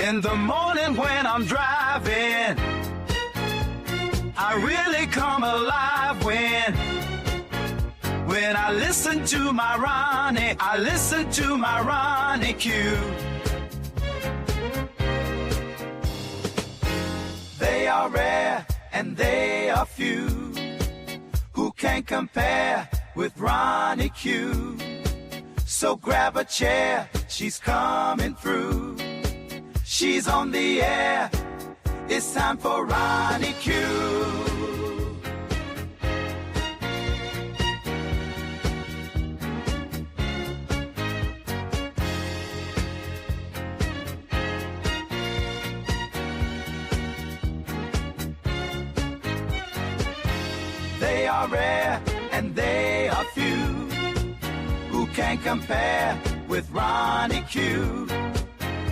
In the morning when I'm driving, I really come alive when I listen to my Ronnie, I listen to my Ronnie Q. They are rare and they are few who can compare with Ronnie Q. So grab a chair, she's coming through. She's on the air, it's time for Ronnie Q. They are rare and they are few who can compare with Ronnie Q.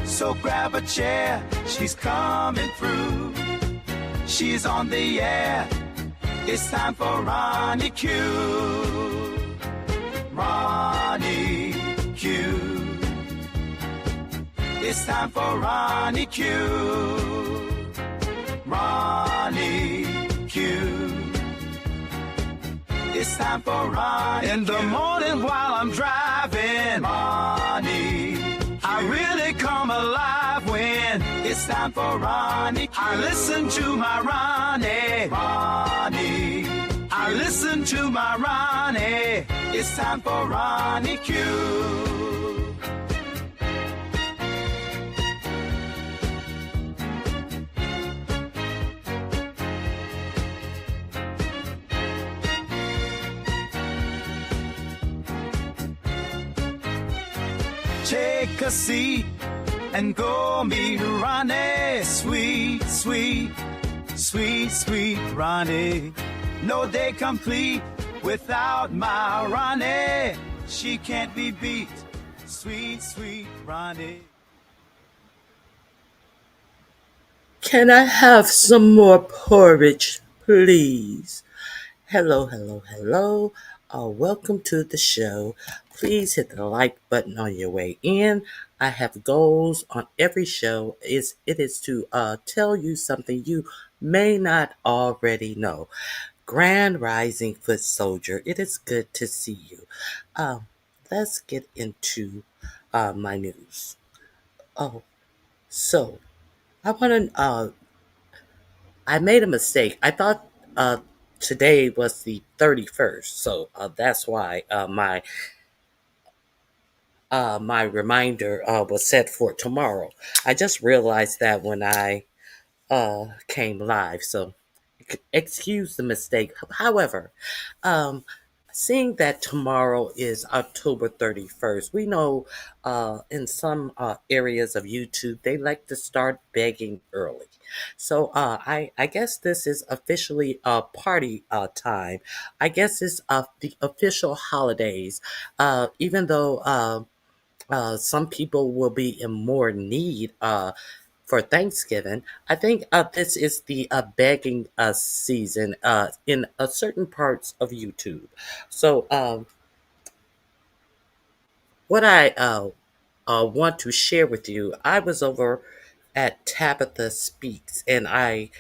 So grab a chair, she's coming through. She's on the air, it's time for Ronnie Q. Ronnie Q. It's time for Ronnie Q. Ronnie Q. It's time for Ronnie in the morning while I'm driving. Ronnie, I really come alive when it's time for Ronnie Q. I listen to my Ronnie. Ronnie, I listen to my Ronnie. It's time for Ronnie Q. Take a seat and go meet Ronnie. Sweet, sweet, sweet, sweet Ronnie. No day complete without my Ronnie. She can't be beat. Sweet, sweet Ronnie. Can I have some more porridge, please? Hello, hello, hello. Welcome to the show. Please hit the like button on your way in. I have goals on every show. It is to tell you something you may not already know. Grand Rising Foot Soldier, it is good to see you. Let's get into my news. Oh, so I want to I made a mistake. I thought today was the 31st, so that's why my reminder was set for tomorrow. I just realized that when I came live, so excuse the mistake. However, um, seeing that tomorrow is October 31st, we know in some areas of YouTube, they like to start begging early. So I guess this is officially party time. I guess it's the official holidays, even though some people will be in more need for Thanksgiving. I think this is the begging season in certain parts of YouTube. So, what I want to share with you, I was over at Tabitha Speaks, and I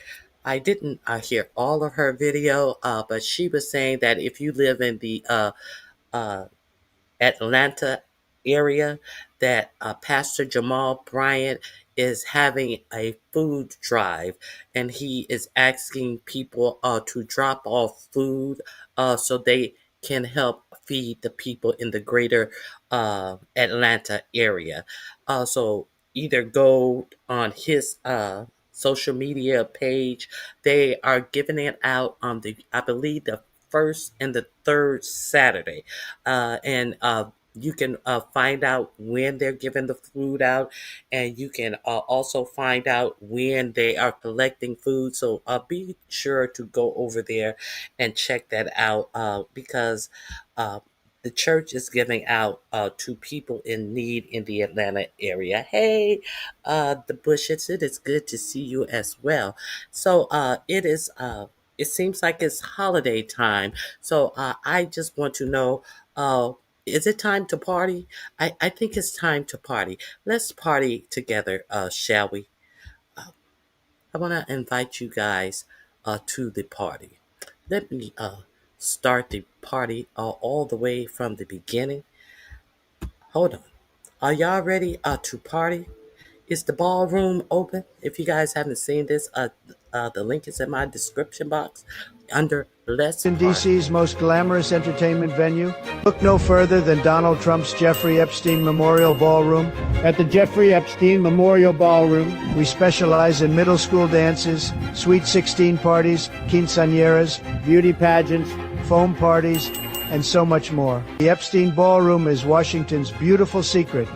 didn't hear all of her video, but she was saying that if you live in the uh, Atlanta area, that Pastor Jamal Bryant is having a food drive, and he is asking people to drop off food so they can help feed the people in the greater Atlanta area. So either go on his social media page. They are giving it out on I believe, the first and the third Saturday. And you can find out when they're giving the food out, and you can also find out when they are collecting food. So be sure to go over there and check that out because uh, the church is giving out to people in need in the Atlanta area. Hey, the Bushes, it is good to see you as well. So it is. It seems like it's holiday time. So I just want to know. is it time to party? I think it's time to party. Let's party together, shall we? I want to invite you guys to the party. Let me start the party all the way from the beginning. Hold on. Are y'all ready to party? Is the ballroom open? If you guys haven't seen this, the link is in my description box under Let's In Party. DC's most glamorous entertainment venue, look no further than Donald Trump's Jeffrey Epstein Memorial Ballroom. At the Jeffrey Epstein Memorial Ballroom, we specialize in middle school dances, sweet 16 parties, quinceañeras, beauty pageants, foam parties, and so much more. The Epstein Ballroom is Washington's beautiful secret.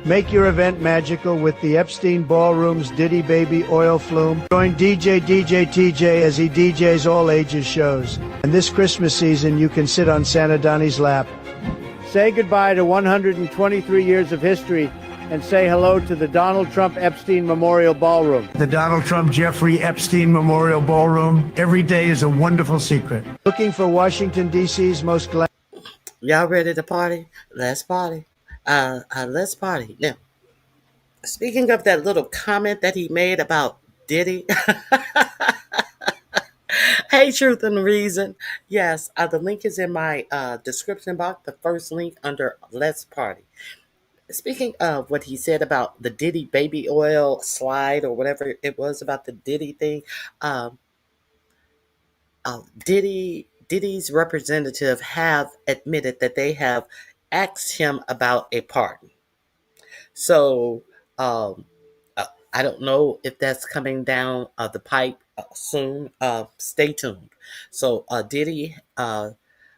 Make your event magical with the Epstein Ballroom's Diddy Baby Oil Flume. Join DJ TJ as he DJs all ages shows. And this Christmas season, you can sit on Santa Donnie's lap. Say goodbye to 123 years of history and say hello to the Donald Trump Epstein Memorial Ballroom. The Donald Trump Jeffrey Epstein Memorial Ballroom. Every day is a wonderful secret. Looking for Washington, D.C.'s most Y'all ready to party? Let's party. Let's party. Now, speaking of that little comment that he made about Diddy, hey, Truth and Reason. Yes, the link is in my description box, the first link under Let's Party. Speaking of what he said about the Diddy baby oil slide or whatever it was about the Diddy thing, Diddy's representative have admitted that they have asked him about a pardon. So um, I don't know if that's coming down the pipe soon. Stay tuned. So Diddy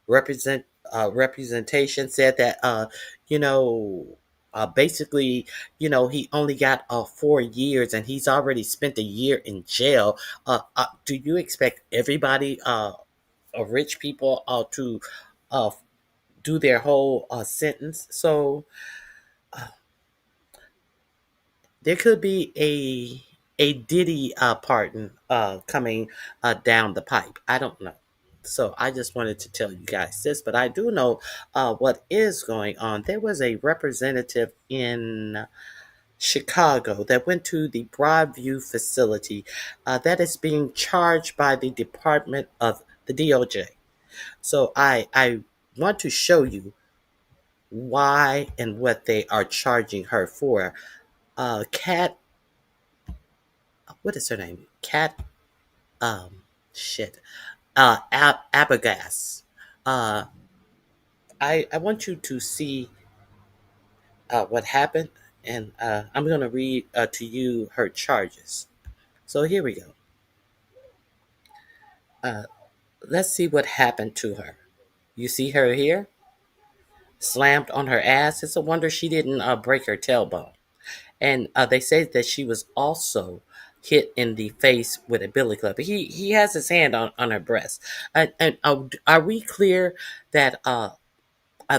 representation said that you know. Basically, he only got 4 years, and he's already spent a year in jail. Do you expect everybody, rich people, to uh, do their whole sentence? So there could be a Diddy pardon coming down the pipe. I don't know. So I just wanted to tell you guys this, but I do know what is going on. There was a representative in Chicago that went to the Broadview facility that is being charged by the Department of the DOJ. So I want to show you why and what they are charging her for. Cat, what is her name? Cat, shit. Abagas. Uh, I want you to see what happened, and I'm going to read to you her charges. So here we go. Uh, let's see what happened to her. You see her here? Slammed on her ass. It's a wonder she didn't break her tailbone. And they say that she was also hit in the face with a billy club. He has his hand on her breast. And are we clear that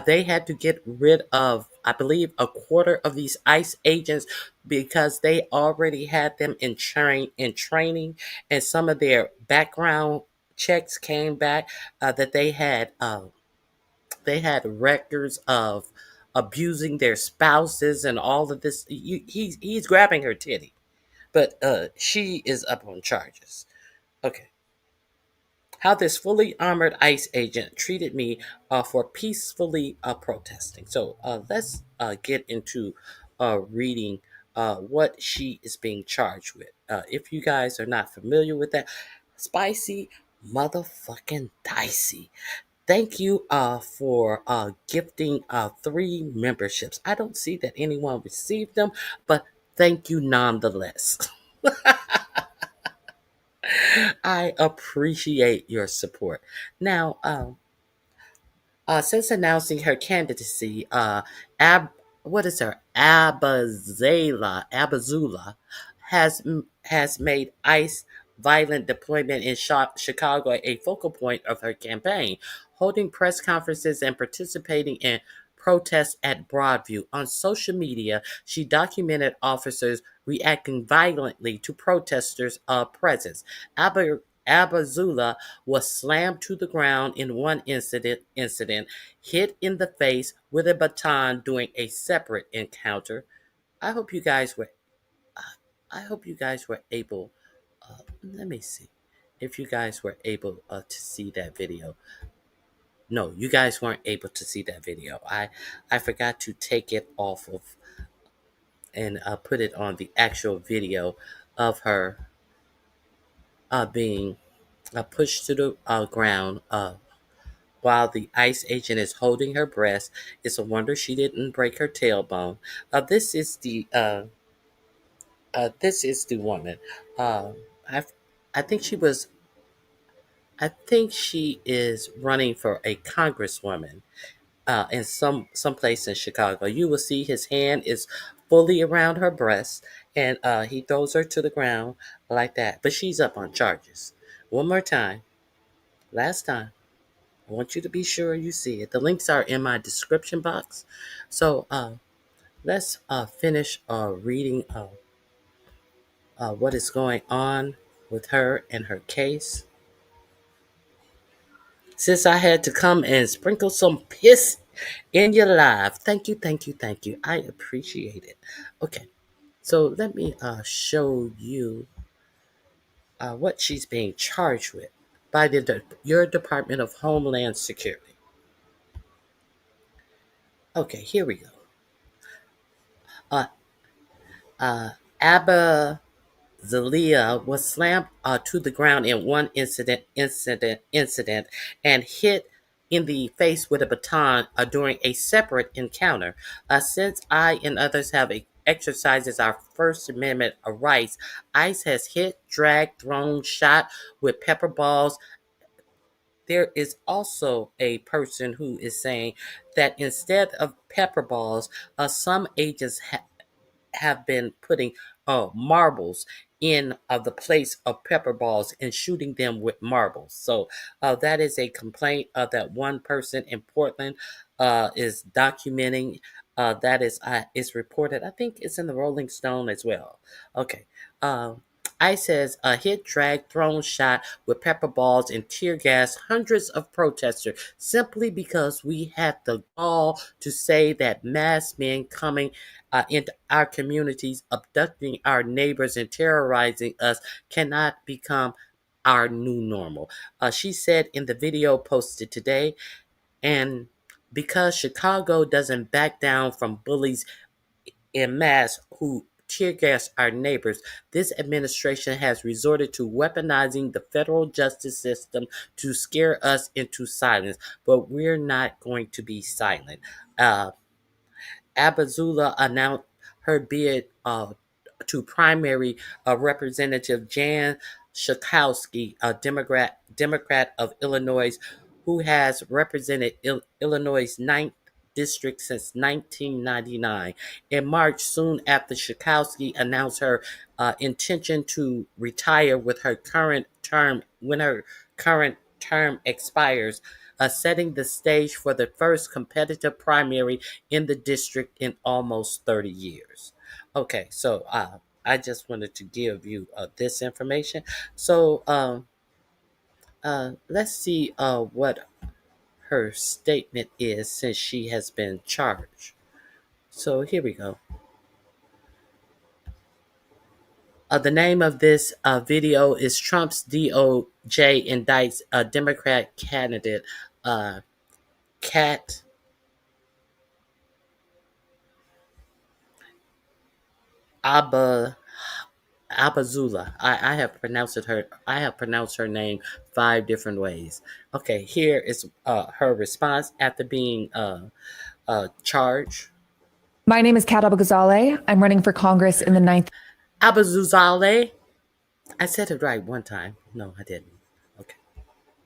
they had to get rid of, I believe, a quarter of these ICE agents because they already had them in training, and some of their background checks came back that they had records of abusing their spouses and all of this. He's grabbing her titty, but she is up on charges. Okay. How this fully armored ICE agent treated me for peacefully protesting. So let's get into reading what she is being charged with. If you guys are not familiar with that, spicy motherfucking dicey. Thank you for gifting 3 memberships. I don't see that anyone received them, but thank you nonetheless. I appreciate your support. Now, since announcing her candidacy, what is her Abazula has made ICE violent deployment in Chicago a focal point of her campaign, holding press conferences and participating in protests at Broadview. On social media, she documented officers reacting violently to protesters' presence. Abazula was slammed to the ground in one incident, hit in the face with a baton during a separate encounter. I hope you guys were. I hope you guys were able. Let me see if you guys were able to see that video. No, you guys weren't able to see that video. I forgot to take it off of and put it on the actual video of her being pushed to the ground while the ICE agent is holding her breast. It's a wonder she didn't break her tailbone. This is the woman. Uh, I I think she was. I think she is running for a congresswoman in some place in Chicago. You will see his hand is fully around her breast, and he throws her to the ground like that. But she's up on charges. One more time, last time. I want you to be sure you see it. The links are in my description box. So let's finish reading what is going on with her and her case. Since I had to come and sprinkle some piss in your life. Thank you, thank you, thank you. I appreciate it. Okay, so let me show you what she's being charged with by your Department of Homeland Security. Okay, here we go. Abba Zalia was slammed to the ground in one incident, and hit in the face with a baton during a separate encounter. Since I and others have exercises our First Amendment rights, ICE has hit, dragged, thrown, shot with pepper balls. There is also a person who is saying that instead of pepper balls, some agents have been putting marbles in the place of pepper balls and shooting them with marbles. So that is a complaint that one person in Portland is documenting. That is reported. I think it's in the Rolling Stone as well. Okay. ICE says a hit, drag, thrown, shot with pepper balls and tear gas hundreds of protesters simply because we had the gall to say that masked men coming into our communities, abducting our neighbors and terrorizing us cannot become our new normal. She said in the video posted today, and because Chicago doesn't back down from bullies en masse who tear gas our neighbors, this administration has resorted to weaponizing the federal justice system to scare us into silence. But we're not going to be silent. Abazula announced her bid to primary Representative Jan Schakowsky, a Democrat of Illinois, who has represented Illinois' 9th district since 1999. In March, soon after Schakowsky announced her intention to retire with her current term when her current term expires, setting the stage for the first competitive primary in the district in almost 30 years. Okay, so I just wanted to give you this information. So let's see what her statement is since she has been charged. So here we go. The name of this video is Trump's DOJ indicts a Democrat candidate, Kat Abazula. I have pronounced her name 5 different ways. Okay, here is her response after being charged. My name is Kat Abagazale. I'm running for Congress in the 9th Abazuzale. I said it right one time. No, I didn't. Okay.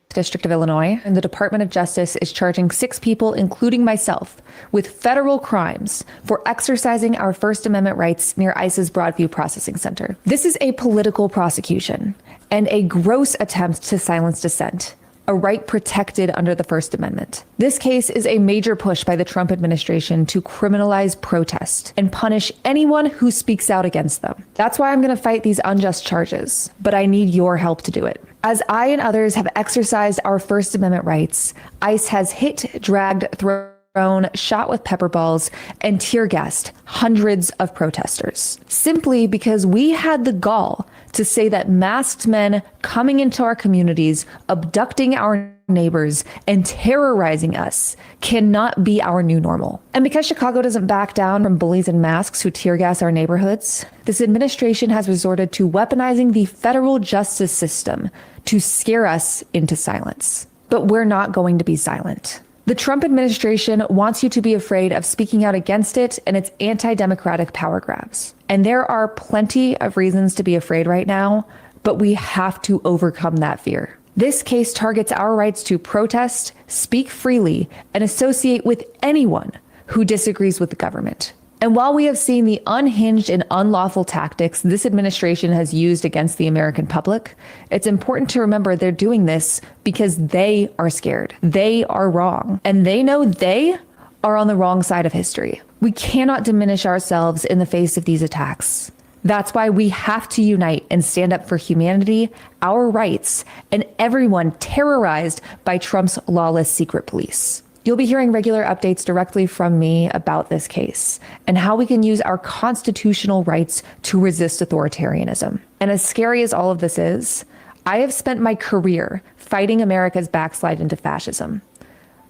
District of Illinois, and the Department of Justice is charging 6 people, including myself, with federal crimes for exercising our First Amendment rights near ICE's Broadview Processing Center. This is a political prosecution and a gross attempt to silence dissent, a right protected under the First Amendment. This case is a major push by the Trump administration to criminalize protest and punish anyone who speaks out against them. That's why I'm going to fight these unjust charges, but I need your help to do it. As I and others have exercised our First Amendment rights, ICE has hit, dragged, thrown, shot with pepper balls, and tear gassed hundreds of protesters, simply because we had the gall to say that masked men coming into our communities, abducting our neighbors, and terrorizing us cannot be our new normal. And because Chicago doesn't back down from bullies in masks who tear gas our neighborhoods, this administration has resorted to weaponizing the federal justice system to scare us into silence. But we're not going to be silent. The Trump administration wants you to be afraid of speaking out against it and its anti-democratic power grabs. And there are plenty of reasons to be afraid right now, but we have to overcome that fear. This case targets our rights to protest, speak freely, and associate with anyone who disagrees with the government. And while we have seen the unhinged and unlawful tactics this administration has used against the American public, it's important to remember they're doing this because they are scared. They are wrong. And they know they are on the wrong side of history. We cannot diminish ourselves in the face of these attacks. That's why we have to unite and stand up for humanity, our rights, and everyone terrorized by Trump's lawless secret police. You'll be hearing regular updates directly from me about this case and how we can use our constitutional rights to resist authoritarianism. And as scary as all of this is, I have spent my career fighting America's backslide into fascism.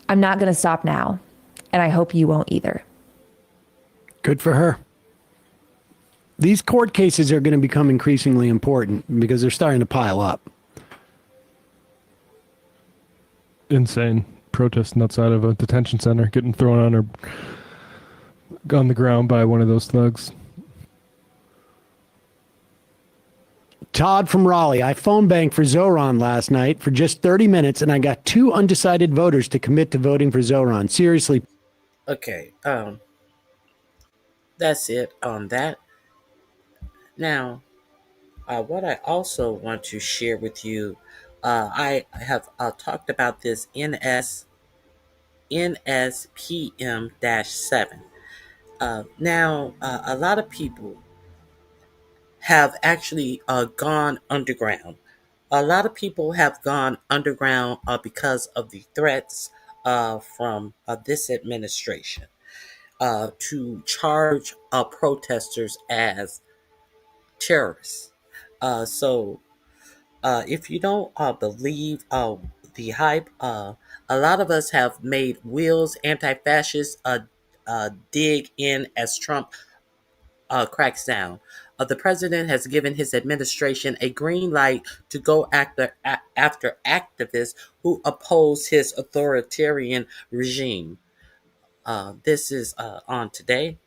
I'm not going to stop now, and I hope you won't either. Good for her. These court cases are going to become increasingly important because they're starting to pile up. Insane. Protesting outside of a detention center, getting thrown on the ground by one of those thugs. Todd from Raleigh. I phone banked for Zoran last night for just 30 minutes, and I got 2 undecided voters to commit to voting for Zoran. Seriously. Okay, that's it on that. Now, what I also want to share with you, I have talked about this NSPM-7. Now, a lot of people have actually gone underground. A lot of people have gone underground because of the threats from this administration to charge protesters as terrorists. So if you don't believe the hype, a lot of us have made Will's anti-fascist dig in as Trump cracks down. The president has given his administration a green light to go after activists who oppose his authoritarian regime. This is on today.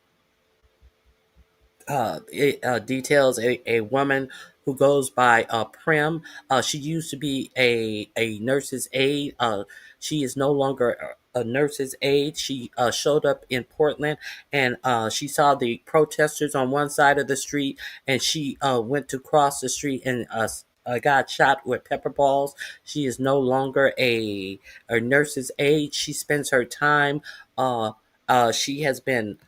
It details a woman who goes by Prim. She used to be a nurse's aide. She is no longer a nurse's aide. She showed up in Portland, and she saw the protesters on one side of the street, and she went to cross the street and got shot with pepper balls. She is no longer a nurse's aide. She spends her time. She has been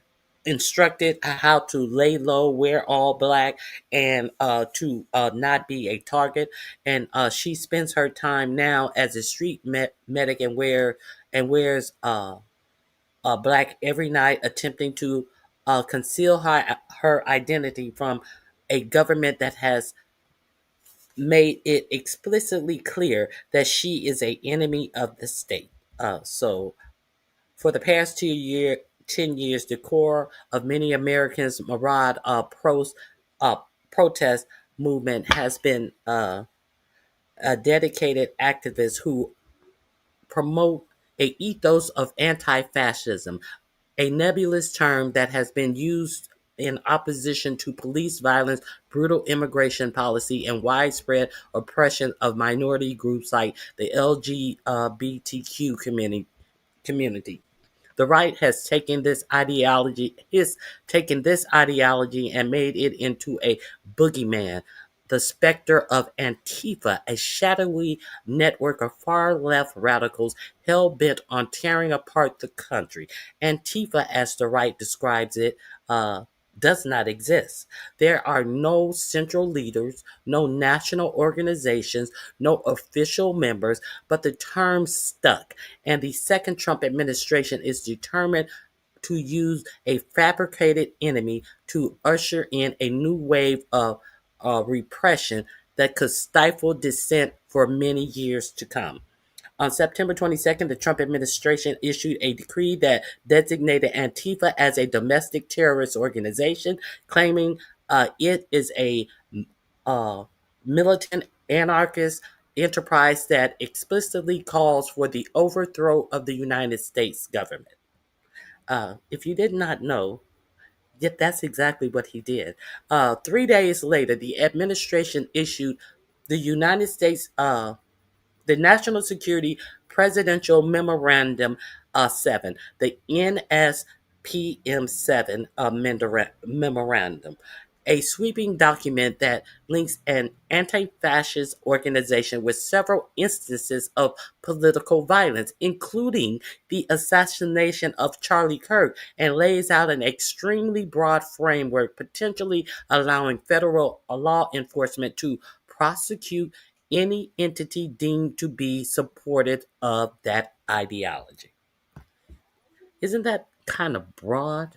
instructed how to lay low, wear all black, and to not be a target. And she spends her time now as a street medic and wears black every night, attempting to conceal her identity from a government that has made it explicitly clear that she is an enemy of the state. So for the past 10 years, the core of many Americans' Marad protest movement has been a dedicated activists who promote a ethos of anti-fascism, a nebulous term that has been used in opposition to police violence, brutal immigration policy, and widespread oppression of minority groups like the LGBTQ community. The right has taken this ideology and made it into a boogeyman, the specter of Antifa, a shadowy network of far-left radicals hell-bent on tearing apart the country. Antifa, as the right describes it, does not exist. There are no central leaders, no national organizations, no official members, but the term stuck. And the second Trump administration is determined to use a fabricated enemy to usher in a new wave of repression that could stifle dissent for many years to come. On September 22nd, the Trump administration issued a decree that designated Antifa as a domestic terrorist organization, claiming it is a uh, militant anarchist enterprise that explicitly calls for the overthrow of the United States government. If you did not know, yet that's exactly what he did. 3 days later, the administration issued the United States the National Security Presidential Memorandum 7, the NSPM 7 Memorandum, a sweeping document that links an anti fascist organization with several instances of political violence, including the assassination of Charlie Kirk, and lays out an extremely broad framework, potentially allowing federal law enforcement to prosecute any entity deemed to be supportive of that ideology. Isn't that kind of broad?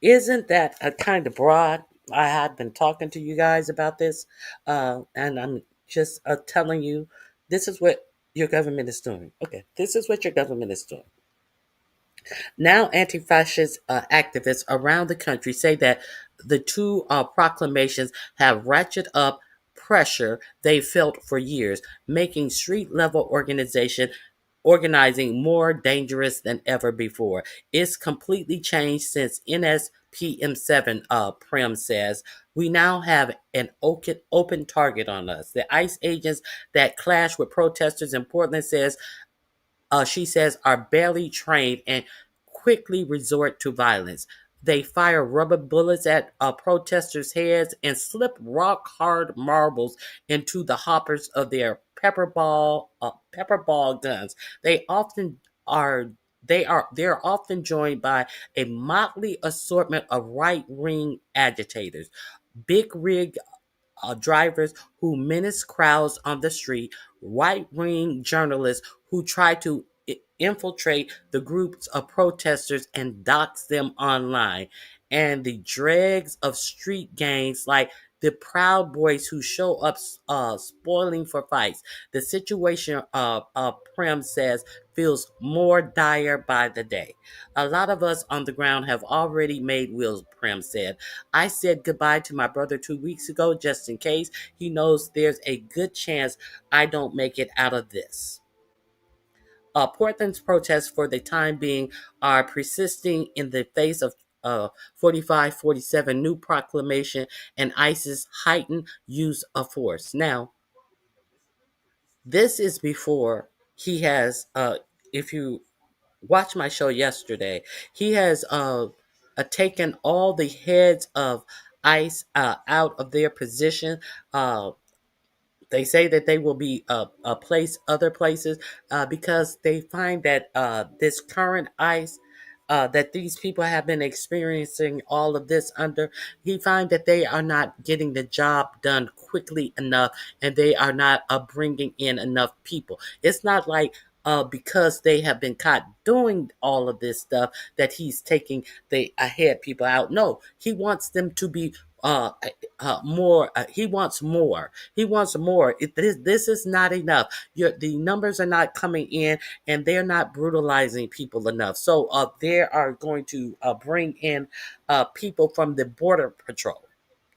Isn't that a kind of broad? I had been talking to you guys about this, and I'm just telling you this is what your government is doing. Okay, this is what your government is doing. Now, anti fascist activists around the country say that the two proclamations have ratcheted up pressure they felt for years, making street level organizing more dangerous than ever before. It's completely changed since NSPM 7, Prem says. We now have an open target on us. The ICE agents that clashed with protesters in Portland she says, are barely trained and quickly resort to violence. They fire rubber bullets at protesters' heads and slip rock-hard marbles into the hoppers of their pepperball guns. They often are they're often joined by a motley assortment of right-wing agitators, big rig drivers who menace crowds on the street, right wing journalists who try to infiltrate the groups of protesters and dox them online, and the dregs of street gangs like the Proud Boys who show up spoiling for fights. The situation, Prem says, feels more dire by the day. A lot of us on the ground have already made wills, Prem said. I said goodbye to my brother 2 weeks ago just in case. He knows there's a good chance I don't make it out of this. Portland's protests for the time being are persisting in the face of 4547 new proclamation and ICE's heightened use of force. Now, this is before he has, if you watch my show yesterday, he has taken all the heads of ICE out of their position. Uh, they say that they will be placed other places because they find that this current ICE that these people have been experiencing all of this under, he find that they are not getting the job done quickly enough, and they are not bringing in enough people. It's not like because they have been caught doing all of this stuff that he's taking the ahead people out. No, he wants them to be more. He wants more. He wants more. This is not enough. The numbers are not coming in, and they're not brutalizing people enough. So they are going to bring in people from the border patrol.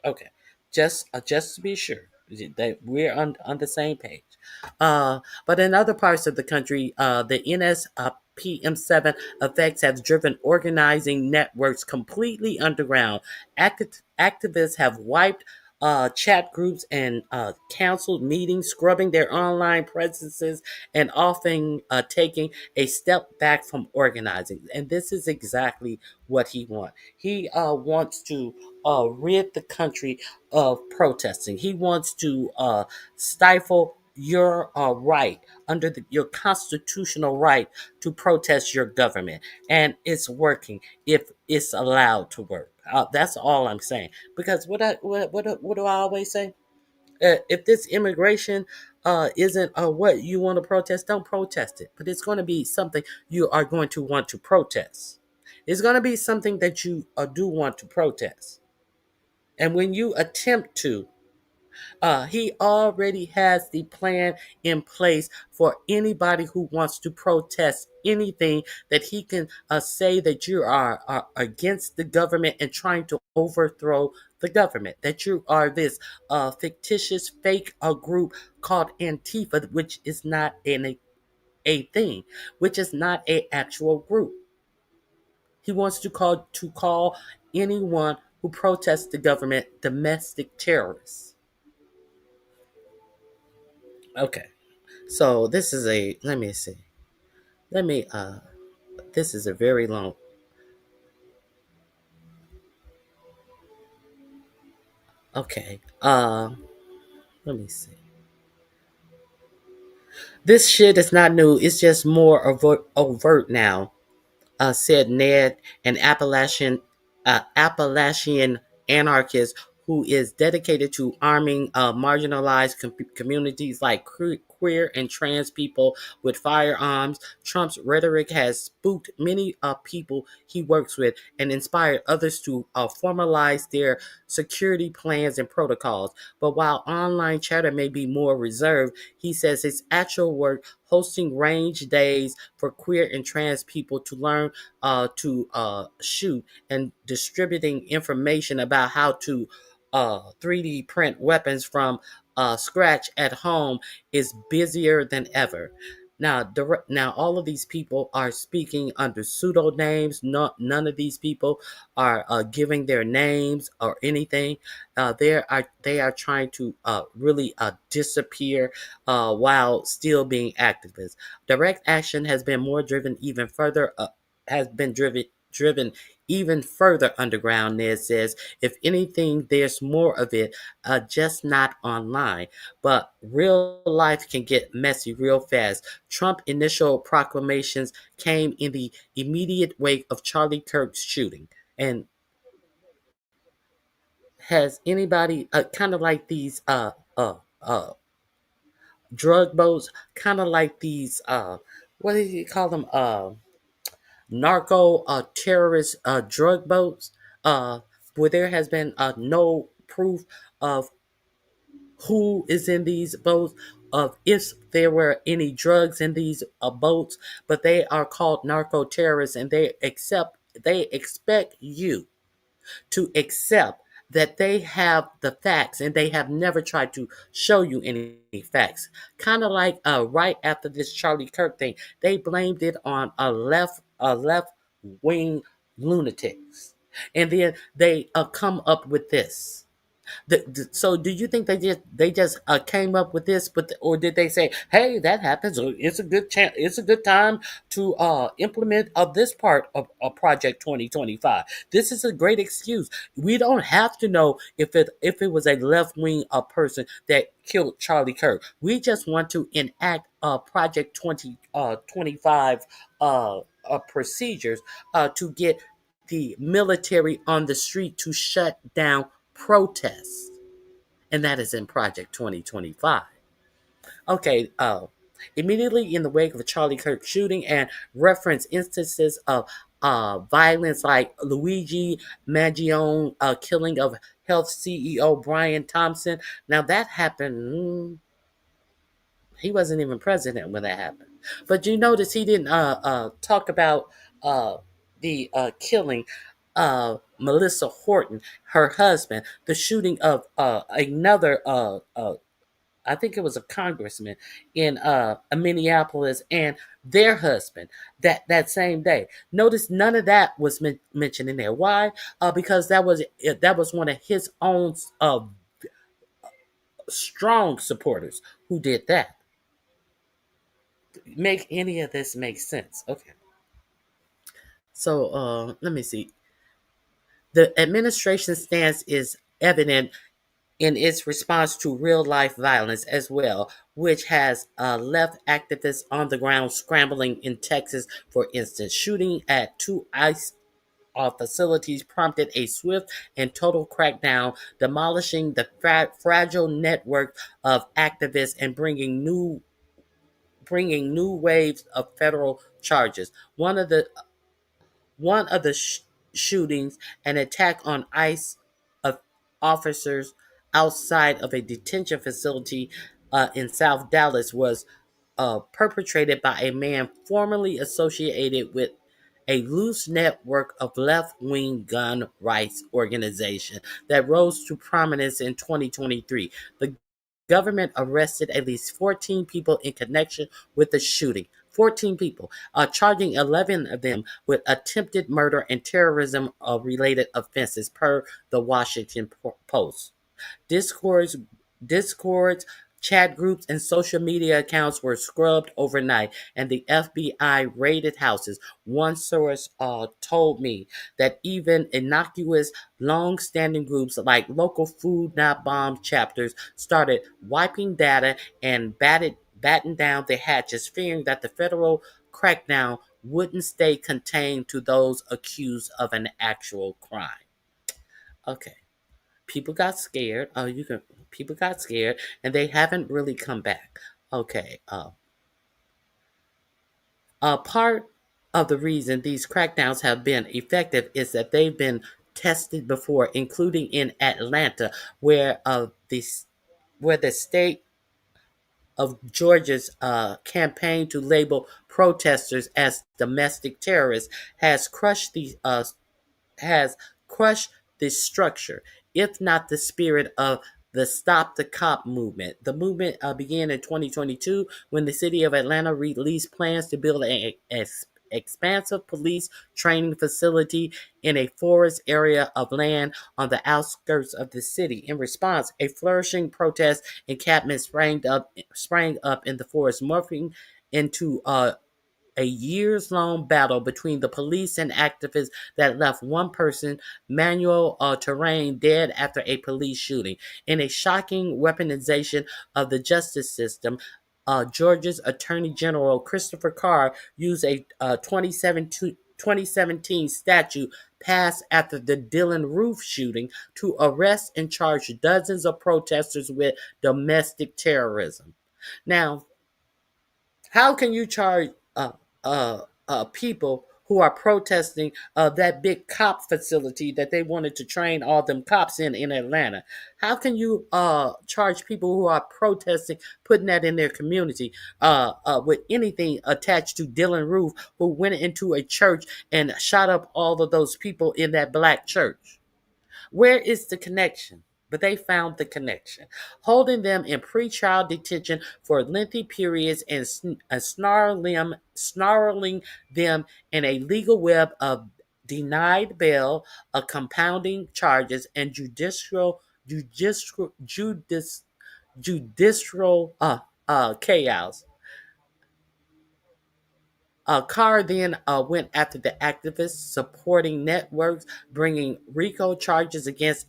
Okay, just to be sure that we're on the same page. But in other parts of the country, the NSPM7 effects have driven organizing networks completely underground. Activists have wiped chat groups and canceled meetings, scrubbing their online presences, and often taking a step back from organizing. And this is exactly what he wants. He wants to rid the country of protesting. He wants to stifle your right under your constitutional right to protest your government, and it's working if it's allowed to work. That's all I'm saying. Because what do I always say? If this immigration isn't what you want to protest, don't protest it. But it's going to be something you are going to want to protest. It's going to be something that you do want to protest. And when you attempt to, he already has the plan in place for anybody who wants to protest anything that he can say that you are against the government and trying to overthrow the government, that you are this fictitious fake group called Antifa, which is not a thing, which is not a actual group. He wants to call anyone who protests the government domestic terrorists. Okay. So this is a let me see. Let me this is a very long. Okay. Let me see. This shit is not new. It's just more overt now. Said Ned, an Appalachian anarchist who is dedicated to arming marginalized communities like queer and trans people with firearms. Trump's rhetoric has spooked many people he works with and inspired others to formalize their security plans and protocols. But while online chatter may be more reserved, he says his actual work hosting range days for queer and trans people to learn to shoot and distributing information about how to 3D print weapons from scratch at home is busier than ever. Now, all of these people are speaking under pseudonames. None of these people are giving their names or anything. They are trying to really disappear while still being activists. Direct action has been more driven even further. Has been driven even further underground, Ned says. If anything, there's more of it, just not online. But real life can get messy real fast. Trump initial proclamations came in the immediate wake of Charlie Kirk's shooting. And has anybody kind of like these drug boats, kind of like these what do you call them? Narco terrorist drug boats, where there has been no proof of who is in these boats, of if there were any drugs in these boats, but they are called narco terrorists, and they expect you to accept that they have the facts and they have never tried to show you any facts. Kind of like right after this Charlie Kirk thing, they blamed it on a left wing lunatics, and then they come up with this. So do you think they just came up with this, or did they say, "Hey, that happens. It's a good chance. It's a good time to implement this part of Project 2025. This is a great excuse. We don't have to know if it was a left wing person that killed Charlie Kirk. We just want to enact Project 2025 procedures to get the military on the street to shut down protests, and that is in Project 2025. Okay, immediately in the wake of the Charlie Kirk shooting and reference instances of violence like Luigi Mangione killing of Health CEO Brian Thompson. Now that happened. He wasn't even president when that happened. But you notice he didn't talk about the killing Melissa Horton, her husband, the shooting of another, I think it was a congressman in Minneapolis, and their husband that same day. Notice none of that was mentioned in there. Why? Because that was one of his own strong supporters who did that. Make any of this make sense? Okay. So let me see. The administration stance is evident in its response to real-life violence as well, which has left activists on the ground scrambling in Texas, for instance. Shooting at two ICE facilities prompted a swift and total crackdown, demolishing the fragile network of activists and bringing new waves of federal charges. One of the shootings, an attack on ICE of officers outside of a detention facility in South Dallas, was perpetrated by a man formerly associated with a loose network of left-wing gun rights organization that rose to prominence in 2023. The government arrested at least 14 people in connection with the shooting. 14 people, charging 11 of them with attempted murder and terrorism-related offenses, per the Washington Post. Discords, Discords, chat groups, and social media accounts were scrubbed overnight, and the FBI raided houses. One source told me that even innocuous, long-standing groups like local Food Not Bomb chapters started wiping data and batten down the hatches, fearing that the federal crackdown wouldn't stay contained to those accused of an actual crime. Okay. People got scared. People got scared, and they haven't really come back. Okay. Part of the reason these crackdowns have been effective is that they've been tested before, including in Atlanta, where the state of Georgia's campaign to label protesters as domestic terrorists has crushed the structure, if not the spirit of the Stop the Cop movement. The movement began in 2022 when the city of Atlanta released plans to build an expansive police training facility in a forest area of land on the outskirts of the city. In response, a flourishing protest encampment sprang up in the forest, morphing into a years-long battle between the police and activists that left one person, Manuel Terrain, dead after a police shooting. In a shocking weaponization of the justice system, Georgia's Attorney General Christopher Carr used a 2017 statute passed after the Dylan Roof shooting to arrest and charge dozens of protesters with domestic terrorism. Now, how can you charge people who are protesting that big cop facility that they wanted to train all them cops in Atlanta? How can you charge people who are protesting, putting that in their community, with anything attached to Dylan Roof, who went into a church and shot up all of those people in that black church? Where is the connection? But they found the connection, holding them in pretrial detention for lengthy periods and snarling them in a legal web of denied bail, compounding charges, and judicial chaos. Carr then went after the activists supporting networks, bringing RICO charges against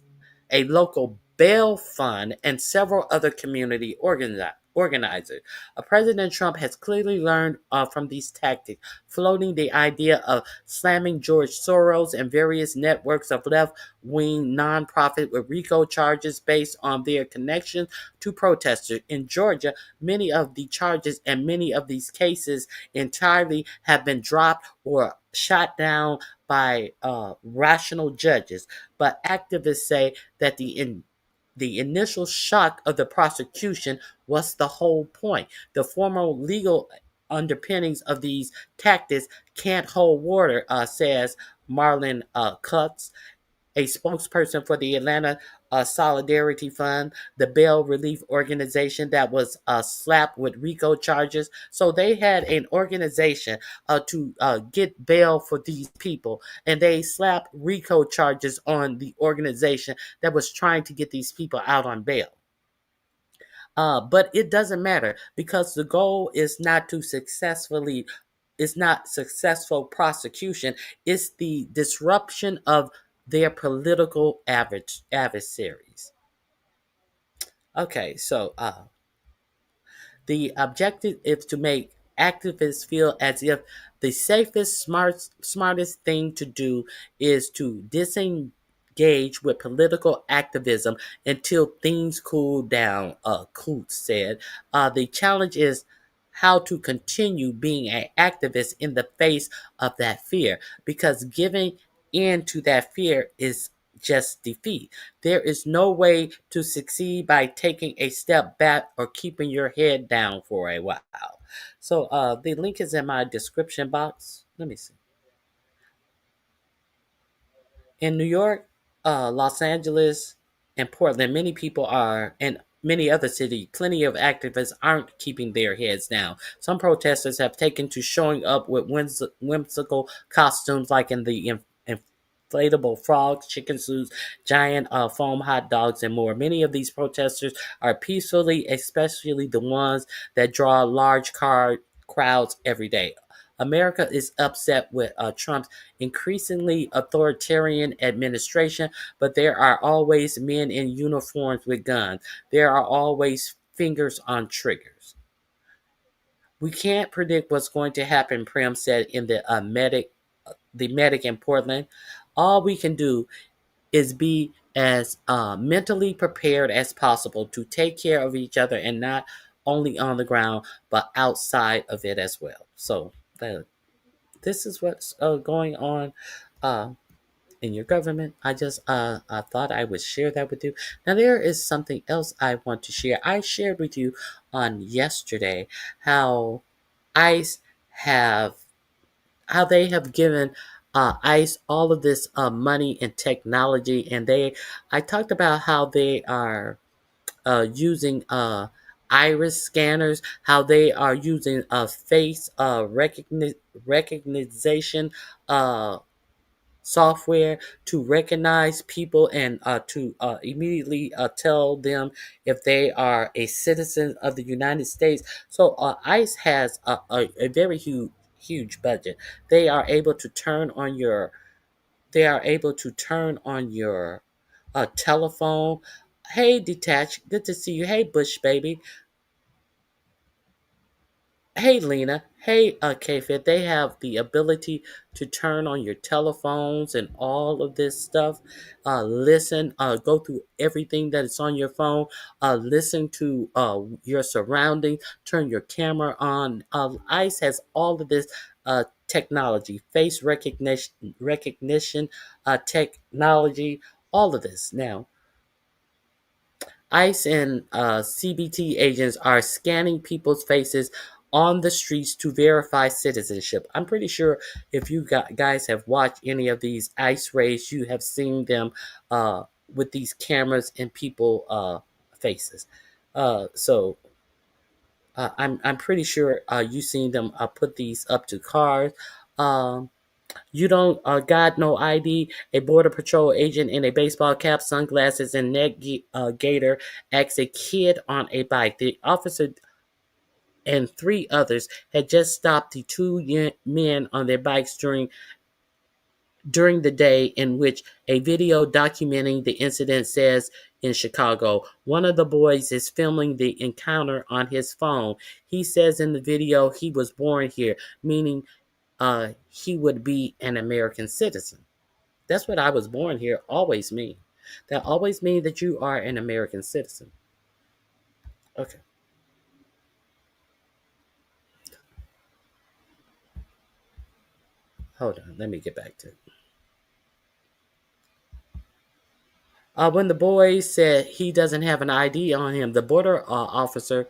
a local bail fund, and several other community organizers. President Trump has clearly learned from these tactics, floating the idea of slamming George Soros and various networks of left-wing nonprofits with RICO charges based on their connection to protesters. In Georgia, many of the charges and many of these cases entirely have been dropped or shot down by rational judges, but activists say that the initial shock of the prosecution was the whole point. The formal legal underpinnings of these tactics can't hold water, says Marlon Kutz, a spokesperson for the Atlanta Solidarity Fund, the bail relief organization that was slapped with RICO charges. So they had an organization to get bail for these people, and they slapped RICO charges on the organization that was trying to get these people out on bail. But it doesn't matter, because the goal is not successful prosecution. It's the disruption of their political adversaries. Okay, so the objective is to make activists feel as if the safest, smartest thing to do is to disengage with political activism until things cool down, Coots said. The challenge is how to continue being an activist in the face of that fear, because giving in to that fear is just defeat. There is no way to succeed by taking a step back or keeping your head down for a while. So the link is in my description box. Let me see. In New York, Los Angeles, and Portland, many people are, and many other cities, plenty of activists aren't keeping their heads down. Some protesters have taken to showing up with whimsical costumes, like in the inflatable frogs, chicken suits, giant foam hot dogs, and more. Many of these protesters are peacefully, especially the ones that draw large crowds every day. America is upset with Trump's increasingly authoritarian administration, but there are always men in uniforms with guns. There are always fingers on triggers. We can't predict what's going to happen, Prim said in the medic in Portland. All we can do is be as mentally prepared as possible to take care of each other, and not only on the ground but outside of it as well. So this is what's going on uh, in your government. I thought I would share that with you. Now there is something else I want to share. I shared with you on yesterday how ICE have how they have given ICE all of this money and technology, and I talked about how they are using iris scanners, how they are using face recognition uh, software to recognize people, and to immediately tell them if they are a citizen of the United States. So ICE has a very huge budget. They are able to turn on your they are able to turn on your telephone. Hey, Detach, good to see you. Hey, Bush baby. Hey, Lena. Hey, K-Fit. They have the ability to turn on your telephones and all of this stuff. Listen, go through everything that is on your phone. Listen to your surroundings. Turn your camera on. ICE has all of this technology, face recognition technology, all of this. Now, ICE and CBT agents are scanning people's faces on the streets to verify citizenship. I'm pretty sure if you guys have watched any of these ICE raids, you have seen them with these cameras in people faces. So I'm pretty sure you've seen them put these up to cars. Um, you don't got no ID. A border patrol agent in a baseball cap, sunglasses, and neck gaiter asks a kid on a bike. The officer and three others had just stopped the two men on their bikes during the day, in which a video documenting the incident says in Chicago. One of the boys is filming the encounter on his phone. He says in the video he was born here, meaning he would be an American citizen. That's what I was born here always mean. That always means that you are an American citizen. Okay, hold on. Let me get back to it. When the boy said he doesn't have an ID on him, the border officer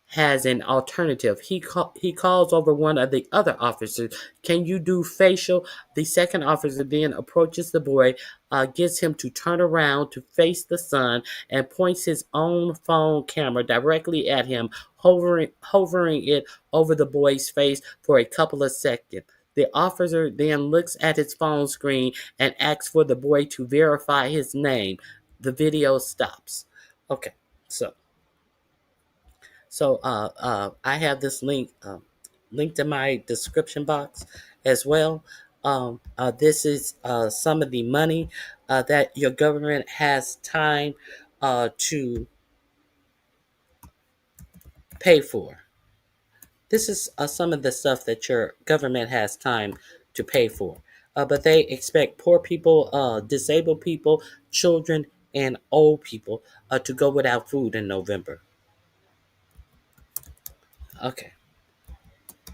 has an alternative. He calls over one of the other officers. Can you do facial? The second officer then approaches the boy, gets him to turn around to face the sun, and points his own phone camera directly at him, hovering it over the boy's face for a couple of seconds. The officer then looks at his phone screen and asks for the boy to verify his name. The video stops. Okay, so I have this link linked in my description box as well. This is some of the money that your government has time to pay for. This is some of the stuff that your government has time to pay for. But they expect poor people, disabled people, children, and old people to go without food in November. Okay.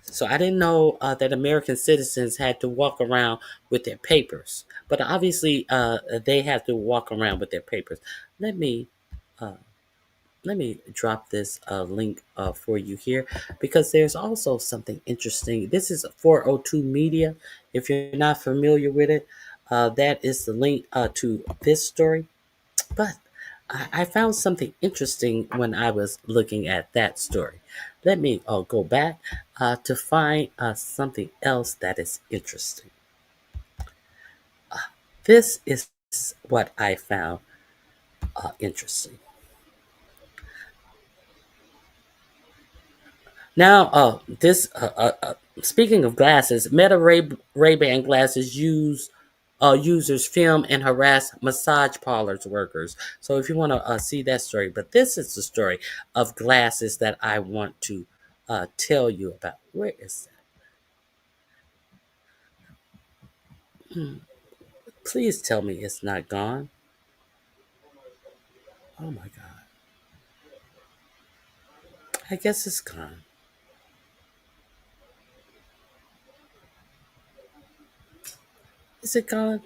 So I didn't know that American citizens had to walk around with their papers. But obviously, they have to walk around with their papers. Let me uh, let me drop this link for you here because there's also something interesting. This is 402 Media. If you're not familiar with it, that is the link to this story. But I found something interesting when I was looking at that story. Let me go back to find something else that is interesting. This is what I found interesting. Now, this speaking of glasses, Meta Ray-Ban glasses users film and harass massage parlors workers. So if you want to see that story, but this is the story of glasses that I want to tell you about. Where is that? Please tell me it's not gone. Oh my God. I guess it's gone. Is it gone?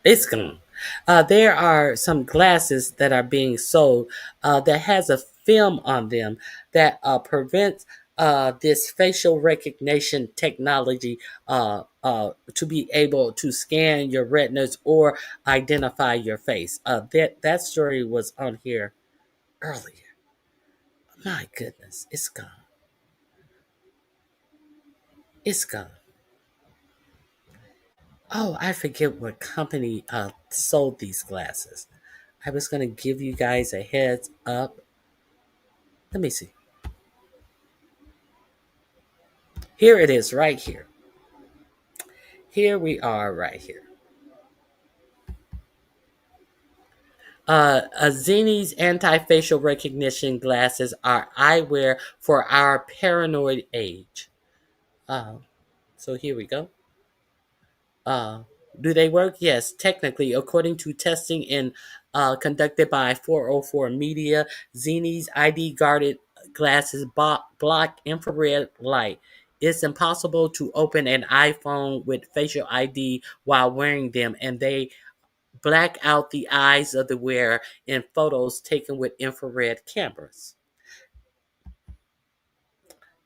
It's gone. There are some glasses that are being sold that has a film on them that prevents this facial recognition technology to be able to scan your retinas or identify your face. That story was on here earlier. My goodness, it's gone. It's gone. Oh, I forget what company sold these glasses. I was going to give you guys a heads up. Let me see. Here it is right here. Here we are right here. Azini's anti-facial recognition glasses are eyewear for our paranoid age. Uh, so here we go. Uh, do they work? Yes, technically, according to testing conducted by 404 Media, Zini's ID guarded glasses block infrared light. It's impossible to open an iPhone with facial ID while wearing them, and they black out the eyes of the wearer in photos taken with infrared cameras.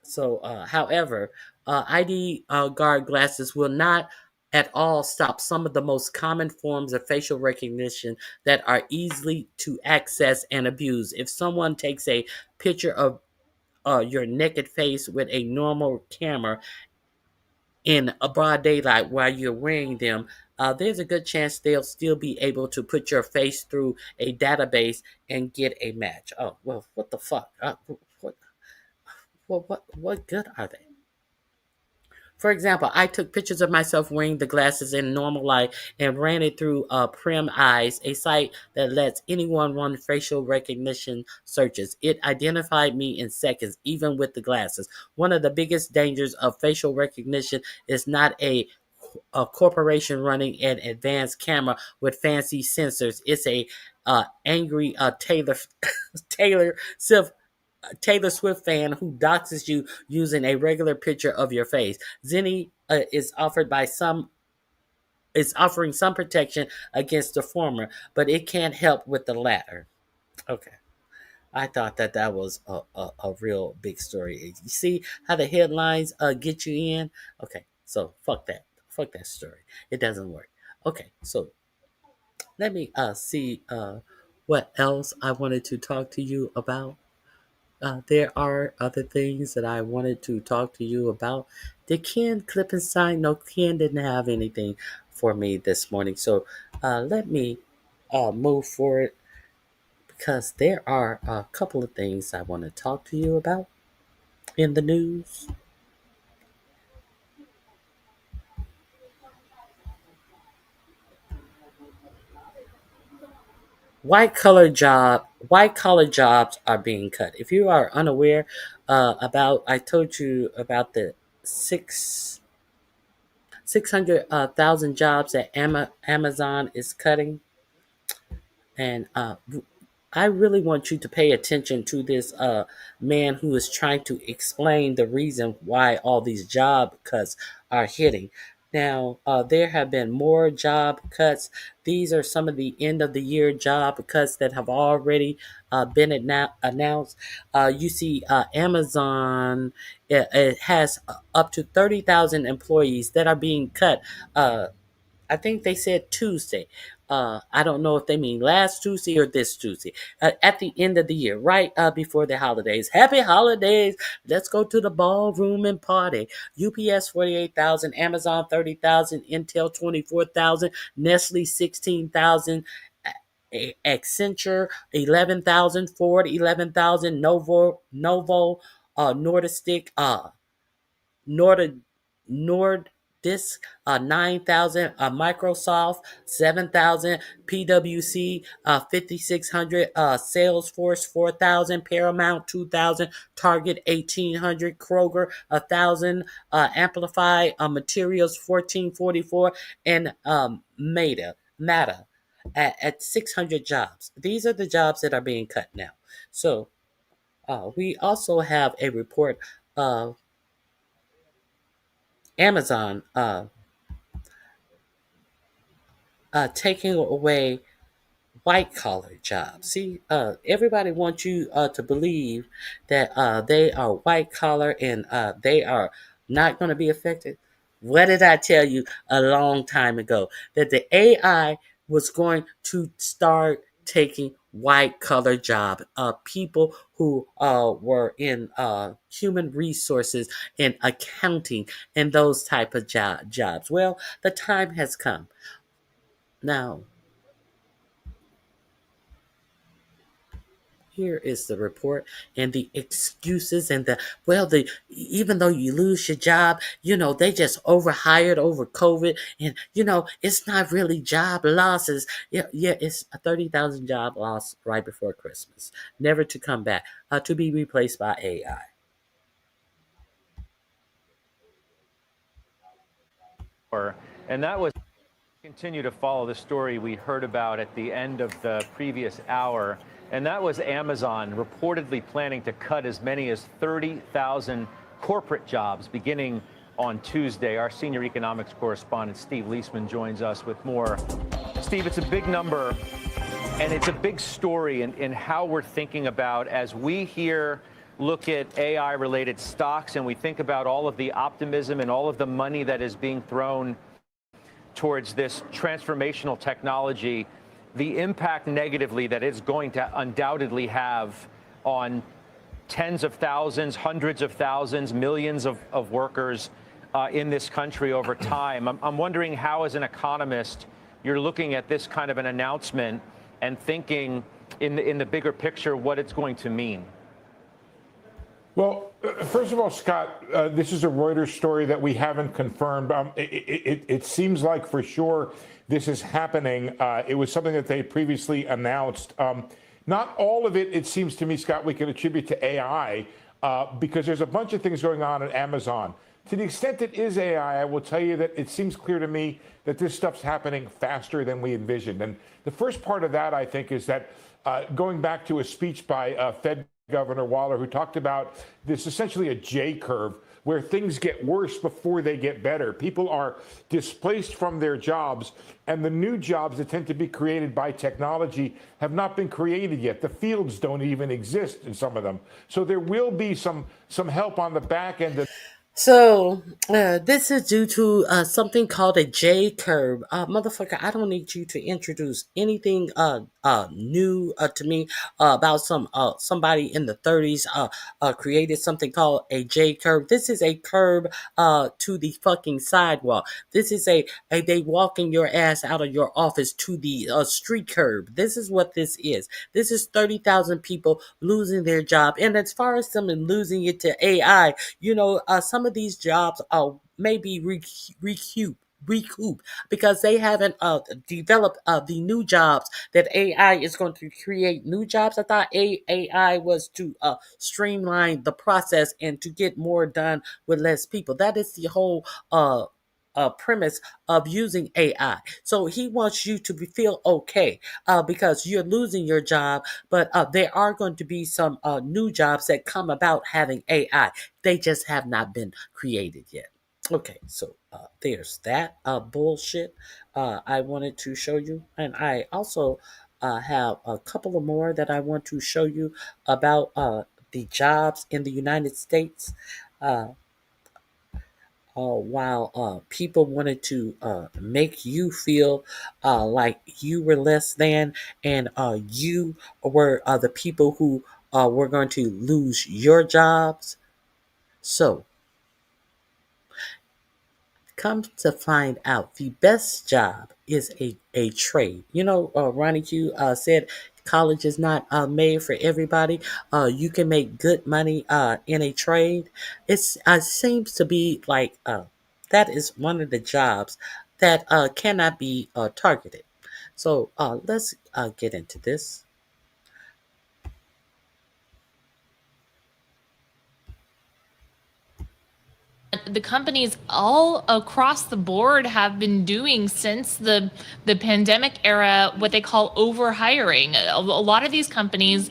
So, however, ID guard glasses will not at all stop some of the most common forms of facial recognition that are easily to access and abuse. If someone takes a picture of your naked face with a normal camera in a broad daylight while you're wearing them, there's a good chance they'll still be able to put your face through a database and get a match. Oh, well, what the fuck? What good are they? For example, I took pictures of myself wearing the glasses in normal light and ran it through Prim Eyes, a site that lets anyone run facial recognition searches. It identified me in seconds, even with the glasses. One of the biggest dangers of facial recognition is not a corporation running an advanced camera with fancy sensors. It's a angry Taylor Swift Taylor Swift fan who doxes you using a regular picture of your face. Zenni is offering some protection against the former, but it can't help with the latter. Okay. I thought that was a real big story. You see how the headlines get you in? Okay, so fuck that. Fuck that story. It doesn't work. Okay, so let me see what else I wanted to talk to you about. There are other things that I wanted to talk to you about. Did Ken Klippenstein? No, Ken didn't have anything for me this morning. So let me move forward because there are a couple of things I want to talk to you about in the news. White collar job white collar jobs are being cut. If you are unaware I told you about the 600,000 jobs that Amazon is cutting. And I really want you to pay attention to this man who is trying to explain the reason why all these job cuts are hitting. Now, there have been more job cuts. These are some of the end of the year job cuts that have already been announced. You see, Amazon, it has up to 30,000 employees that are being cut. I think they said Tuesday. I don't know if they mean last Tuesday or this Tuesday. At the end of the year, right before the holidays. Happy holidays! Let's go to the ballroom and party. UPS 48,000, Amazon 30,000, Intel 24,000, Nestle 16,000. Accenture 11,000, Ford 11,000, Novo, Nordisk, Nord Nordisk 9,000, Microsoft 7,000, PwC 5,600, Salesforce 4,000, Paramount 2,000, Target 1,800, Kroger 1,000, Amplify Materials 1,444, and Meta at 600 jobs. These are the jobs that are being cut now. So we also have a report of Amazon taking away white collar jobs. See, everybody wants you to believe that they are white collar and they are not going to be affected. What did I tell you a long time ago? That the AI was going to start taking white collar job, people who were in human resources and accounting and those type of jobs. Well, the time has come. Now, here is the report and the excuses and the even though you lose your job, they just overhired over COVID, and it's not really job losses. Yeah, it's a 30,000 job loss right before Christmas, never to come back, to be replaced by AI. And that was continue to follow the story we heard about at the end of the previous hour, and that was Amazon reportedly planning to cut as many as 30,000 corporate jobs beginning on Tuesday. Our senior economics correspondent Steve Leisman joins us with more. Steve, it's a big number, and it's a big story in how we're thinking about as we look at AI-related stocks, and we think about all of the optimism and all of the money that is being thrown towards this transformational technology, the impact negatively that it's going to undoubtedly have on tens of thousands, hundreds of thousands, millions of workers in this country over time. I'm wondering how, as an economist, you're looking at this kind of an announcement and thinking in the bigger picture what it's going to mean. Well, first of all, Scott, this is a Reuters story that we haven't confirmed. It seems like for sure this is happening. It was something that they previously announced. Not all of it, it seems to me, Scott, we can attribute to AI because there's a bunch of things going on at Amazon. To the extent it is AI, I will tell you that it seems clear to me that this stuff's happening faster than we envisioned. And the first part of that, I think, is that going back to a speech by Fed Governor Waller, who talked about this essentially a J curve where things get worse before they get better. People are displaced from their jobs, and the new jobs that tend to be created by technology have not been created yet. The fields don't even exist in some of them. So there will be some help on the back end. So, this is due to something called a J curve. Motherfucker, I don't need you to introduce anything new to me about somebody in the 30s created something called a J curve. This is a curve to the fucking sidewalk. This is a they walking your ass out of your office to the street curb. This is what this is. This is 30,000 people losing their job. And as far as someone losing it to AI, some of these jobs may be recoup because they haven't developed the new jobs that AI is going to create new jobs. I thought AI was to streamline the process and to get more done with less people. That is the whole premise of using AI. So he wants you to feel okay because you're losing your job, but there are going to be some new jobs that come about having AI. They just have not been created yet. Okay, so there's that bullshit I wanted to show you. And I also have a couple of more that I want to show you about the jobs in the United States. Uh, while people wanted to make you feel like you were less than and you were the people who were going to lose your jobs. So, come to find out, the best job is a trade. You know, Ronnie Q said college is not made for everybody. You can make good money in a trade. It seems to be like that is one of the jobs that cannot be targeted. So let's get into this. The companies all across the board have been doing since the pandemic era what they call overhiring. A lot of these companies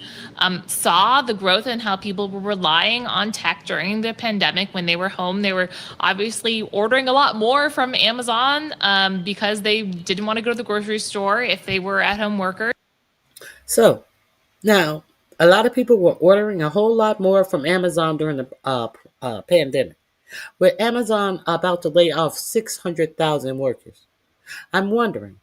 saw the growth in how people were relying on tech during the pandemic when they were home. They were obviously ordering a lot more from Amazon because they didn't want to go to the grocery store if they were at-home workers. So now a lot of people were ordering a whole lot more from Amazon during the pandemic. With Amazon about to lay off 600,000 workers, I'm wondering,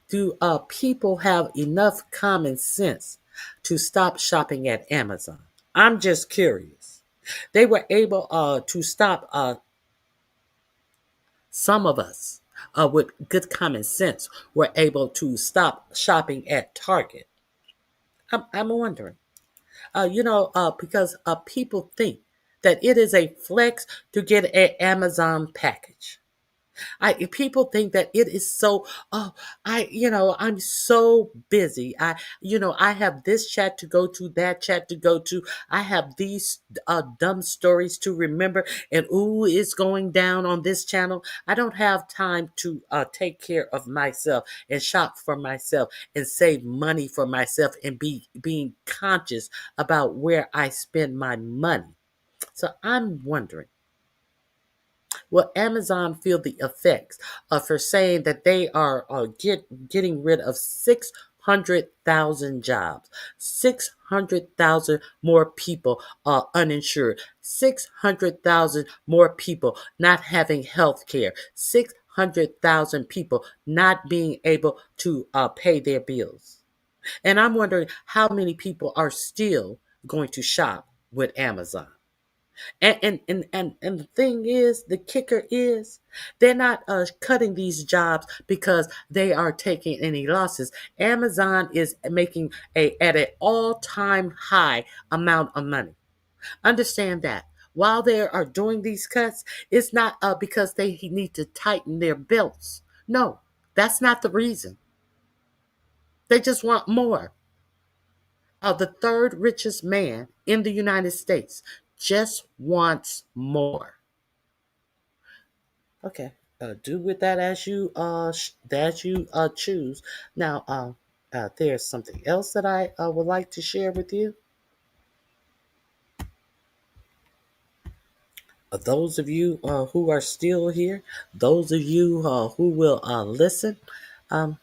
do people have enough common sense to stop shopping at Amazon? I'm just curious. They were able to stop some of us with good common sense were able to stop shopping at Target. I'm wondering. Because people think that it is a flex to get an Amazon package. People think that it is so, I'm so busy. I have this chat to go to, that chat to go to. I have these dumb stories to remember, and ooh, it's going down on this channel. I don't have time to take care of myself and shop for myself and save money for myself and being conscious about where I spend my money. So I'm wondering, will Amazon feel the effects for saying that they are getting rid of 600,000 jobs, 600,000 more people are uninsured, 600,000 more people not having health care, 600,000 people not being able to pay their bills? And I'm wondering how many people are still going to shop with Amazon. And the thing is, the kicker is, they're not cutting these jobs because they are taking any losses. Amazon is making at an all-time high amount of money. Understand that. While they are doing these cuts, it's not because they need to tighten their belts. No, that's not the reason. They just want more. The third richest man in the United States just wants more. Okay. Do with that as you choose. Now, there's something else that I would like to share with you. Those of you who are still here, those of you who will listen, um,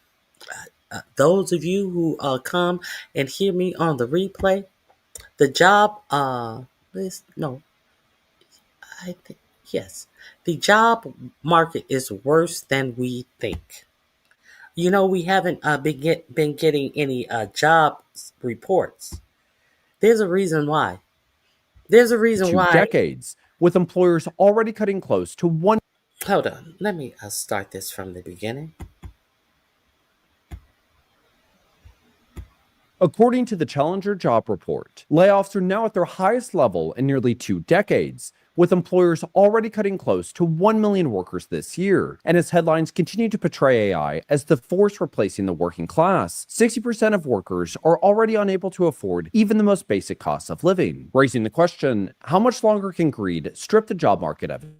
those of you who come and hear me on the replay, the job no, I think yes, the job market is worse than we think. We haven't been getting any job reports. There's a reason why. There's a reason 2 why. decades, with employers already cutting close to 1. Hold on. Let me start this from the beginning. According to the Challenger Job Report, layoffs are now at their highest level in nearly 2 decades, with employers already cutting close to 1 million workers this year. And as headlines continue to portray AI as the force replacing the working class, 60% of workers are already unable to afford even the most basic costs of living, raising the question, how much longer can greed strip the job market of it?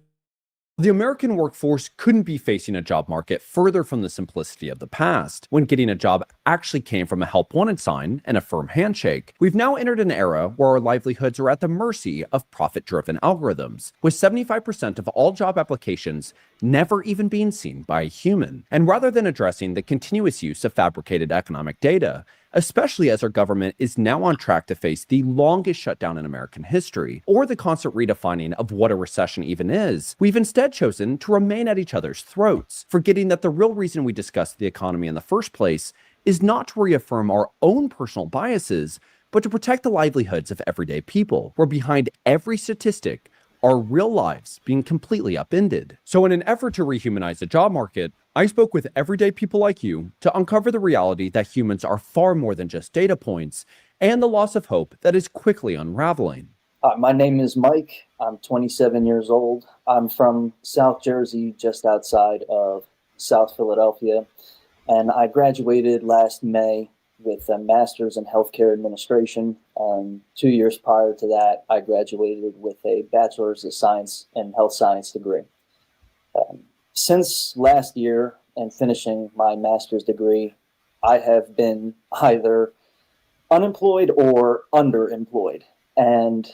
The American workforce couldn't be facing a job market further from the simplicity of the past, when getting a job actually came from a help wanted sign and a firm handshake. We've now entered an era where our livelihoods are at the mercy of profit-driven algorithms, with 75% of all job applications never even being seen by a human. And rather than addressing the continuous use of fabricated economic data, especially as our government is now on track to face the longest shutdown in American history, or the constant redefining of what a recession even is, we've instead chosen to remain at each other's throats, forgetting that the real reason we discuss the economy in the first place is not to reaffirm our own personal biases, but to protect the livelihoods of everyday people, where behind every statistic are real lives being completely upended. So in an effort to rehumanize the job market, I spoke with everyday people like you to uncover the reality that humans are far more than just data points, and the loss of hope that is quickly unraveling. My name is Mike. I'm 27 years old. I'm from South Jersey, just outside of South Philadelphia, and I graduated last May with a master's in healthcare administration. 2 years prior to that, I graduated with a bachelor's of science and health science degree. Since last year and finishing my master's degree, I have been either unemployed or underemployed. And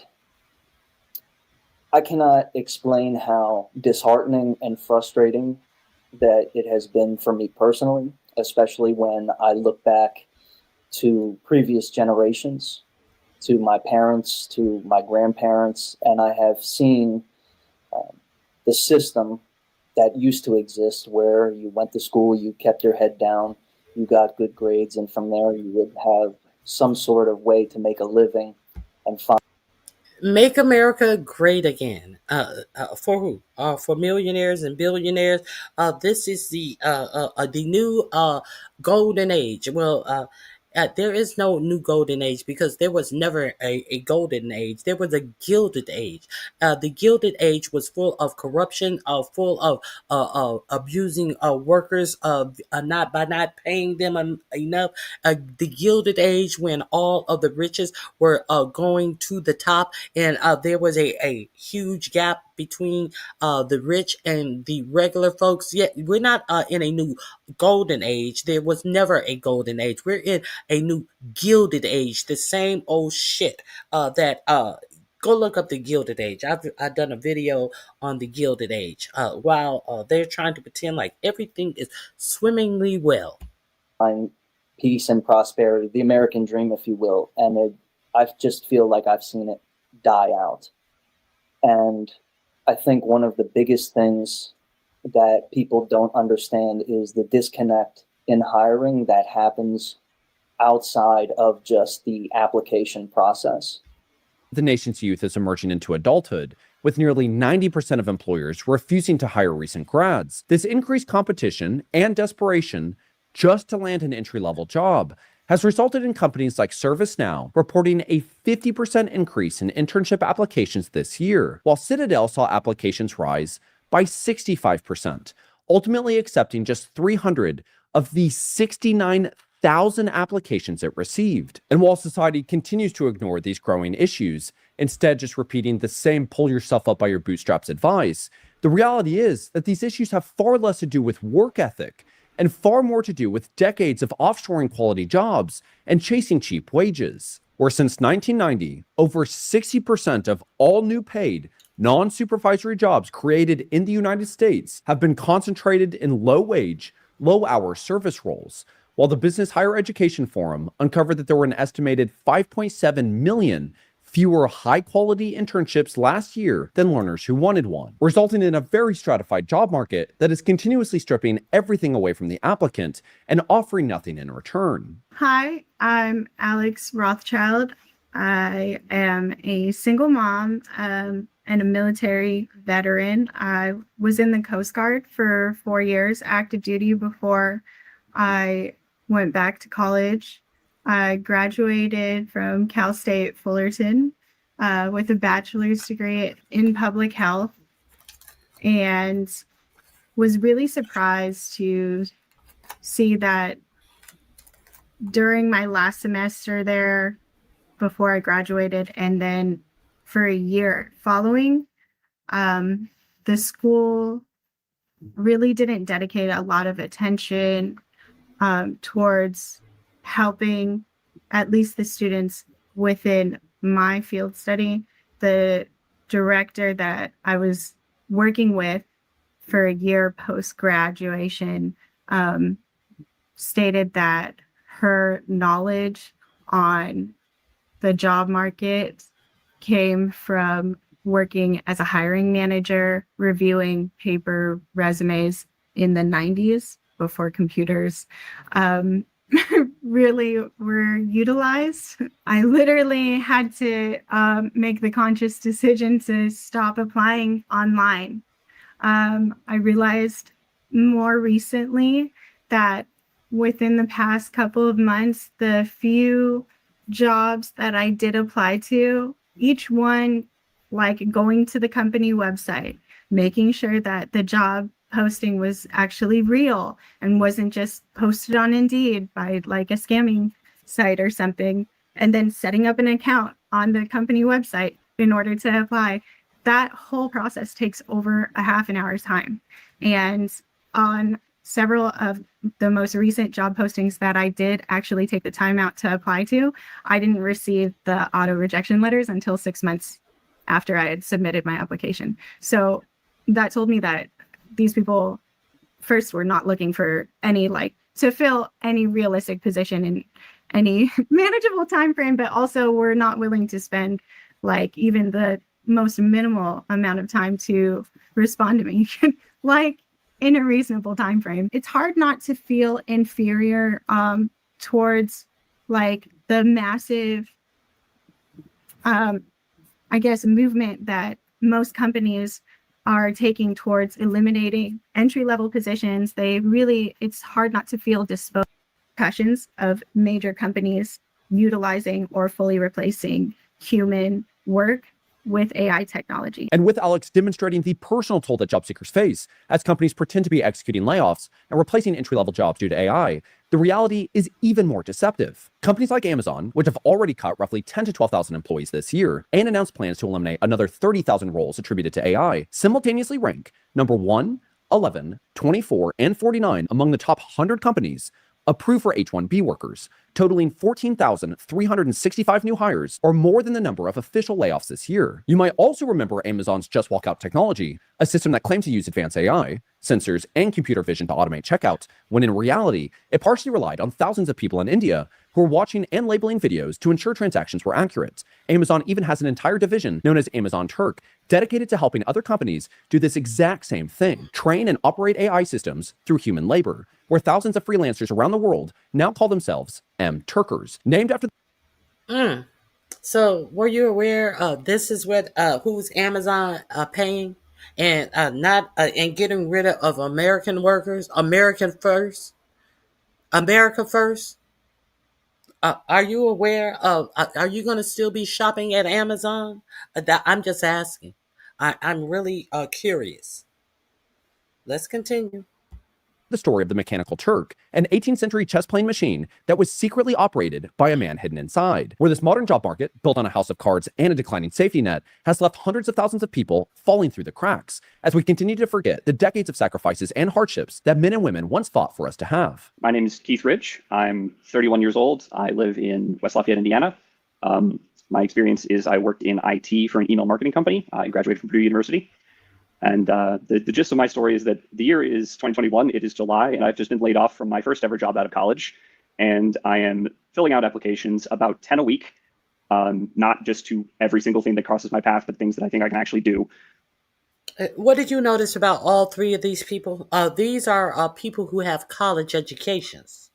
I cannot explain how disheartening and frustrating that it has been for me personally, especially when I look back to previous generations, to my parents, to my grandparents, and I have seen the system that used to exist where you went to school, you kept your head down, you got good grades, and from there you would have some sort of way to make a living and find. Make America great again. For who? For millionaires and billionaires. This is the new golden age. Well, there is no new golden age because there was never a golden age. There was a gilded age. The gilded age was full of corruption, full of abusing workers, not paying them enough. The gilded age when all of the riches were going to the top, and there was a huge gap between the rich and the regular folks. Yet we're not in a new golden age. There was never a golden age. We're in a new gilded age. The same old shit that go look up the Gilded Age. I've done a video on the Gilded Age. While they're trying to pretend like everything is swimmingly well. Peace and prosperity, the American dream, if you will. And I just feel like I've seen it die out. And I think one of the biggest things that people don't understand is the disconnect in hiring that happens outside of just the application process. The nation's youth is emerging into adulthood, with nearly 90% of employers refusing to hire recent grads. This increased competition and desperation just to land an entry-level job has resulted in companies like ServiceNow reporting a 50% increase in internship applications this year, while Citadel saw applications rise by 65%, ultimately accepting just 300 of the 69,000 applications it received. And while society continues to ignore these growing issues, instead just repeating the same pull yourself up by your bootstraps advice, the reality is that these issues have far less to do with work ethic and far more to do with decades of offshoring quality jobs and chasing cheap wages, where since 1990, over 60% of all new paid, non-supervisory jobs created in the United States have been concentrated in low-wage, low-hour service roles, while the Business Higher Education Forum uncovered that there were an estimated 5.7 million fewer high-quality internships last year than learners who wanted one, resulting in a very stratified job market that is continuously stripping everything away from the applicant and offering nothing in return. Hi, I'm Alex Rothschild. I am a single mom and a military veteran. I was in the Coast Guard for 4 years, active duty, before I went back to college. I graduated from Cal State Fullerton with a bachelor's degree in public health, and was really surprised to see that during my last semester there, before I graduated, and then for a year following, the school really didn't dedicate a lot of attention towards helping at least the students within my field study. The director that I was working with for a year post-graduation stated that her knowledge on the job market came from working as a hiring manager, reviewing paper resumes in the 90s before computers really were utilized. I literally had to make the conscious decision to stop applying online. I realized more recently that within the past couple of months, the few jobs that I did apply to, each one, like going to the company website, making sure that the job posting was actually real and wasn't just posted on Indeed by like a scamming site or something, and then setting up an account on the company website in order to apply. That whole process takes over a half an hour's time. And on several of the most recent job postings that I did actually take the time out to apply to, I didn't receive the auto rejection letters until 6 months after I had submitted my application. So that told me that these people first were not looking for any, like, to fill any realistic position in any manageable time frame, but also were not willing to spend like even the most minimal amount of time to respond to me, like in a reasonable time frame. It's hard not to feel inferior towards like the massive I guess movement that most companies are taking towards eliminating entry-level positions. It's hard not to feel discussions of major companies utilizing or fully replacing human work with AI technology. And with Alex demonstrating the personal toll that job seekers face as companies pretend to be executing layoffs and replacing entry-level jobs due to AI, the reality is even more deceptive. Companies like Amazon, which have already cut roughly 10 to 12,000 employees this year and announced plans to eliminate another 30,000 roles attributed to AI, simultaneously rank number 1, 11, 24, and 49 among the top 100 companies approved for H-1B workers, totaling 14,365 new hires, or more than the number of official layoffs this year. You might also remember Amazon's Just Walk Out technology, a system that claimed to use advanced AI, sensors, and computer vision to automate checkout, when in reality, it partially relied on thousands of people in India who were watching and labeling videos to ensure transactions were accurate. Amazon even has an entire division known as Amazon Turk, dedicated to helping other companies do this exact same thing, train and operate AI systems through human labor, where thousands of freelancers around the world now call themselves M-Turkers, named after... So were you aware this is what who's Amazon paying and not and getting rid of American workers, America first? Are you aware of, are you going to still be shopping at Amazon? I'm just asking. I'm really curious. Let's continue. The story of the Mechanical Turk, an 18th century chess playing machine that was secretly operated by a man hidden inside, where this modern job market, built on a house of cards and a declining safety net, has left hundreds of thousands of people falling through the cracks, as we continue to forget the decades of sacrifices and hardships that men and women once fought for us to have. My name is Keith Ridge. I'm 31 years old. I live in West Lafayette, Indiana. My experience is I worked in IT for an email marketing company. I graduated from Purdue University. And the gist of my story is that the year is 2021, it is July, and I've just been laid off from my first ever job out of college. And I am filling out applications, about 10 a week, not just to every single thing that crosses my path, but things that I think I can actually do. What did you notice about all three of these people? These are people who have college educations.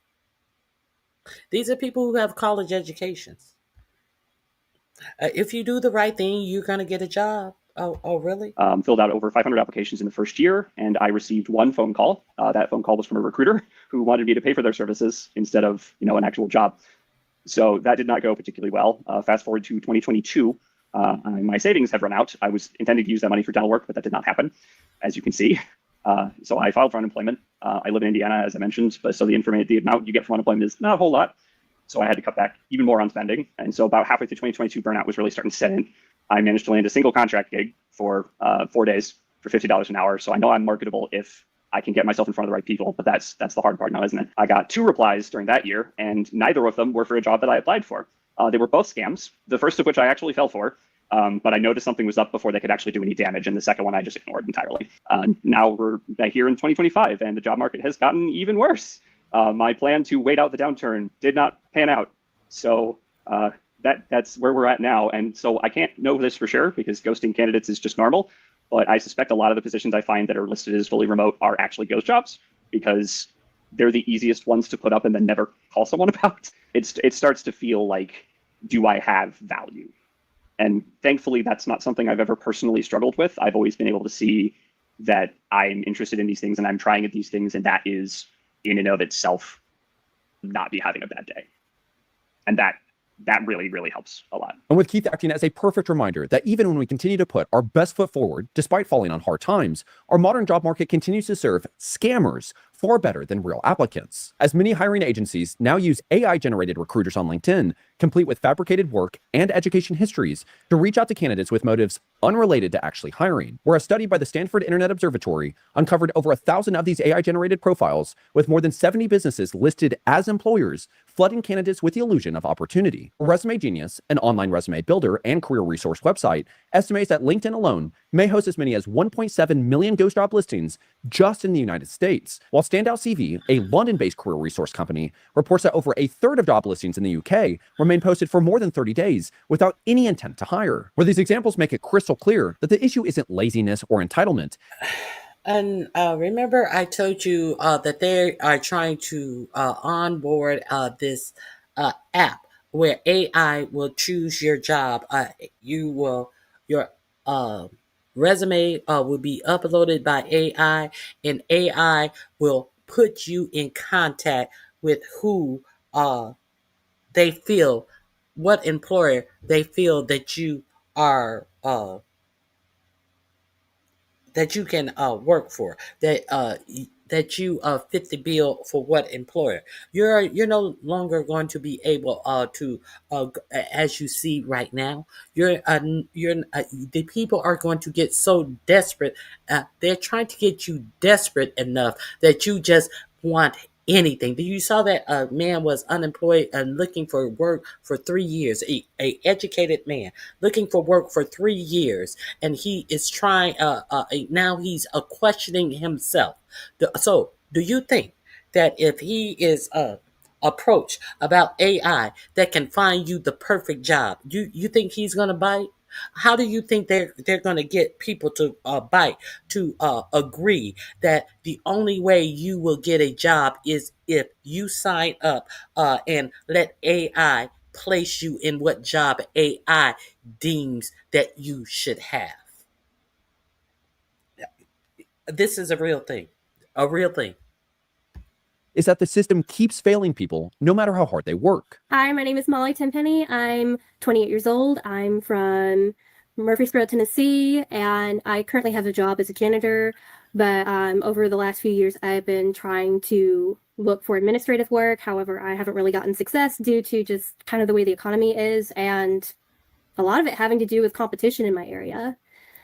These are people who have college educations. If you do the right thing, you're going to get a job. Oh, really? Filled out over 500 applications in the first year, and I received one phone call. That phone call was from a recruiter who wanted me to pay for their services instead of, an actual job. So that did not go particularly well. Fast forward to 2022, My savings have run out. I was intending to use that money for dental work, but that did not happen, as you can see. So I filed for unemployment. I live in Indiana, as I mentioned, but so the amount you get from unemployment is not a whole lot. So I had to cut back even more on spending. And so about halfway through 2022, burnout was really starting to set in. I managed to land a single contract gig for 4 days for $50 an hour. So I know I'm marketable if I can get myself in front of the right people, but that's the hard part now, isn't it? I got 2 replies during that year, and neither of them were for a job that I applied for. They were both scams, the first of which I actually fell for. But I noticed something was up before they could actually do any damage, and the second one I just ignored entirely. Now we're here in 2025, and the job market has gotten even worse. My plan to wait out the downturn did not pan out. So that's where we're at now. And so I can't know this for sure because ghosting candidates is just normal. But I suspect a lot of the positions I find that are listed as fully remote are actually ghost jobs because they're the easiest ones to put up and then never call someone about. It starts to feel like, do I have value? And thankfully, that's not something I've ever personally struggled with. I've always been able to see that I'm interested in these things and I'm trying at these things. And that is in and of itself not be having a bad day. And that really, really helps a lot. And with Keith acting as a perfect reminder that even when we continue to put our best foot forward, despite falling on hard times, our modern job market continues to serve scammers far better than real applicants. As many hiring agencies now use AI-generated recruiters on LinkedIn, complete with fabricated work and education histories, to reach out to candidates with motives unrelated to actually hiring. Where a study by the Stanford Internet Observatory uncovered over 1,000 of these AI-generated profiles, with more than 70 businesses listed as employers, flooding candidates with the illusion of opportunity. Resume Genius, an online resume builder and career resource website, estimates that LinkedIn alone may host as many as 1.7 million ghost job listings just in the United States. While Standout CV, a London-based career resource company, reports that over a third of job listings in the UK remain posted for more than 30 days without any intent to hire. Where these examples make it crystal clear that the issue isn't laziness or entitlement. And remember, I told you that they are trying to onboard this app where AI will choose your job. Your resume will be uploaded by AI, and AI will put you in contact with who they feel, what employer they feel that you are. That you can work for, that you fit the bill for what employer. You're no longer going to be able to, as you see right now, the people are going to get so desperate. They're trying to get you desperate enough that you just want anything. You saw that a man was unemployed and looking for work for 3 years, a educated man looking for work for 3 years, and he is trying now he's questioning himself. So do you think that if he is approached about AI that can find you the perfect job, you think he's going to bite? How do you think they're going to get people to bite, to agree that the only way you will get a job is if you sign up and let AI place you in what job AI deems that you should have? This is a real thing. A real thing. Is that the system keeps failing people no matter how hard they work. Hi, my name is Molly Tenpenny. I'm 28 years old. I'm from Murfreesboro, Tennessee, and I currently have a job as a janitor. But over the last few years, I've been trying to look for administrative work. However, I haven't really gotten success due to just kind of the way the economy is, and a lot of it having to do with competition in my area.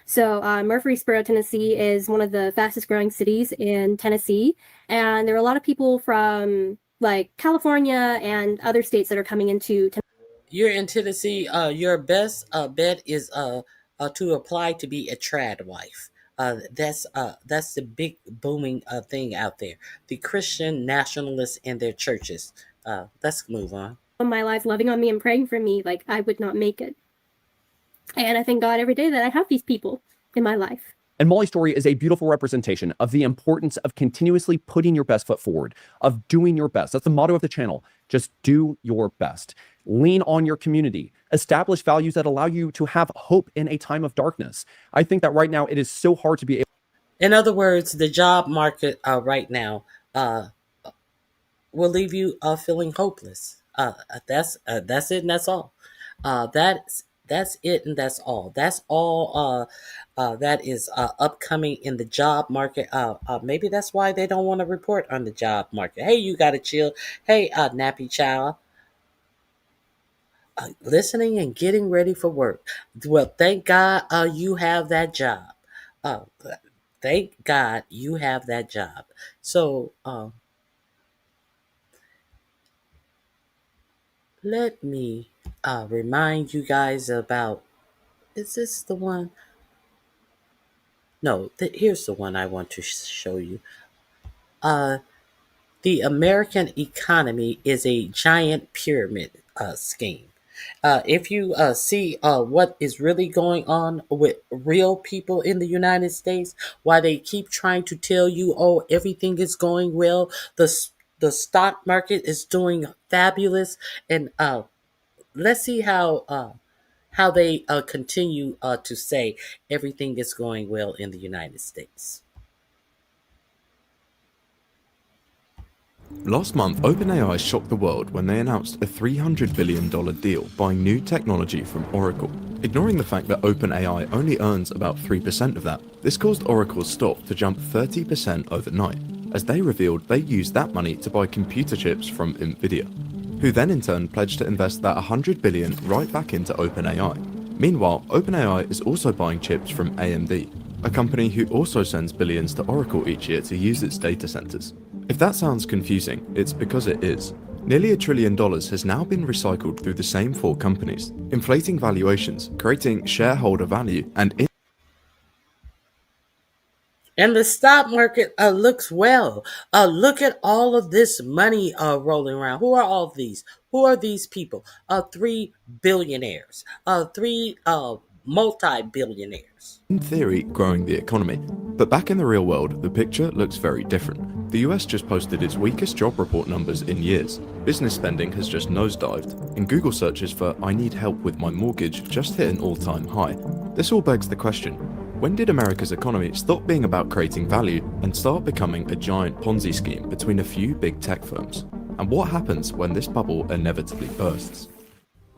So Murfreesboro, Tennessee is one of the fastest growing cities in Tennessee. And there are a lot of people from like California and other states that are coming into Tennessee. You're in Tennessee. Your best bet is to apply to be a trad wife. That's the big booming thing out there. The Christian nationalists and their churches. Let's move on. My life loving on me and praying for me like I would not make it. And I thank God every day that I have these people in my life. And Molly's story is a beautiful representation of the importance of continuously putting your best foot forward, of doing your best. That's the motto of the channel. Just do your best. Lean on your community. Establish values that allow you to have hope in a time of darkness. I think that right now it is so hard to be able. In other words, the job market right now will leave you feeling hopeless. That's it, and that's all. That's it, and that's all. That's all that is upcoming in the job market. Maybe that's why they don't want to report on the job market. Hey, you gotta chill. Hey, nappy child. Listening and getting ready for work. Well, thank God you have that job. Uh, thank God you have that job. So let me remind you guys about. Is this the one? No, here's the one I want to show you. The American economy is a giant pyramid scheme. If you see what is really going on with real people in the United States, why they keep trying to tell you, oh, everything is going well, the stock market is doing fabulous, and let's see how they continue to say everything is going well in the United States. Last month, OpenAI shocked the world when they announced a $300 billion deal buying new technology from Oracle. Ignoring the fact that OpenAI only earns about 3% of that, this caused Oracle's stock to jump 30% overnight, as they revealed they used that money to buy computer chips from Nvidia, who then in turn pledged to invest that $100 billion right back into OpenAI. Meanwhile, OpenAI is also buying chips from AMD, a company who also sends billions to Oracle each year to use its data centers. If that sounds confusing, it's because it is. Nearly $1 trillion has now been recycled through the same 4 companies, inflating valuations, creating shareholder value, and the stock market looks well. Look at all of this money rolling around. Who are all these? Who are these people? 3 billionaires. 3 multi-billionaires. in theory growing the economy. But back in the real world, the picture looks very different. The US just posted its weakest job report numbers in years. Business spending has just nosedived, and Google searches for "I need help with my mortgage" just hit an all-time high. This all begs the question, when did America's economy stop being about creating value and start becoming a giant Ponzi scheme between a few big tech firms? And what happens when this bubble inevitably bursts?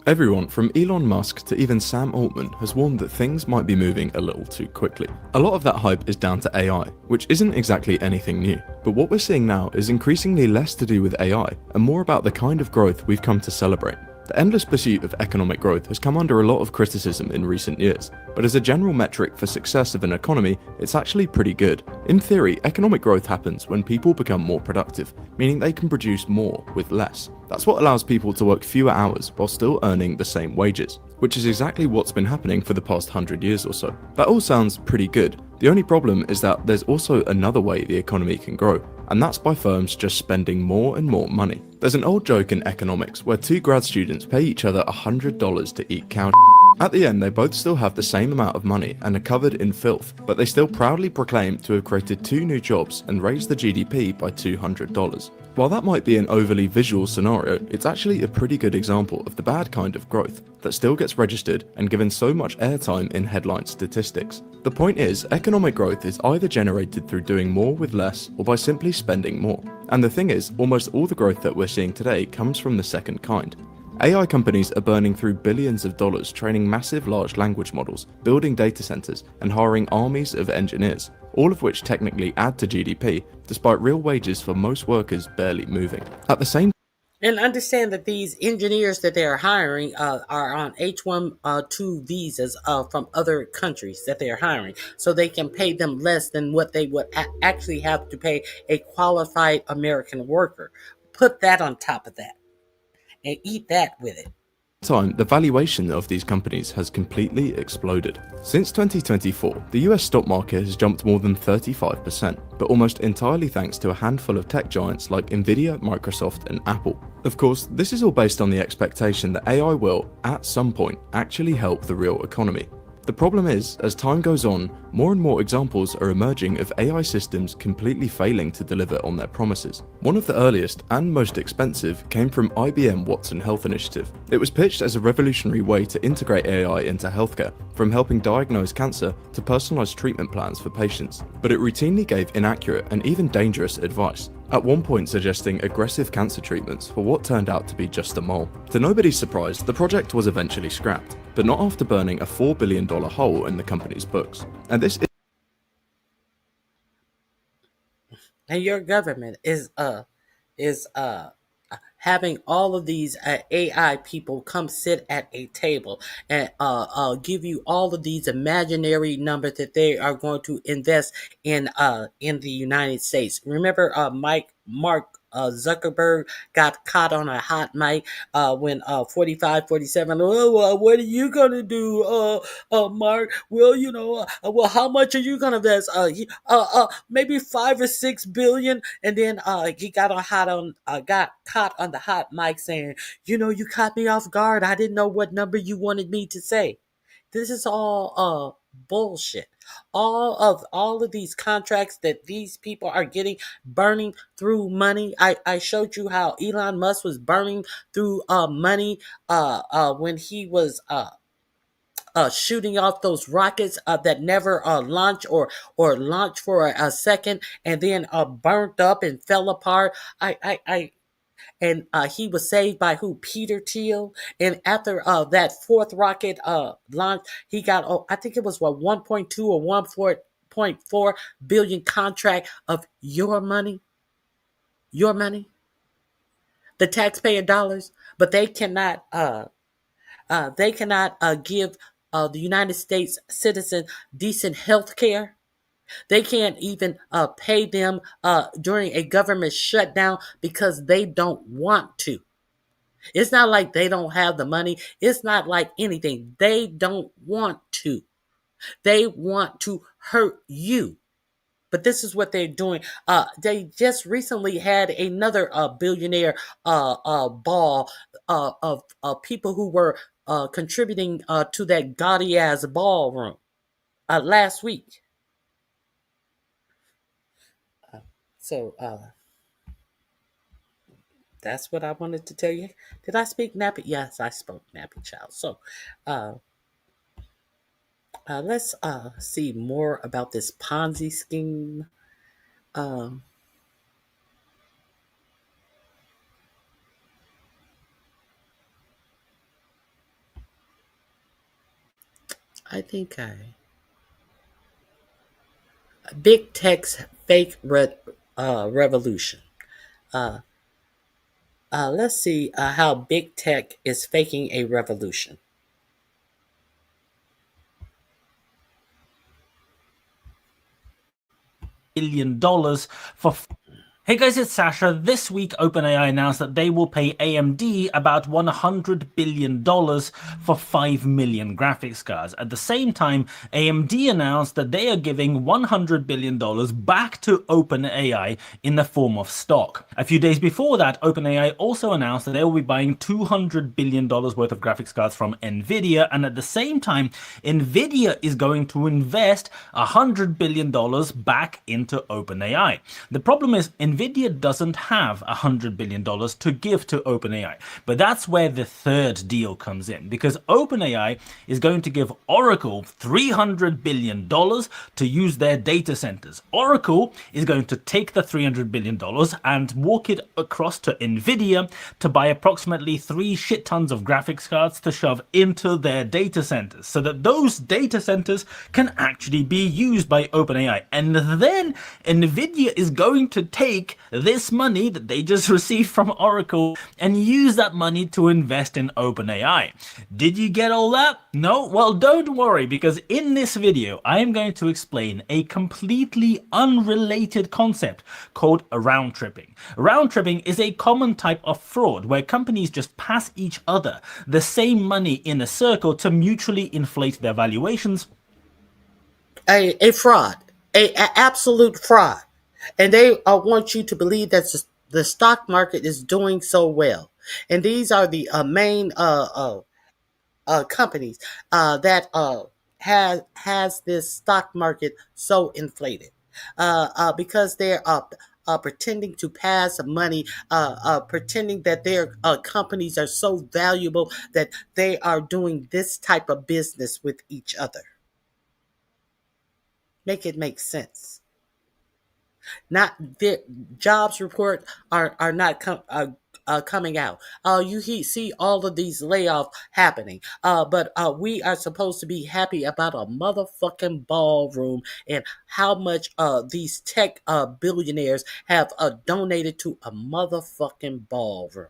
Everyone from Elon Musk to even Sam Altman has warned that things might be moving a little too quickly. A lot of that hype is down to AI, which isn't exactly anything new. But what we're seeing now is increasingly less to do with AI and more about the kind of growth we've come to celebrate. The endless pursuit of economic growth has come under a lot of criticism in recent years, but as a general metric for success of an economy, it's actually pretty good. In theory, economic growth happens when people become more productive, meaning they can produce more with less. That's what allows people to work fewer hours while still earning the same wages, which is exactly what's been happening for the past 100 years or so. That all sounds pretty good. The only problem is that there's also another way the economy can grow, and that's by firms just spending more and more money. There's an old joke in economics where 2 grad students pay each other $100 to eat cow. At the end, they both still have the same amount of money and are covered in filth, but they still proudly proclaim to have created 2 new jobs and raised the GDP by $200. While that might be an overly visual scenario, it's actually a pretty good example of the bad kind of growth that still gets registered and given so much airtime in headline statistics. The point is, economic growth is either generated through doing more with less or by simply spending more. And the thing is, almost all the growth that we're seeing today comes from the second kind. AI companies are burning through billions of dollars training massive large language models, building data centers, and hiring armies of engineers, all of which technically add to GDP, despite real wages for most workers barely moving. At the same And understand that these engineers that they are hiring are on H-1-2 visas from other countries that they are hiring, so they can pay them less than what they would actually have to pay a qualified American worker. Put that on top of that and eat that with it. time, the valuation of these companies has completely exploded. Since 2024, the US stock market has jumped more than 35%, but almost entirely thanks to a handful of tech giants like Nvidia, Microsoft, and Apple. Of course, this is all based on the expectation that AI will, at some point, actually help the real economy. The problem is, as time goes on, more and more examples are emerging of AI systems completely failing to deliver on their promises. One of the earliest and most expensive came from IBM Watson Health Initiative. It was pitched as a revolutionary way to integrate AI into healthcare, from helping diagnose cancer to personalized treatment plans for patients. But it routinely gave inaccurate and even dangerous advice, at one point suggesting aggressive cancer treatments for what turned out to be just a mole. To nobody's surprise, the project was eventually scrapped. but not after burning a $4 billion hole in the company's books. And this is And your government is having all of these AI people come sit at a table and give you all of these imaginary numbers that they are going to invest in the United States. Remember, Mark Zuckerberg got caught on a hot mic when 45, 47. What are you gonna do, Mark? Well, well, how much are you gonna invest? Maybe 5 or 6 billion. And then he got caught on the hot mic saying, you caught me off guard. I didn't know what number you wanted me to say. This is all bullshit. All of these contracts that these people are getting, burning through money. I showed you how Elon Musk was burning through money when he was shooting off those rockets that never launched or launched for a second, and then burnt up and fell apart. And he was saved by who? Peter Thiel. And after that fourth rocket launch, he got, I think it was 1.2 or 1.4 billion contract of your money, the taxpayer dollars. But they cannot give the United States citizen decent health care. They can't even pay them during a government shutdown because they don't want to. It's not like they don't have the money. It's not like anything. They don't want to. They want to hurt you. But this is what they're doing. They just recently had another billionaire ball of people who were contributing to that gaudy ass ballroom last week. So that's what I wanted to tell you. Did I speak nappy? Yes, I spoke nappy, child. So let's see more about this Ponzi scheme. I think big tech's fake revolution. Let's see how big tech is faking a revolution. $1 billion for... Hey guys, it's Sasha. This week, OpenAI announced that they will pay AMD about $100 billion for 5 million graphics cards. At the same time, AMD announced that they are giving $100 billion back to OpenAI in the form of stock. A few days before that, OpenAI also announced that they will be buying $200 billion worth of graphics cards from NVIDIA, and at the same time, NVIDIA is going to invest $100 billion back into OpenAI. The problem is, NVIDIA doesn't have $100 billion to give to OpenAI. But that's where the third deal comes in, because OpenAI is going to give Oracle $300 billion to use their data centers. Oracle is going to take the $300 billion and walk it across to NVIDIA to buy approximately 3 shit tons of graphics cards to shove into their data centers, so that those data centers can actually be used by OpenAI. And then NVIDIA is going to take this money that they just received from Oracle and use that money to invest in OpenAI. Did you get all that? No? Well, don't worry, because in this video, I am going to explain a completely unrelated concept called round tripping. Round tripping is a common type of fraud where companies just pass each other the same money in a circle to mutually inflate their valuations. A fraud, a absolute fraud. And they want you to believe that the stock market is doing so well. And these are the main companies that has this stock market so inflated because they're pretending to pass money, pretending that their companies are so valuable that they are doing this type of business with each other. Make it make sense. Not the jobs report are not coming out. See all of these layoffs happening. But we are supposed to be happy about a motherfucking ballroom and how much these tech billionaires have donated to a motherfucking ballroom.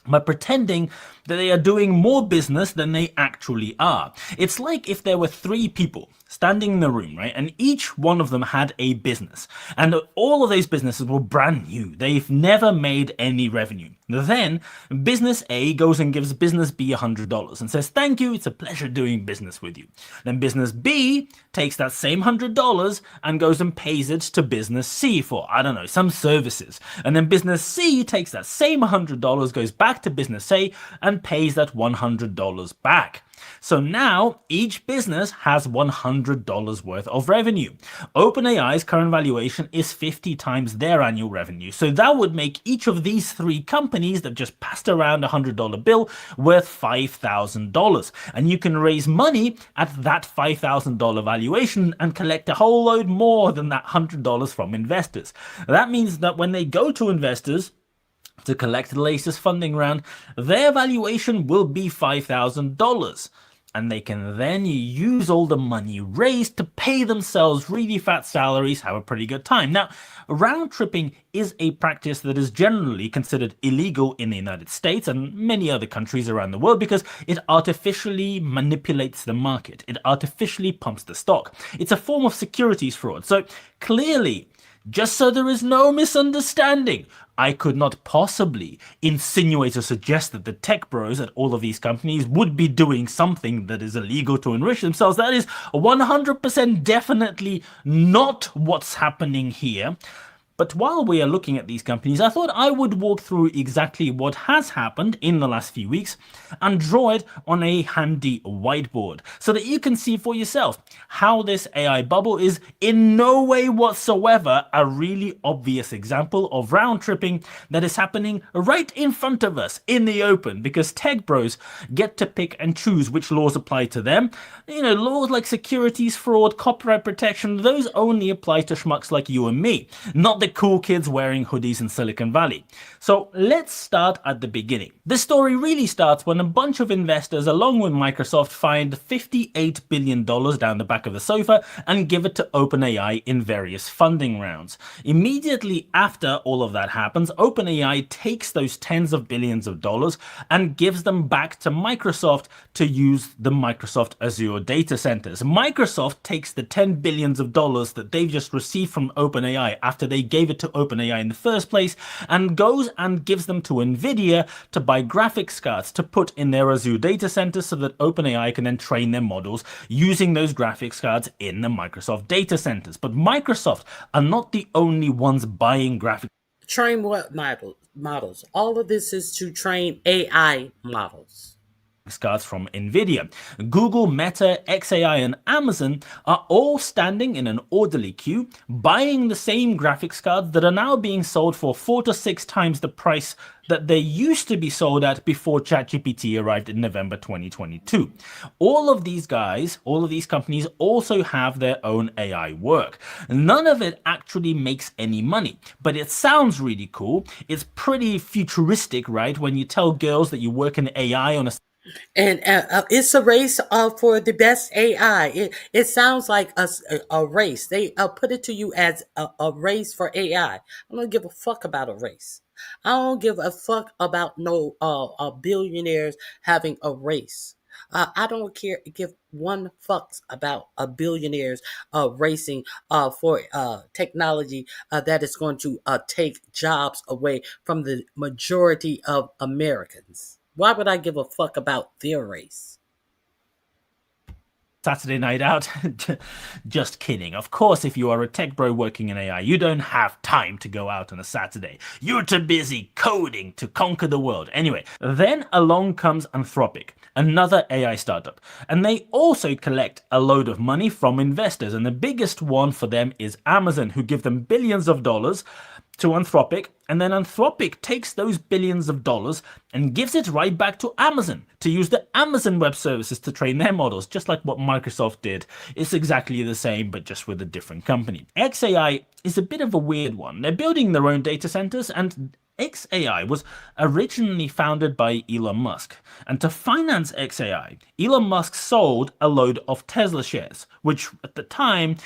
By pretending that they are doing more business than they actually are. It's like if there were 3 people standing in the room, right? And each one of them had a business. And all of those businesses were brand new. They've never made any revenue. Then business A goes and gives business B $100 and says, thank you, it's a pleasure doing business with you. Then business B takes that same $100 and goes and pays it to business C for, I don't know, some services. And then business C takes that same $100, goes back to business A and pays that $100 back. So now each business has $100 worth of revenue. OpenAI's current valuation is 50 times their annual revenue. So that would make each of these 3 companies that just passed around a $100 bill worth $5,000. And you can raise money at that $5,000 valuation and collect a whole load more than that $100 from investors. That means that when they go to investors to collect the latest funding round, their valuation will be $5,000. And they can then use all the money raised to pay themselves really fat salaries, have a pretty good time. Now, round tripping is a practice that is generally considered illegal in the United States and many other countries around the world because it artificially manipulates the market. It artificially pumps the stock. It's a form of securities fraud. So clearly, just so there is no misunderstanding, I could not possibly insinuate or suggest that the tech bros at all of these companies would be doing something that is illegal to enrich themselves. That is 100% definitely not what's happening here. But while we are looking at these companies, I thought I would walk through exactly what has happened in the last few weeks and draw it on a handy whiteboard so that you can see for yourself how this AI bubble is in no way whatsoever a really obvious example of round tripping that is happening right in front of us in the open, because tech bros get to pick and choose which laws apply to them. You know, laws like securities fraud, copyright protection, those only apply to schmucks like you and me, not the cool kids wearing hoodies in Silicon Valley. So let's start at the beginning. This story really starts when a bunch of investors along with Microsoft find $58 billion down the back of the sofa and give it to OpenAI in various funding rounds. Immediately after all of that happens, OpenAI takes those tens of billions of dollars and gives them back to Microsoft to use the Microsoft Azure data centers. Microsoft takes the $10 billion that they've just received from OpenAI after they gave it to OpenAI in the first place and goes and gives them to NVIDIA to buy graphics cards to put in their Azure data centers so that OpenAI can then train their models using those graphics cards in the Microsoft data centers. But Microsoft are not the only ones buying graphics. Train what models? All of this is to train AI models. Cards from NVIDIA. Google, Meta, XAI, and Amazon are all standing in an orderly queue, buying the same graphics cards that are now being sold for 4 to 6 times the price that they used to be sold at before ChatGPT arrived in November 2022. All of these guys, all of these companies also have their own AI work. None of it actually makes any money, but it sounds really cool. It's pretty futuristic, right? When you tell girls that you work in AI on a and it's a race for the best AI. It sounds like a race. They put it to you as a race for AI. I don't give a fuck about a race. I don't give a fuck about no billionaires having a race. I don't give one fucks about billionaires racing for technology that is going to take jobs away from the majority of Americans. Why would I give a fuck about their race? Saturday night out? Just kidding. Of course, if you are a tech bro working in AI, you don't have time to go out on a Saturday. You're too busy coding to conquer the world. Anyway, then along comes Anthropic, another AI startup, and they also collect a load of money from investors, and the biggest one for them is Amazon, who give them billions of dollars to Anthropic And then Anthropic takes those billions of dollars and gives it right back to Amazon to use the Amazon Web Services to train their models, just like what Microsoft did. It's exactly the same, but just with a different company. xAI is a bit of a weird one. They're building their own data centers, and xAI was originally founded by Elon Musk. And to finance xAI, Elon Musk sold a load of Tesla shares, which at the time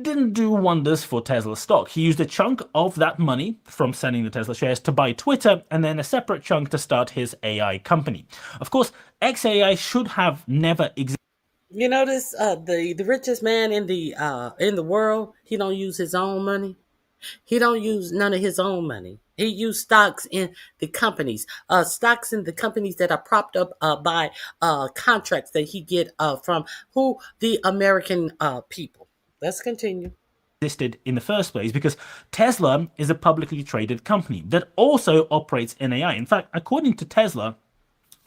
didn't do wonders for Tesla stock. He used a chunk of that money from selling the Tesla shares to buy Twitter, and then a separate chunk to start his AI company. Of course, xAI should have never existed. You notice the richest man in the world, he don't use his own money. He don't use none of his own money. He used stocks in the companies, stocks in the companies that are propped up by contracts that he get from the American people. Let's continue. Existed in the first place because Tesla is a publicly traded company that also operates in AI. In fact, according to Tesla,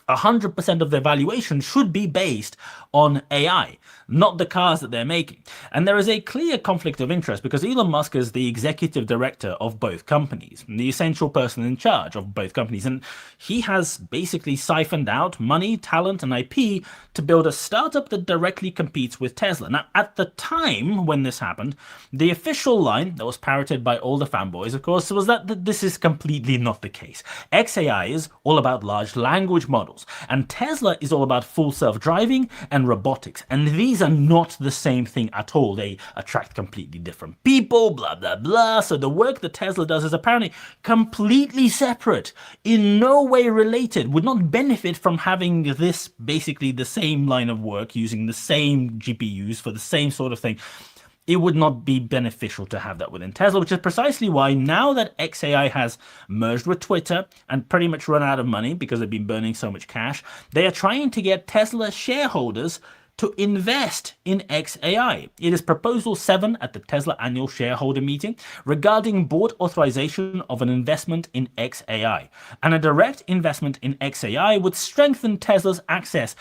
100% of their valuation should be based on AI, not the cars that they're making. And there is a clear conflict of interest because Elon Musk is the executive director of both companies, the essential person in charge of both companies. And he has basically siphoned out money, talent, and IP to build a startup that directly competes with Tesla. Now, at the time when this happened, the official line that was parroted by all the fanboys, of course, was that this is completely not the case. xAI is all about large language models. And Tesla is all about full self-driving and robotics. And these are not the same thing at all. They attract completely different people, blah, blah, blah. So the work that Tesla does is apparently completely separate, in no way related, would not benefit from having this basically the same line of work, using the same GPUs for the same sort of thing. It would not be beneficial to have that within Tesla, which is precisely why now that xAI has merged with Twitter and pretty much run out of money because they've been burning so much cash, they are trying to get Tesla shareholders to invest in xAI. It is Proposal 7 at the Tesla annual shareholder meeting regarding board authorization of an investment in xAI. And a direct investment in xAI would strengthen Tesla's access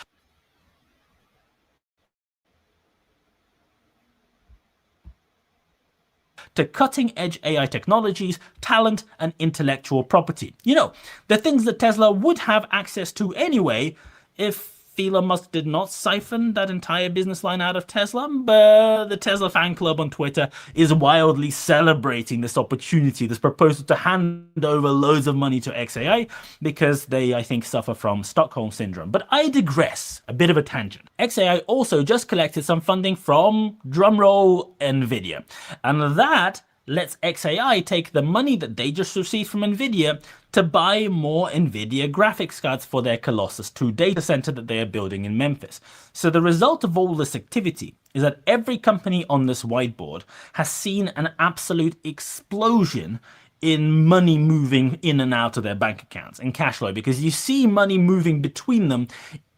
to cutting-edge AI technologies, talent, and intellectual property. You know, the things that Tesla would have access to anyway if Elon Musk did not siphon that entire business line out of Tesla, but the Tesla fan club on Twitter is wildly celebrating this opportunity, this proposal to hand over loads of money to xAI because they, I think, suffer from Stockholm Syndrome. But I digress, a bit of a tangent. xAI also just collected some funding from, drumroll, NVIDIA. And that lets xAI take the money that they just received from NVIDIA to buy more NVIDIA graphics cards for their Colossus 2 data center that they are building in Memphis. So the result of all this activity is that every company on this whiteboard has seen an absolute explosion in money moving in and out of their bank accounts and cash flow, because you see money moving between them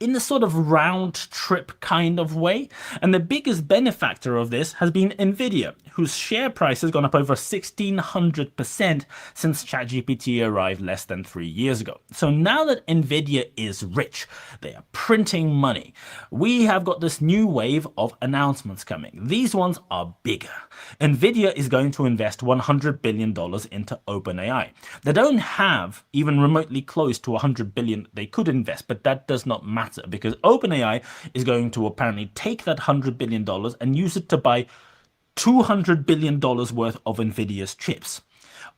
in a sort of round trip kind of way. And the biggest benefactor of this has been NVIDIA, whose share price has gone up over 1,600% since ChatGPT arrived less than 3 years ago. So now that NVIDIA is rich, they are printing money. We have got this new wave of announcements coming. These ones are bigger. NVIDIA is going to invest $100 billion into OpenAI. They don't have even remotely close to $100 billion they could invest, but that does not matter because OpenAI is going to apparently take that $100 billion and use it to buy $200 billion worth of NVIDIA's chips.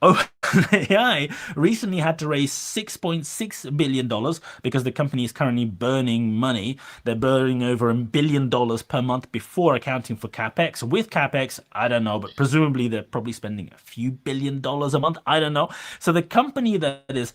OpenAI recently had to raise $6.6 billion because the company is currently burning money. They're burning over $1 billion per month before accounting for CapEx. With CapEx, I don't know, but presumably they're probably spending a few $billion a month. I don't know. So the company that is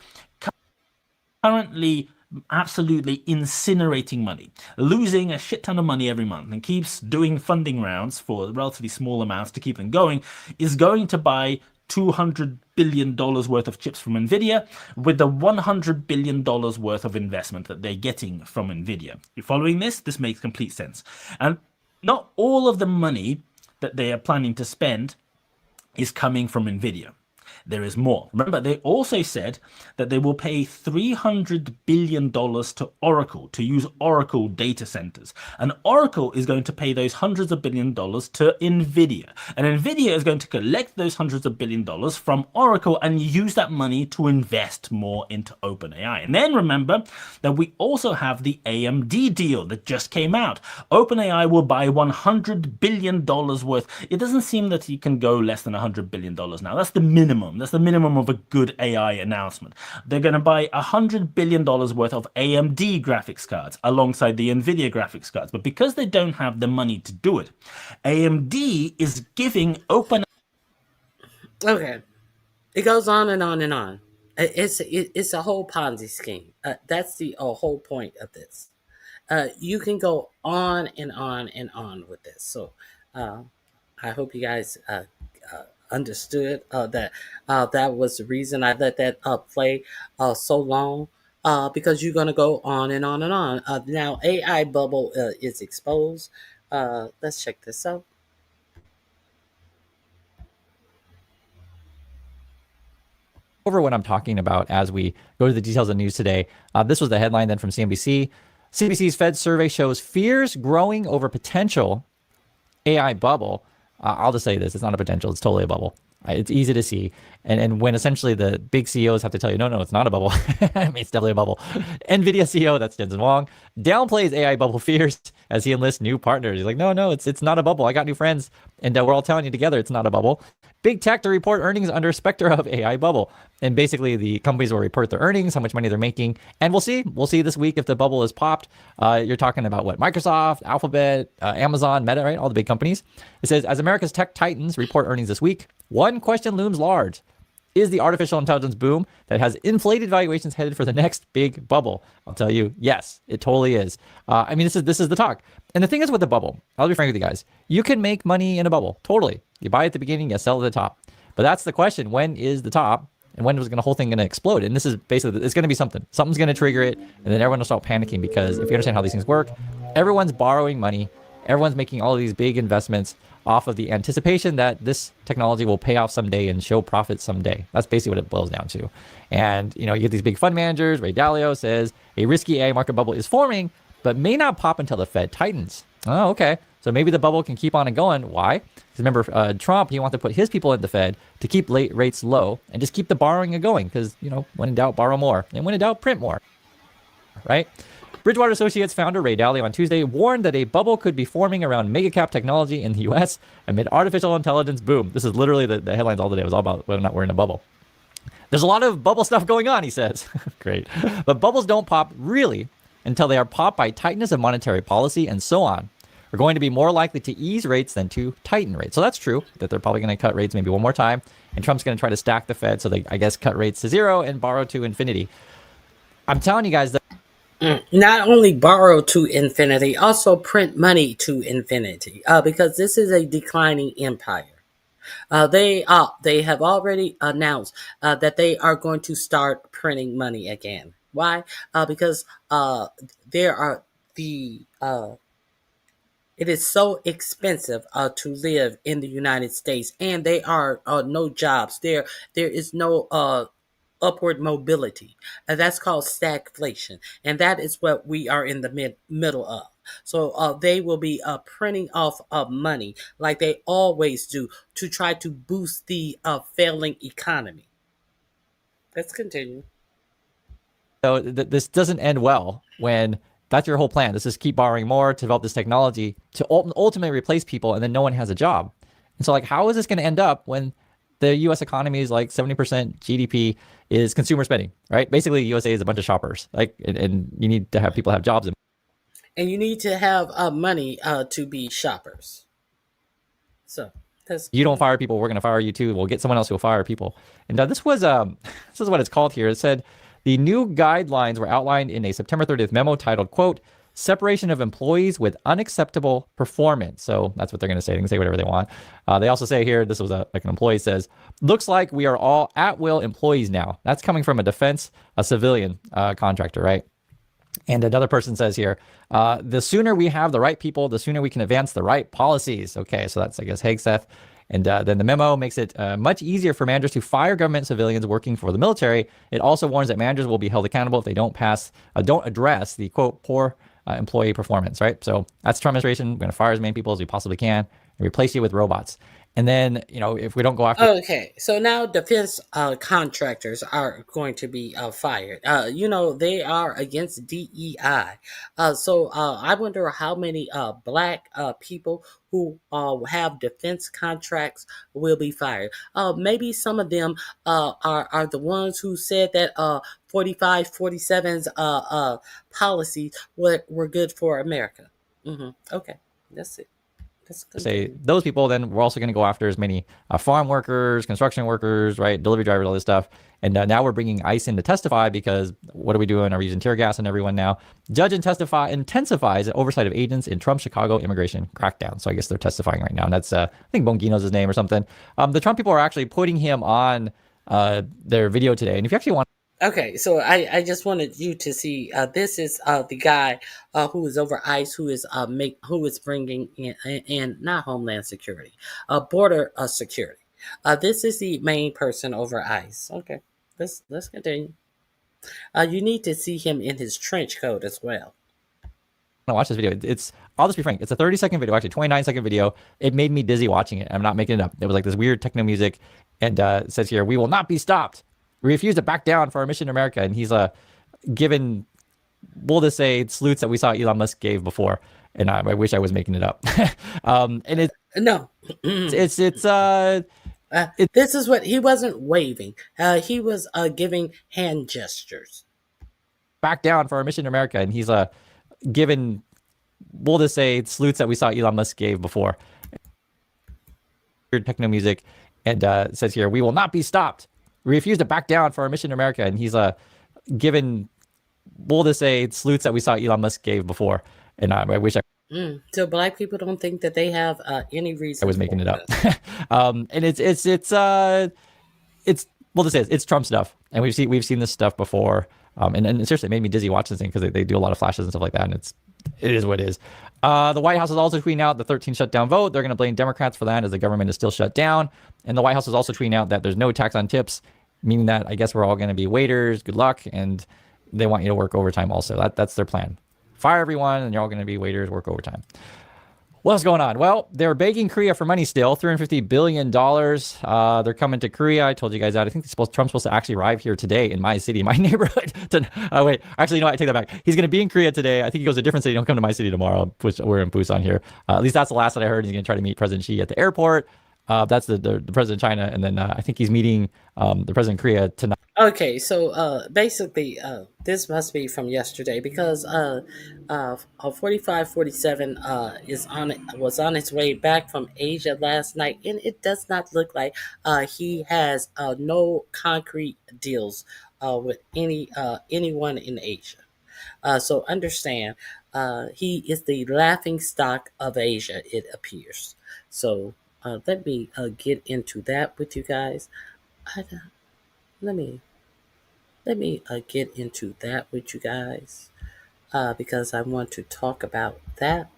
currently absolutely incinerating money, losing a shit ton of money every month and keeps doing funding rounds for relatively small amounts to keep them going, is going to buy $200 billion worth of chips from NVIDIA with the $100 billion worth of investment that they're getting from NVIDIA. You're following this? This makes complete sense. And not all of the money that they are planning to spend is coming from NVIDIA. there is more. Remember, they also said that they will pay $300 billion to Oracle to use Oracle data centers. And Oracle is going to pay those hundreds of billion dollars to NVIDIA. And NVIDIA is going to collect those hundreds of billion dollars from Oracle and use that money to invest more into OpenAI. And then remember that we also have the AMD deal that just came out. OpenAI will buy $100 billion worth. It doesn't seem that you can go less than $100 billion now. That's the minimum. That's the minimum of a good AI announcement. They're going to buy $100 billion worth of AMD graphics cards alongside the NVIDIA graphics cards. But because they don't have the money to do it, AMD is giving OpenAI. Okay. It goes on and on and on. It's a whole Ponzi scheme. That's the whole point of this. You can go on and on and on with this. So I hope you guys understood that that was the reason I let that play so long, because you're going to go on and on and on. Now, AI bubble is exposed. Let's check this out. Over what I'm talking about as we go to the details of the news today. This was the headline then from CNBC. CNBC's Fed survey shows fears growing over potential AI bubble. I'll just say this, it's not a potential, it's totally a bubble. It's easy to see. And when essentially the big CEOs have to tell you, no, it's not a bubble. I mean, it's definitely a bubble. NVIDIA CEO, that's Jensen Huang, downplays AI bubble fears as he enlists new partners. He's like, no, it's not a bubble. I got new friends, and we're all telling you together it's not a bubble. Big tech to report earnings under specter of AI bubble. And basically the companies will report their earnings, how much money they're making. And we'll see this week if the bubble is popped. You're talking about what? Microsoft, Alphabet, Amazon, Meta, right? All the big companies. It says, as America's tech titans report earnings this week, one question looms large. Is the artificial intelligence boom that has inflated valuations headed for the next big bubble? I'll tell you, yes, it totally is. I mean, this is the talk. And the thing is with the bubble, I'll be frank with you guys, you can make money in a bubble, totally. You buy at the beginning, you sell at the top. But that's the question, when is the top? And when is the whole thing going to explode? And this is basically, it's going to be something. Something's going to trigger it, and then everyone will start panicking, because if you understand how these things work, everyone's borrowing money, everyone's making all of these big investments off of the anticipation that this technology will pay off someday and show profits someday. That's basically what it boils down to. And, you get these big fund managers. Ray Dalio says a risky AI market bubble is forming, but may not pop until the Fed tightens. Oh, okay. So maybe the bubble can keep on and going. Why? Because remember, Trump, he wanted to put his people in the Fed to keep rates low and just keep the borrowing going. Because, when in doubt, borrow more. And when in doubt, print more. Right? Bridgewater Associates founder Ray Dalio on Tuesday warned that a bubble could be forming around mega cap technology in the U.S. amid artificial intelligence boom. This is literally the headlines all the day. It was all about whether or not we're in a bubble. There's a lot of bubble stuff going on, he says. Great. But bubbles don't pop really until they are popped by tightness of monetary policy and so on. We're going to be more likely to ease rates than to tighten rates. So that's true, that they're probably going to cut rates maybe one more time. And Trump's going to try to stack the Fed so they, I guess, cut rates to zero and borrow to infinity. I'm telling you guys that not only borrow to infinity, also print money to infinity, because this is a declining empire. They have already announced that they are going to start printing money again. Why? Because there are it is so expensive to live in the United States, and there are no jobs. There is no upward mobility. That's called stagflation. And that is what we are in the middle of. So they will be printing off money like they always do to try to boost the failing economy. Let's continue. So this doesn't end well when that's your whole plan. This is keep borrowing more to develop this technology to ultimately replace people, and then no one has a job. And so how is this going to end up when the U.S. economy is like 70% GDP is consumer spending, right? Basically, USA is a bunch of shoppers, and you need to have people have jobs. And you need to have money to be shoppers. So you don't fire people, we're going to fire you too. We'll get someone else who will fire people. And this is what it's called here. It said the new guidelines were outlined in a September 30th memo titled, quote, separation of employees with unacceptable performance. So that's what they're going to say. They can say whatever they want. They also say here, this was an employee says, looks like we are all at-will employees now. That's coming from a civilian contractor, right? And another person says here, the sooner we have the right people, the sooner we can advance the right policies. Okay, so that's, I guess, Hegseth. And then the memo makes it much easier for managers to fire government civilians working for the military. It also warns that managers will be held accountable if they don't address the, quote, poor employee performance, right? So that's Trump administration. We're going to fire as many people as we possibly can and replace you with robots. And then, if we don't go after... Okay, so now defense contractors are going to be fired. They are against DEI. So I wonder how many black people who have defense contracts will be fired. Maybe some of them are the ones who said that 4547's policies were good for America. Okay, that's it. Say those people, then we're also going to go after as many farm workers, construction workers, right, delivery drivers, all this stuff. And now we're bringing ICE in to testify because what are we doing? Are we using tear gas on everyone now? Judge intensifies oversight of agents in Trump's Chicago immigration crackdown. So I guess they're testifying right now. And that's, I think Bongino's his name or something. The Trump people are actually putting him on their video today. And if you actually want... Okay, so I just wanted you to see this is the guy who is over ICE, who is bringing in not Homeland Security, border security. This is the main person over ICE. Okay, let's continue. You need to see him in his trench coat as well. Watch this video. I'll just be frank. It's a 30-second video, actually 29-second video. It made me dizzy watching it. I'm not making it up. It was like this weird techno music, and it says here, "We will not be stopped. We refuse to back down for our mission in America." And he's given, we'll just say, salutes that we saw Elon Musk gave before. And I wish I was making it up. And it's no, this is what he wasn't waving. He was giving hand gestures. Back down for our mission in America. And he's given, we'll just say, salutes that we saw Elon Musk gave before. Weird techno music, and it says here, "We will not be stopped. We refuse to back down for our mission in America." And he's given, we'll just say, salutes that we saw Elon Musk gave before. And I wish I... So black people don't think that they have any reason. I was making it up. And it's well, this is, it's Trump stuff. And we've seen this stuff before. And seriously, it made me dizzy watching this thing because they do a lot of flashes and stuff like that. And it is what it is. The White House is also tweeting out the 13 shutdown vote. They're going to blame Democrats for that as the government is still shut down. And the White House is also tweeting out that there's no tax on tips, meaning that I guess we're all going to be waiters. Good luck. And they want you to work overtime also. That's their plan. Fire everyone and you're all going to be waiters, work overtime. What's going on? Well, they're begging Korea for money still, $350 billion. They're coming to Korea. I told you guys that. I think Trump's supposed to actually arrive here today in my city, my neighborhood. Wait, actually, I take that back. He's going to be in Korea today. I think he goes to a different city. Don't come to my city tomorrow, which we're in Busan here. At least that's the last that I heard. He's going to try to meet President Xi at the airport. That's the president of China. And then I think he's meeting the president of Korea tonight. Okay, so basically, this must be from yesterday because 4547 was on its way back from Asia last night, and it does not look like he has no concrete deals with anyone in Asia. So understand, he is the laughing stock of Asia, it appears. So let me get into that with you guys. Let me get into that with you guys because I want to talk about that.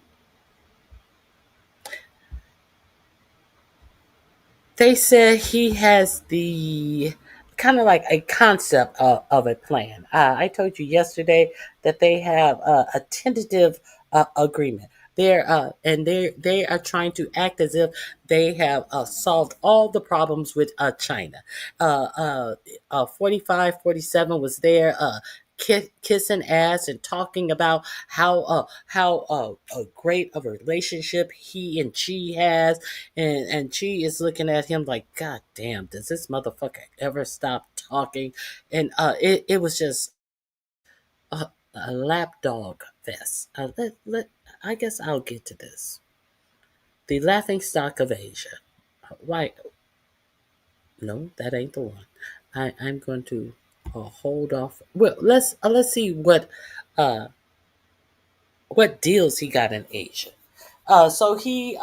They said he has the kind of like a concept of a plan. I told you yesterday that they have a tentative agreement. They are trying to act as if they have solved all the problems with China. 4547 was there kissing ass and talking about how great of a relationship he and Xi has, and Xi is looking at him like, God damn, does this motherfucker ever stop talking? And it was just a lapdog fest. I guess I'll get to this. The laughing stock of Asia. Why? No, that ain't the one. I'm going to hold off. Well, let's see what deals he got in Asia. So he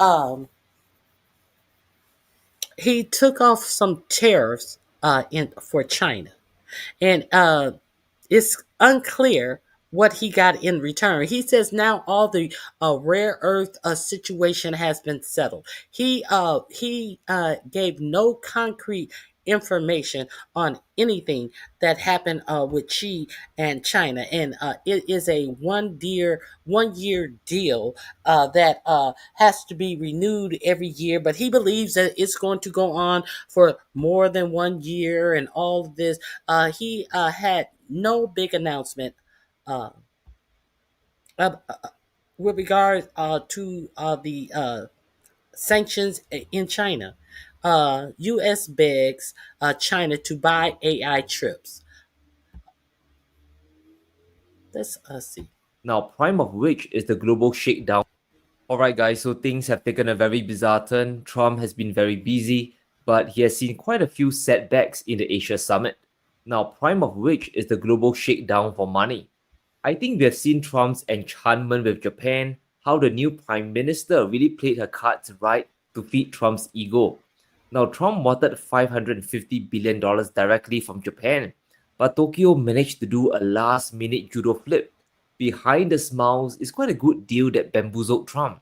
took off some tariffs for China, and it's unclear what he got in return. He says now all the rare earth situation has been settled. He gave no concrete information on anything that happened with Xi and China, and it is a 1 year deal that has to be renewed every year. But he believes that it's going to go on for more than 1 year, and all of this. He had no big announcement uh, uh, with regard to the sanctions in China. U.S. begs China to buy AI chips. Let's see. Now, prime of which is the global shakedown. Alright, guys, so things have taken a very bizarre turn. Trump has been very busy, but he has seen quite a few setbacks in the Asia summit. Now, prime of which is the global shakedown for money. I think we have seen Trump's enchantment with Japan, how the new prime minister really played her cards right to feed Trump's ego. Now, Trump wanted $550 billion directly from Japan, but Tokyo managed to do a last-minute judo flip. Behind the smiles is quite a good deal that bamboozled Trump.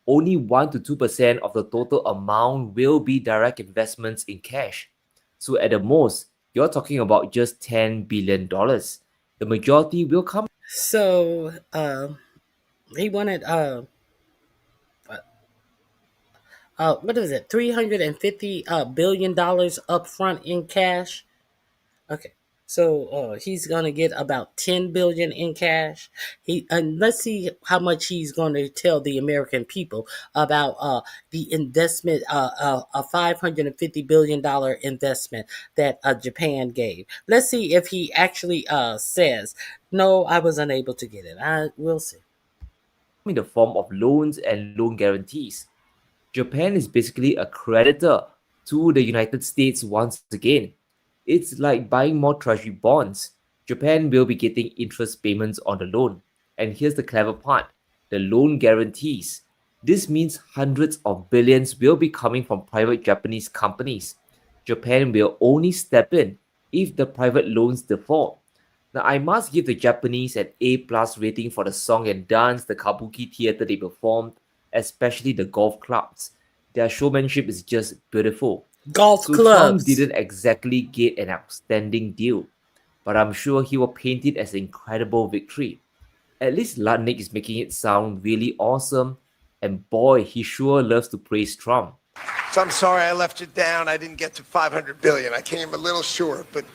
Only 1 to 2% of the total amount will be direct investments in cash. So at the most, you're talking about just $10 billion. The majority will come. So he wanted what is it, $350 billion up front in cash. Okay, so he's gonna get about $10 billion in cash. And let's see how much he's going to tell the American people about the investment, a $550 billion investment that Japan gave. Let's see if he actually says, "No, I was unable to get it." We'll see. In the form of loans and loan guarantees. Japan is basically a creditor to the United States once again. It's like buying more treasury bonds. Japan will be getting interest payments on the loan. And here's the clever part, the loan guarantees. This means hundreds of billions will be coming from private Japanese companies. Japan will only step in if the private loans default. Now, I must give the Japanese an A+ rating for the song and dance, the kabuki theater they performed, especially the golf clubs. Their showmanship is just beautiful. Golf clubs. Trump didn't exactly get an outstanding deal, but I'm sure he will paint it as an incredible victory. At least Lutnick is making it sound really awesome, and boy, he sure loves to praise Trump. So I'm sorry I left you down. I didn't get to 500 billion. I came a little short, but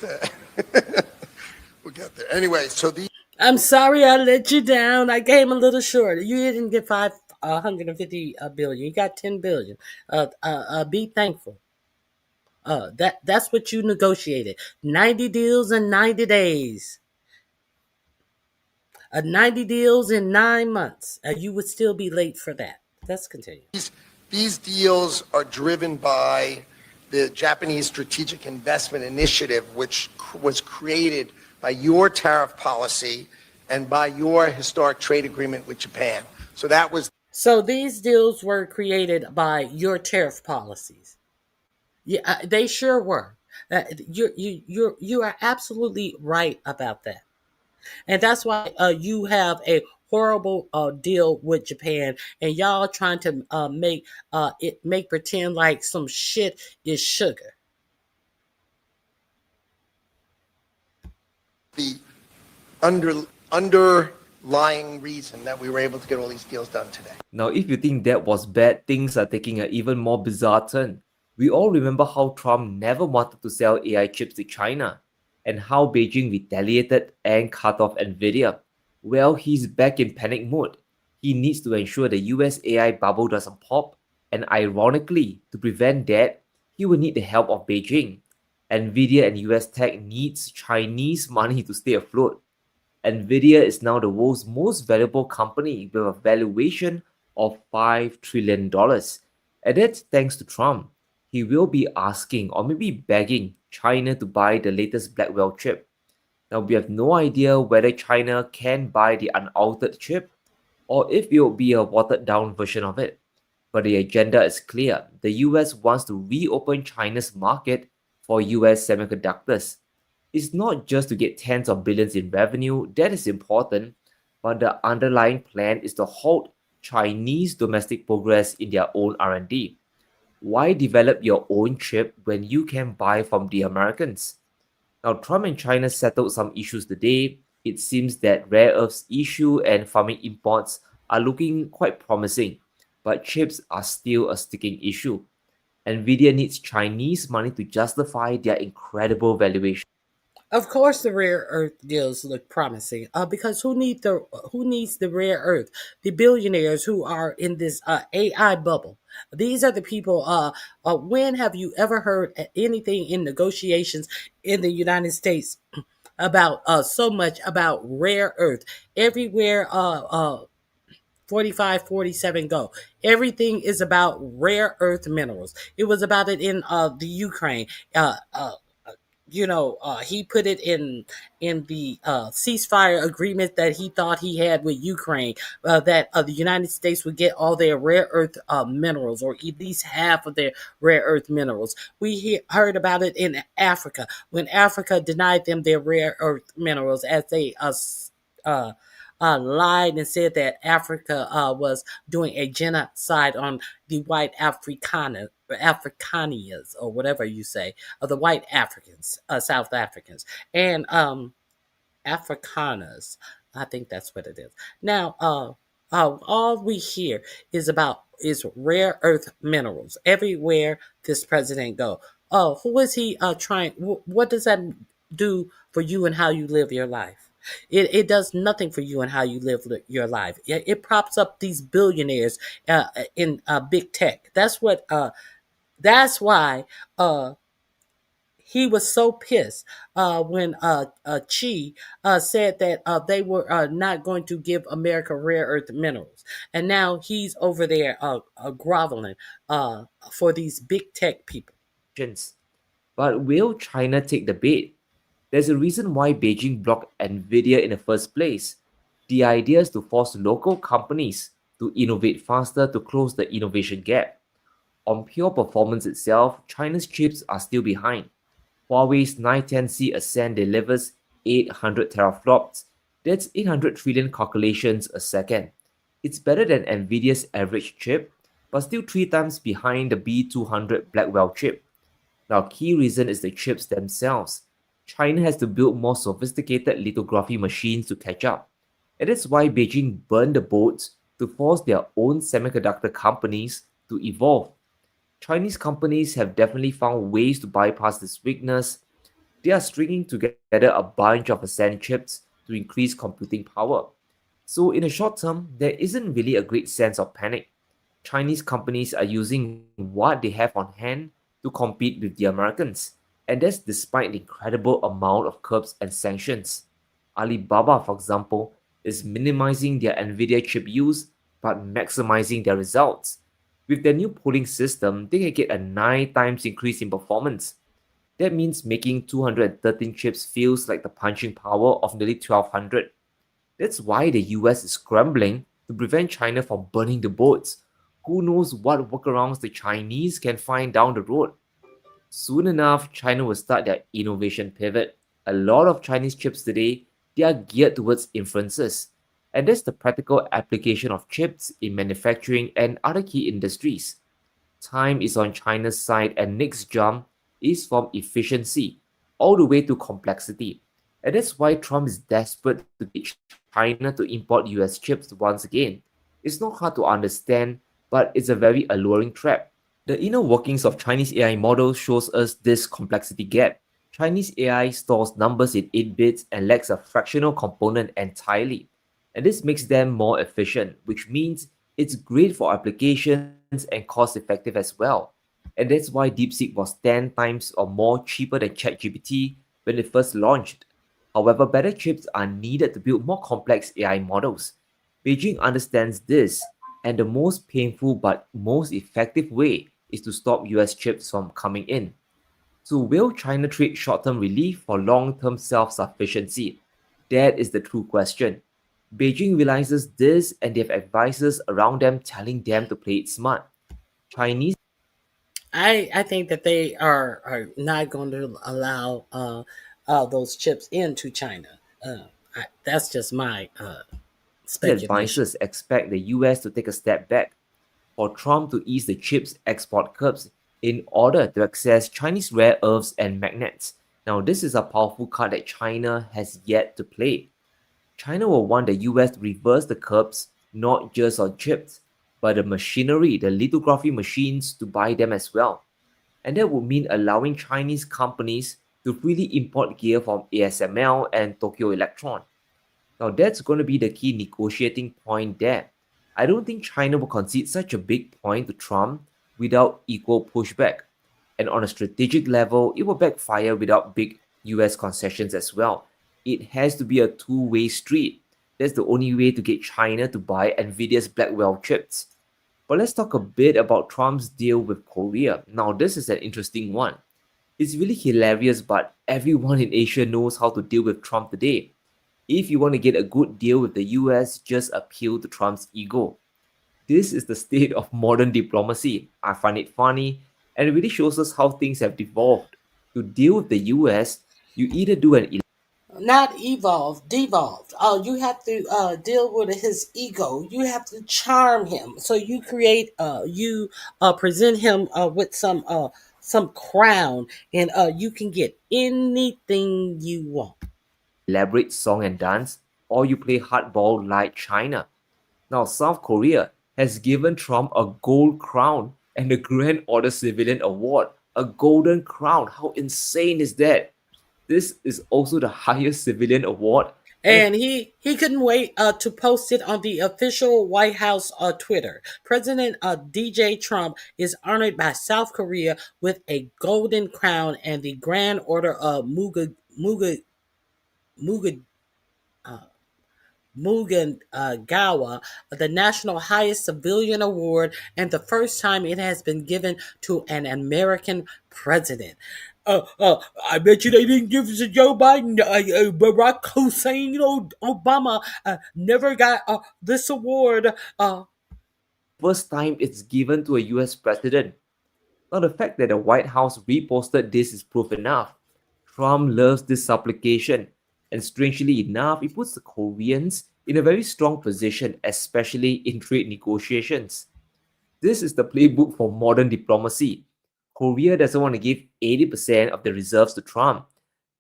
we'll get there. Anyway, so I'm sorry I let you down. I came a little short. You didn't get 150 billion. You got 10 billion. Be thankful. That's what you negotiated. 90 deals in 90 days. 90 deals in 9 months. You would still be late for that. Let's continue. These deals are driven by the Japanese Strategic Investment Initiative, which was created by your tariff policy and by your historic trade agreement with Japan. So these deals were created by your tariff policies. Yeah, they sure were. You are absolutely right about that, and that's why you have a horrible deal with Japan, and y'all trying to make pretend like some shit is sugar. The underlying reason that we were able to get all these deals done today. Now, if you think that was bad, things are taking an even more bizarre turn. We all remember how Trump never wanted to sell AI chips to China, and how Beijing retaliated and cut off Nvidia. Well, he's back in panic mode. He needs to ensure the US AI bubble doesn't pop, and ironically, to prevent that, he will need the help of Beijing. Nvidia and US tech needs Chinese money to stay afloat. Nvidia is now the world's most valuable company with a valuation of $5 trillion. And that's thanks to Trump. He will be asking or maybe begging China to buy the latest Blackwell chip. Now, we have no idea whether China can buy the unaltered chip or if it will be a watered down version of it. But the agenda is clear. The US wants to reopen China's market for US semiconductors. It's not just to get tens of billions in revenue, that is important, but the underlying plan is to halt Chinese domestic progress in their own R&D. Why develop your own chip when you can buy from the Americans? Now, Trump and China settled some issues today. It seems that rare earths issue and farming imports are looking quite promising, but chips are still a sticking issue. Nvidia needs Chinese money to justify their incredible valuation. Of course, the rare earth deals look promising. Because who needs the rare earth? The billionaires who are in this AI bubble. These are the people. When have you ever heard anything in negotiations in the United States about so much about rare earth? Everywhere. 45, 47 go. Everything is about rare earth minerals. It was about it in the Ukraine. He put it in the ceasefire agreement that he thought he had with Ukraine, that the United States would get all their rare earth minerals, or at least half of their rare earth minerals. We heard about it in Africa when Africa denied them their rare earth minerals, as they lied and said that Africa was doing a genocide on the white Africanias, or whatever you say, of the white Africans, South Africans, and Afrikaners. I think that's what it is. Now, all we hear is rare earth minerals everywhere this president go. Oh, who is he trying? What does that do for you and how you live your life? It does nothing for you and how you live your life. It props up these billionaires in big tech. That's what. That's why he was so pissed when Xi said that they were not going to give America rare earth minerals, and now he's over there groveling for these big tech people. But will China take the bait? There's a reason why Beijing blocked Nvidia in the first place. The idea is to force local companies to innovate faster to close the innovation gap. On pure performance itself, China's chips are still behind. Huawei's 910C Ascend delivers 800 teraflops. That's 800 trillion calculations a second. It's better than Nvidia's average chip, but still 3 times behind the B200 Blackwell chip. Now, key reason is the chips themselves. China has to build more sophisticated lithography machines to catch up. And that's why Beijing burned the boats to force their own semiconductor companies to evolve. Chinese companies have definitely found ways to bypass this weakness. They are stringing together a bunch of Ascend chips to increase computing power. So in the short term, there isn't really a great sense of panic. Chinese companies are using what they have on hand to compete with the Americans. And that's despite the incredible amount of curbs and sanctions. Alibaba, for example, is minimizing their Nvidia chip use but maximizing their results. With their new pooling system, they can get a 9 times increase in performance. That means making 213 chips feels like the punching power of nearly 1200. That's why the US is scrambling to prevent China from burning the boats. Who knows what workarounds the Chinese can find down the road? Soon enough, China will start their innovation pivot. A lot of Chinese chips today, they are geared towards inferences. And that's the practical application of chips in manufacturing and other key industries. Time is on China's side, and next jump is from efficiency all the way to complexity. And that's why Trump is desperate to get China to import US chips once again. It's not hard to understand, but it's a very alluring trap. The inner workings of Chinese AI models shows us this complexity gap. Chinese AI stores numbers in 8 bits and lacks a fractional component entirely. And this makes them more efficient, which means it's great for applications and cost effective as well. And that's why DeepSeek was 10 times or more cheaper than ChatGPT when it first launched. However, better chips are needed to build more complex AI models. Beijing understands this, and the most painful but most effective way is to stop US chips from coming in. So will China trade short-term relief for long-term self-sufficiency? That is the true question. Beijing realizes this, and they have advisors around them telling them to play it smart. Chinese I think that they are not going to allow those chips into China. That's just my speculation. Advisors expect the US to take a step back for Trump to ease the chips export curbs in order to access Chinese rare earths and magnets. Now, this is a powerful card that China has yet to play. China will want the US to reverse the curbs not just on chips, but the machinery, the lithography machines to buy them as well. And that would mean allowing Chinese companies to freely import gear from ASML and Tokyo Electron. Now that's going to be the key negotiating point there. I don't think China will concede such a big point to Trump without equal pushback. And on a strategic level, it will backfire without big US concessions as well. It has to be a two-way street. That's the only way to get China to buy Nvidia's Blackwell chips. But let's talk a bit about Trump's deal with Korea. Now, this is an interesting one. It's really hilarious, but everyone in Asia knows how to deal with Trump today. If you want to get a good deal with the US, just appeal to Trump's ego. This is the state of modern diplomacy. I find it funny, and it really shows us how things have devolved. To deal with the US, you either do an not evolved, devolved. You have to deal with his ego. You have to charm him. So you create, you present him with some crown, and you can get anything you want. Elaborate song and dance, or you play hardball like China. Now, South Korea has given Trump a gold crown and the Grand Order Civilian Award, a golden crown. How insane is that? This is also the highest civilian award. And he couldn't wait to post it on the official White House Twitter. President DJ Trump is honored by South Korea with a golden crown and the Grand Order of Mugangawa, the national highest civilian award, and the first time it has been given to an American president. I bet you they didn't give it to Joe Biden. Barack Hussein, Obama never got this award. First time it's given to a US president. Now, the fact that the White House reposted this is proof enough. Trump loves this supplication, and strangely enough, it puts the Koreans in a very strong position, especially in trade negotiations. This is the playbook for modern diplomacy. Korea doesn't want to give 80% of the reserves to Trump.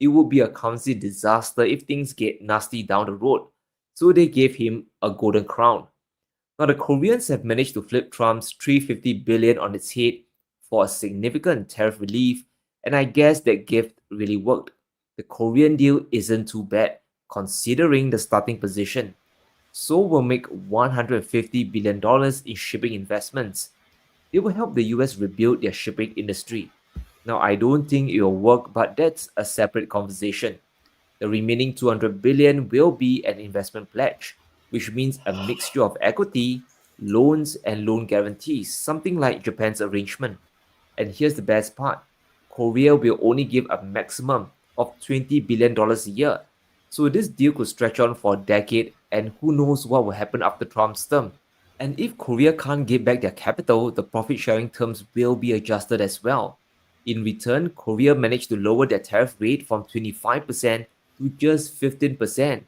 It would be a clumsy disaster if things get nasty down the road. So they gave him a golden crown. Now the Koreans have managed to flip Trump's $350 billion on its head for a significant tariff relief, and I guess that gift really worked. The Korean deal isn't too bad, considering the starting position. Seoul will make $150 billion in shipping investments. It will help the US rebuild their shipping industry. Now, I don't think it will work, but that's a separate conversation. The remaining $200 billion will be an investment pledge, which means a mixture of equity, loans, and loan guarantees, something like Japan's arrangement. And here's the best part. Korea will only give a maximum of $20 billion a year. So this deal could stretch on for a decade, and who knows what will happen after Trump's term. And if Korea can't get back their capital, the profit-sharing terms will be adjusted as well. In return, Korea managed to lower their tariff rate from 25% to just 15%.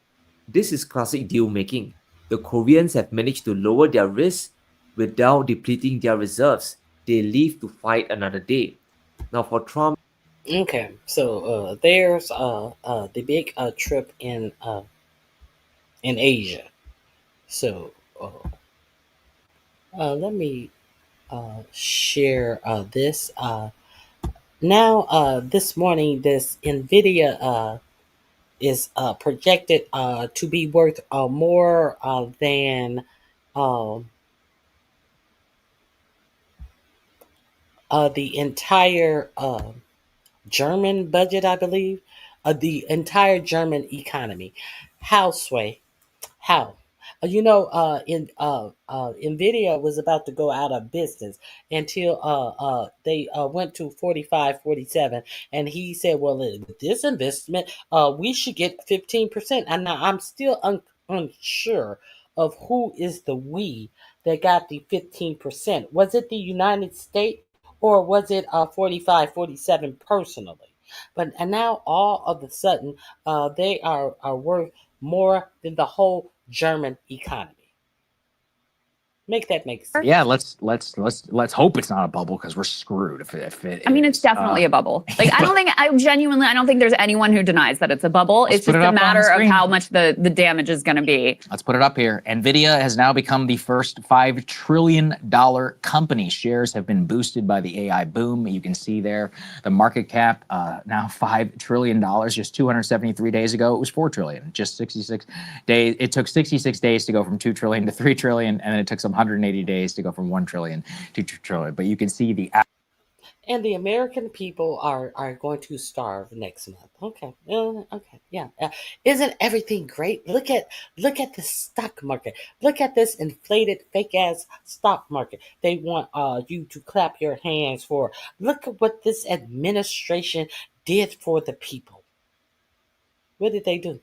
This is classic deal-making. The Koreans have managed to lower their risk without depleting their reserves. They live to fight another day. Now for Trump... Okay, so there's the big trip in Asia. So... let me share this. Now, this morning, this NVIDIA is projected to be worth more than the entire German budget, I believe. The entire German economy. How, Sway? How? NVIDIA was about to go out of business until they went to 45, 47. And he said, well, with this investment, we should get 15%. And now I'm still unsure of who is the we that got the 15%. Was it the United States or was it 45, 47 personally? And now all of a sudden, they are worth more than the whole German economy. Make that make sense. Yeah, let's hope it's not a bubble because we're screwed if it I mean, is. it's definitely a bubble. Like, I don't think there's anyone who denies that it's a bubble. It's just a matter of how much the damage is going to be. Let's put it up here. NVIDIA has now become the first $5 trillion company. Shares have been boosted by the AI boom. You can see there the market cap now $5 trillion. Just 273 days ago, it was $4 trillion. Just 66 days. It took 66 days to go from 2 trillion to 3 trillion, and then it took some 180 days to go from 1 trillion to 2 trillion. But you can see the... And the American people are going to starve next month. Okay. Okay. Yeah. Isn't everything great? Look at the stock market. Look at this inflated, fake ass stock market. They want you to clap your hands for. Look at what this administration did for the people. What did they do?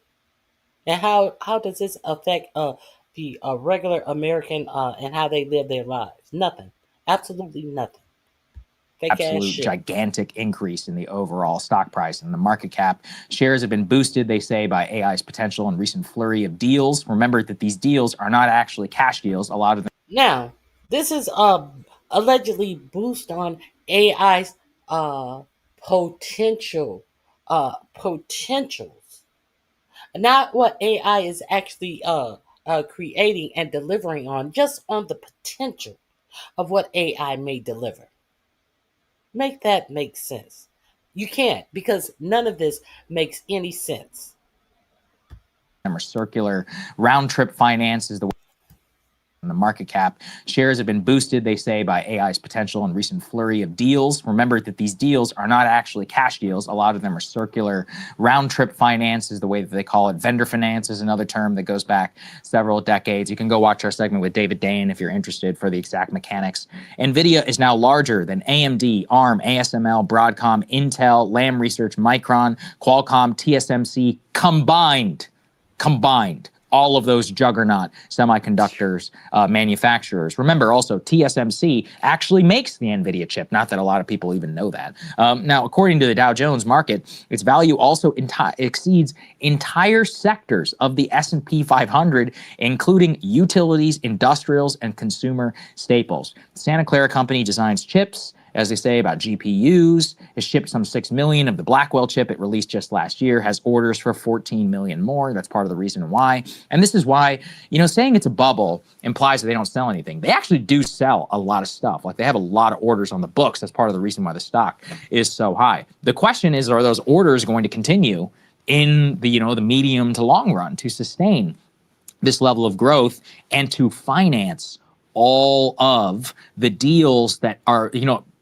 And how does this affect the regular American and how they live their lives? Nothing. Absolutely nothing. Absolute gigantic increase in the overall stock price and the market cap. Shares have been boosted, they say, by AI's potential and recent flurry of deals. Remember that these deals are not actually cash deals. A lot of them. Now, this is allegedly boost on AI's potentials. Not what AI is actually creating and delivering on, just on the potential of what AI may deliver. Make that make sense. You can't, because none of this makes any sense. Circular round trip finance is the and the market cap. Shares have been boosted, they say, by AI's potential and recent flurry of deals. Remember that these deals are not actually cash deals. A lot of them are circular. Round trip finance is the way that they call it. Vendor finance is another term that goes back several decades. You can go watch our segment with David Dane if you're interested for the exact mechanics. NVIDIA is now larger than AMD, ARM, ASML, Broadcom, Intel, Lam Research, Micron, Qualcomm, TSMC combined. All of those juggernaut semiconductors manufacturers. Remember also, TSMC actually makes the NVIDIA chip. Not that a lot of people even know that. Now, according to the Dow Jones market, its value also exceeds entire sectors of the S&P 500, including utilities, industrials, and consumer staples. Santa Clara company designs chips, as they say, about GPUs. It shipped some 6 million of the Blackwell chip it released just last year, has orders for 14 million more. That's part of the reason why. And this is why, saying it's a bubble implies that they don't sell anything. They actually do sell a lot of stuff. Like, they have a lot of orders on the books. That's part of the reason why the stock is so high. The question is, are those orders going to continue in the, the medium to long run to sustain this level of growth and to finance all of the deals that are,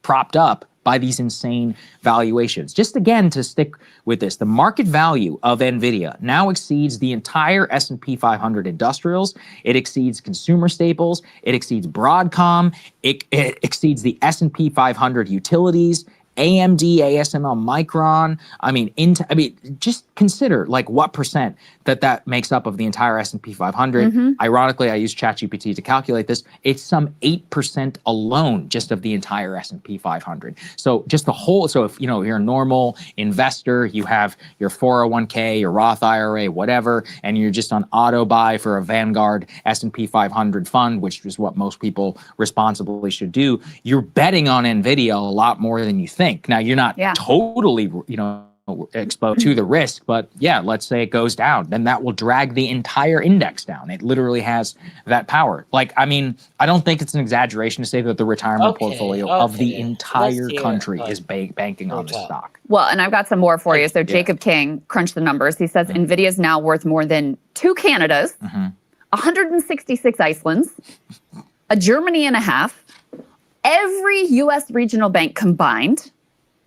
propped up by these insane valuations? Just again, to stick with this, the market value of NVIDIA now exceeds the entire S&P 500 industrials. It exceeds consumer staples. It exceeds Broadcom. It exceeds the S&P 500 utilities, AMD, ASML, Micron. Just consider like what percent that makes up of the entire S&P 500. Mm-hmm. Ironically, I used ChatGPT to calculate this. It's some 8% alone just of the entire S&P 500. So just the whole, so if you're a normal investor, you have your 401k, your Roth IRA, whatever, and you're just on auto buy for a Vanguard S&P 500 fund, which is what most people responsibly should do, you're betting on NVIDIA a lot more than you think. Now, you're not totally, exposed to the risk, but yeah, let's say it goes down, then that will drag the entire index down. It literally has that power. Like, I don't think it's an exaggeration to say that the retirement portfolio of the entire country is banking on this stock. Well, and I've got some more for you. So Jacob King crunched the numbers. He says NVIDIA is now worth more than 2 Canadas, 166 Icelands, a Germany and a half, every U.S. regional bank combined,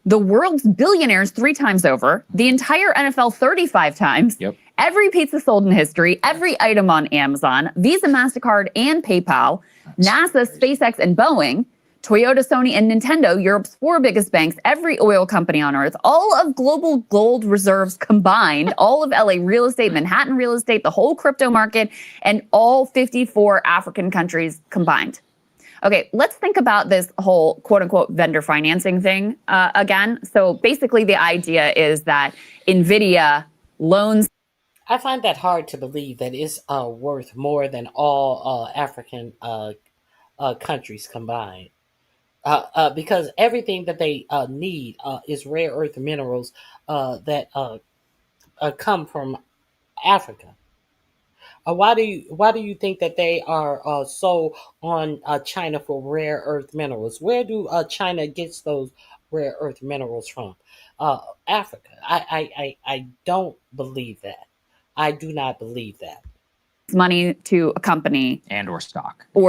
the world's billionaires 3 times over, the entire NFL 35 times, every pizza sold in history, every item on Amazon, Visa, MasterCard, and PayPal, NASA, SpaceX, and Boeing, Toyota, Sony, and Nintendo, Europe's 4 biggest banks, every oil company on earth, all of global gold reserves combined, all of LA real estate, Manhattan real estate, the whole crypto market, and all 54 African countries combined. Okay, let's think about this whole quote unquote vendor financing thing again. So basically, the idea is that NVIDIA loans. I find that hard to believe that it's worth more than all African countries combined. Because everything that they need is rare earth minerals that come from Africa. Why do you think that they are so on China for rare earth minerals? Where do China gets those rare earth minerals from? Africa. I don't believe that. I do not believe that. Money to a company and or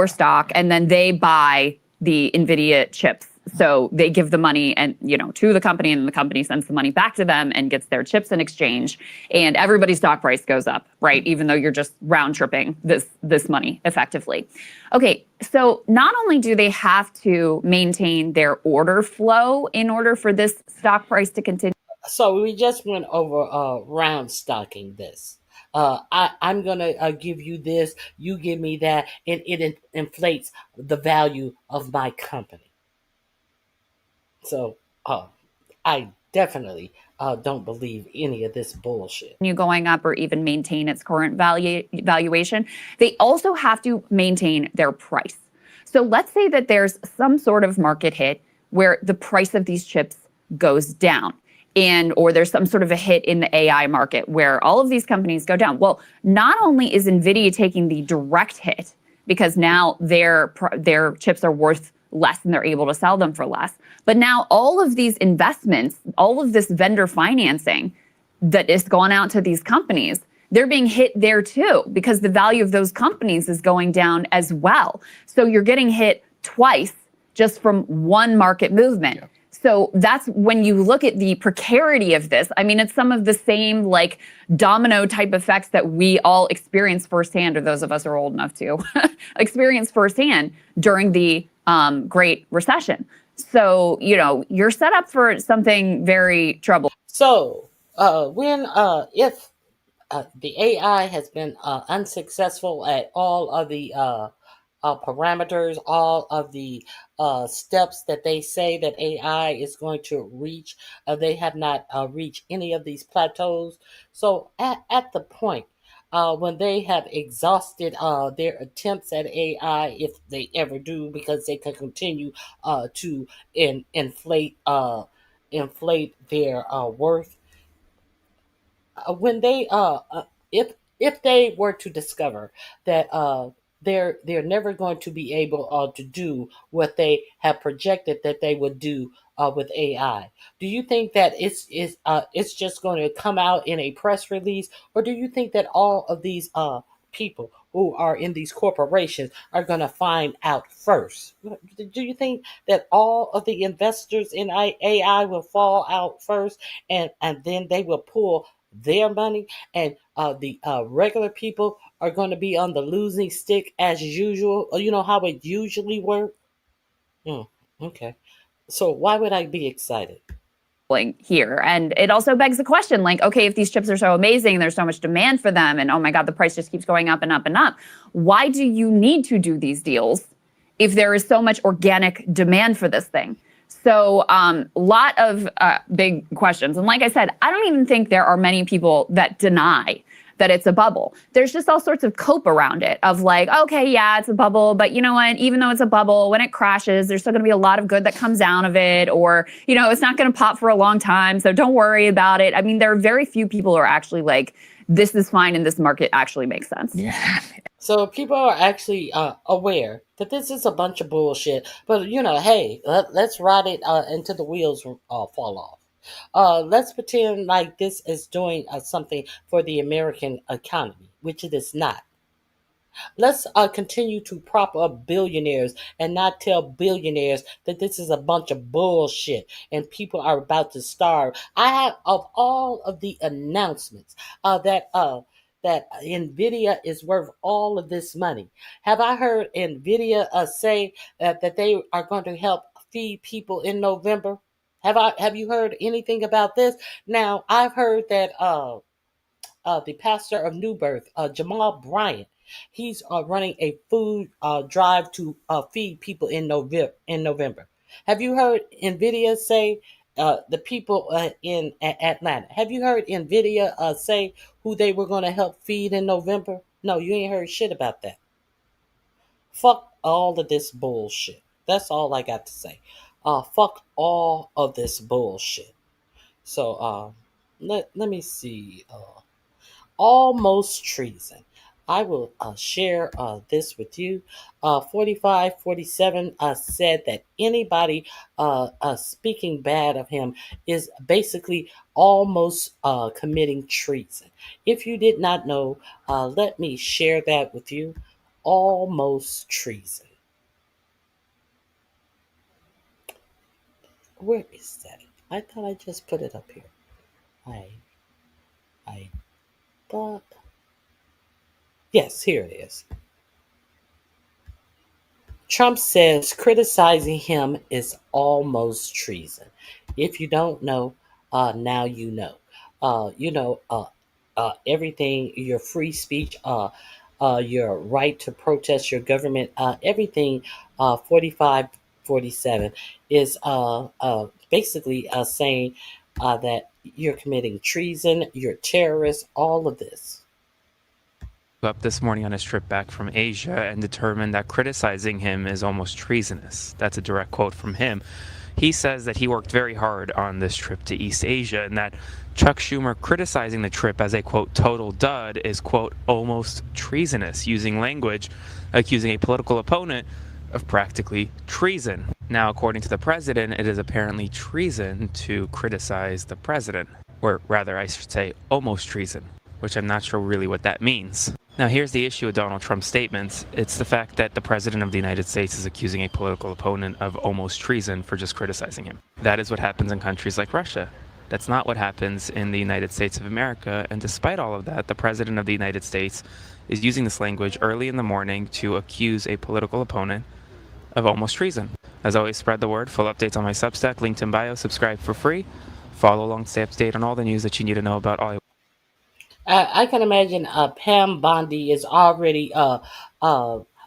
stock, and then they buy the NVIDIA chips. So they give the money and to the company, and the company sends the money back to them and gets their chips in exchange. And everybody's stock price goes up, right? Even though you're just round tripping this money effectively. Okay, so not only do they have to maintain their order flow in order for this stock price to continue. So we just went over round stocking this. I'm going to give you this, you give me that, and it inflates the value of my company. So I definitely don't believe any of this bullshit. Going up or even maintain its current valuation. They also have to maintain their price. So let's say that there's some sort of market hit where the price of these chips goes down. Or there's some sort of a hit in the AI market where all of these companies go down. Well, not only is NVIDIA taking the direct hit because now their chips are worth less and they're able to sell them for less, but now all of these investments, all of this vendor financing that is gone out to these companies, they're being hit there too because the value of those companies is going down as well. So you're getting hit twice just from one market movement. Yeah. So that's when you look at the precarity of this. I mean, it's some of the same like domino type effects that we all experience firsthand, or those of us who are old enough to experience firsthand during the Great Recession. So, you're set up for something very troubling. So if the AI has been unsuccessful at all of the parameters, all of the steps that they say that AI is going to reach, they have not reached any of these plateaus. So at the point when they have exhausted their attempts at AI, if they ever do, because they can continue to inflate their worth, when they if they were to discover that they're never going to be able to do what they have projected that they would do with AI, do you think that it's just going to come out in a press release, or do you think that all of these people who are in these corporations are going to find out first? Do you think that all of the investors in AI will fall out first, and then they will pull their money, and the regular people are going to be on the losing stick as usual? You know how it usually works? Okay. So why would I be excited here? And it also begs the question, like, okay, if these chips are so amazing, there's so much demand for them, and oh my God, the price just keeps going up and up and up. Why do you need to do these deals if there is so much organic demand for this thing? So lot of big questions. And like I said, I don't even think there are many people that deny that it's a bubble. There's just all sorts of cope around it of like, okay, yeah, it's a bubble, but you know what? Even though it's a bubble, when it crashes, there's still going to be a lot of good that comes out of it, or, it's not going to pop for a long time, so don't worry about it. I mean, there are very few people who are actually like, this is fine and this market actually makes sense. Yeah. So people are actually aware that this is a bunch of bullshit, but hey, let's ride it until the wheels fall off. Let's pretend like this is doing something for the American economy, which it is not. Let's continue to prop up billionaires and not tell billionaires that this is a bunch of bullshit and people are about to starve. Of all of the announcements that NVIDIA is worth all of this money, have I heard NVIDIA say that they are going to help feed people in November? Have you heard anything about this? Now, I've heard that the pastor of New Birth, Jamal Bryant, He's running a food drive to feed people in November. Have you heard Nvidia say the people in Atlanta? Have you heard Nvidia say who they were going to help feed in November? No, you ain't heard shit about that. Fuck all of this bullshit. That's all I got to say. Fuck all of this bullshit. So let me see. Almost treason. I will share this with you. 4547 said that anybody speaking bad of him is basically almost committing treason. If you did not know, let me share that with you. Almost treason. Where is that? I thought I just put it up here. I thought. Yes, here it is. Trump says criticizing him is almost treason. If you don't know, now you know. Everything, your free speech, your right to protest your government, everything 4547 is basically saying that you're committing treason, you're terrorists, all of this. Up this morning on his trip back from Asia and determined that criticizing him is almost treasonous. That's a direct quote from him. He says that he worked very hard on this trip to East Asia and that Chuck Schumer criticizing the trip as a, quote, total dud is, quote, almost treasonous, using language accusing a political opponent of practically treason. Now, according to the president, it is apparently treason to criticize the president. Or rather, I should say, almost treason, which I'm not sure really what that means. Now, here's the issue with Donald Trump's statements. It's the fact that the President of the United States is accusing a political opponent of almost treason for just criticizing him. That is what happens in countries like Russia. That's not what happens in the United States of America, and despite all of that, the President of the United States is using this language early in the morning to accuse a political opponent of almost treason. As always, spread the word. Full updates on my Substack, linked in bio. Subscribe for free. Follow along, stay up to date on all the news that you need to know about all. I can imagine Pam Bondi is already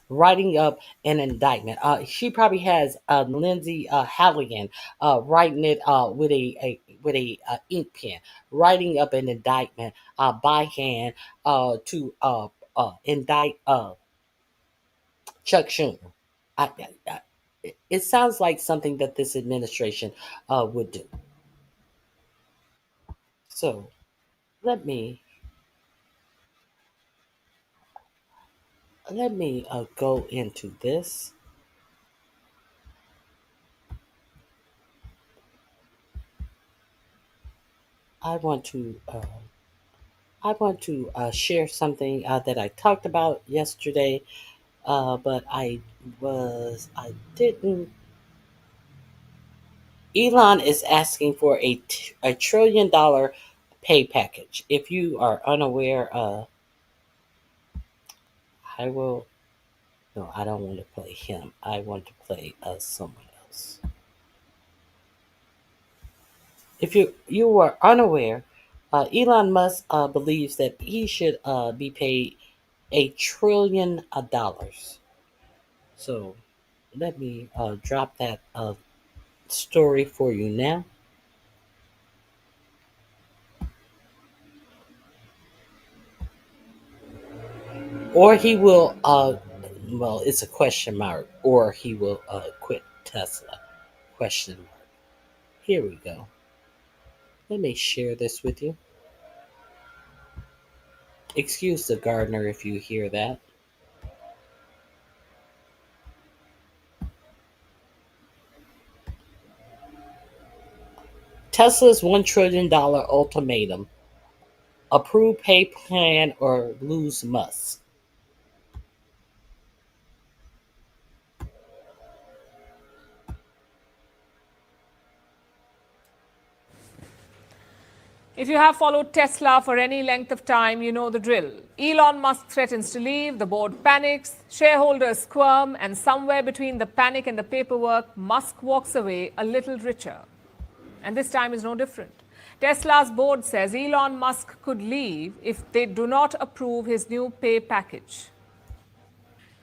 writing up an indictment. She probably has Lindsay Halligan writing it with a ink pen, writing up an indictment by hand to indict Chuck Schumer. It sounds like something that this administration would do. So let me go into this. I want to share something that I talked about yesterday, but I didn't. Elon is asking for a $1 trillion pay package. If you are unaware, I will. No, I don't want to play him. I want to play someone else. If you are unaware, Elon Musk believes that he should be paid $1 trillion. So let me drop that story for you now. Or he will, well, it's a question mark, or he will quit Tesla, question mark. Here we go. Let me share this with you. Excuse the gardener if you hear that. Tesla's $1 trillion ultimatum. Approve pay plan or lose Musk. If you have followed Tesla for any length of time, you know the drill. Elon Musk threatens to leave, the board panics, shareholders squirm, and somewhere between the panic and the paperwork, Musk walks away a little richer. And this time is no different. Tesla's board says Elon Musk could leave if they do not approve his new pay package.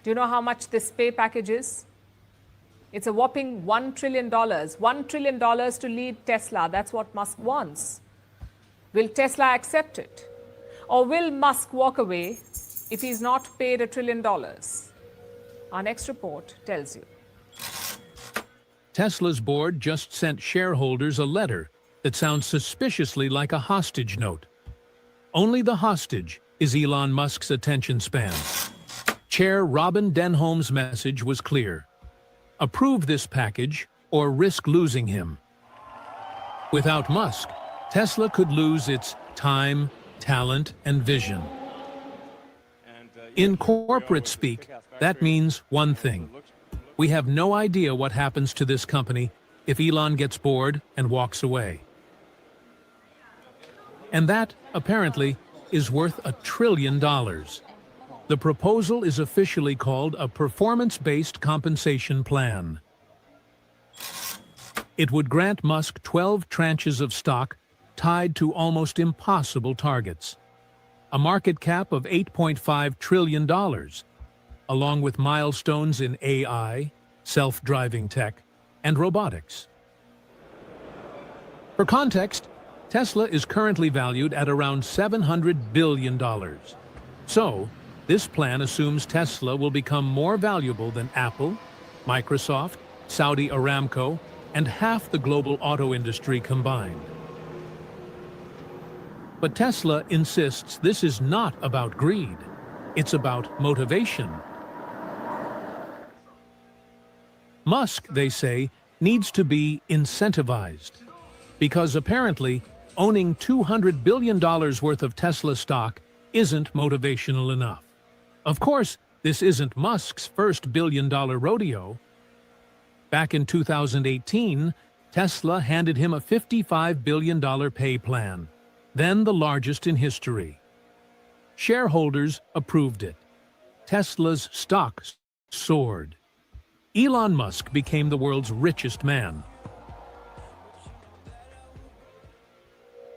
Do you know how much this pay package is? It's a whopping $1 trillion. $1 trillion to lead Tesla. That's what Musk wants. Will Tesla accept it? Or will Musk walk away if he's not paid $1 trillion? Our next report tells you. Tesla's board just sent shareholders a letter that sounds suspiciously like a hostage note. Only the hostage is Elon Musk's attention span. Chair Robin Denholm's message was clear. Approve this package or risk losing him. Without Musk, Tesla could lose its time, talent, and vision. In corporate speak, that means one thing. We have no idea what happens to this company if Elon gets bored and walks away. And that, apparently, is worth $1 trillion. The proposal is officially called a performance-based compensation plan. It would grant Musk 12 tranches of stock tied to almost impossible targets. A market cap of $8.5 trillion, along with milestones in AI, self-driving tech, and robotics. For context, Tesla is currently valued at around $700 billion. So, this plan assumes Tesla will become more valuable than Apple, Microsoft, Saudi Aramco, and half the global auto industry combined. But Tesla insists this is not about greed. It's about motivation. Musk, they say, needs to be incentivized, because apparently owning $200 billion worth of Tesla stock isn't motivational enough. Of course, this isn't Musk's first billion-dollar rodeo. Back in 2018, Tesla handed him a $55 billion pay plan, then the largest in history. Shareholders approved it. Tesla's stock soared. Elon Musk became the world's richest man.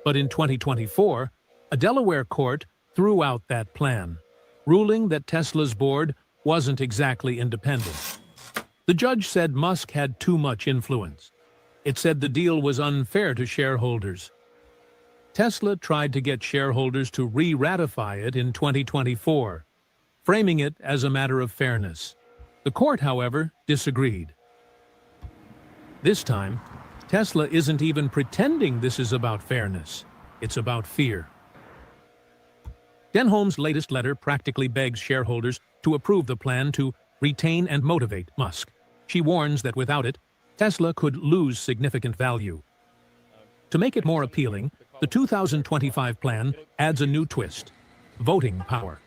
But in 2024, a Delaware court threw out that plan, ruling that Tesla's board wasn't exactly independent. The judge said Musk had too much influence. It said the deal was unfair to shareholders. Tesla tried to get shareholders to re-ratify it in 2024, framing it as a matter of fairness. The court, however, disagreed. This time, Tesla isn't even pretending this is about fairness. It's about fear. Denholm's latest letter practically begs shareholders to approve the plan to retain and motivate Musk. She warns that without it, Tesla could lose significant value. To make it more appealing, the 2025 plan adds a new twist: voting power.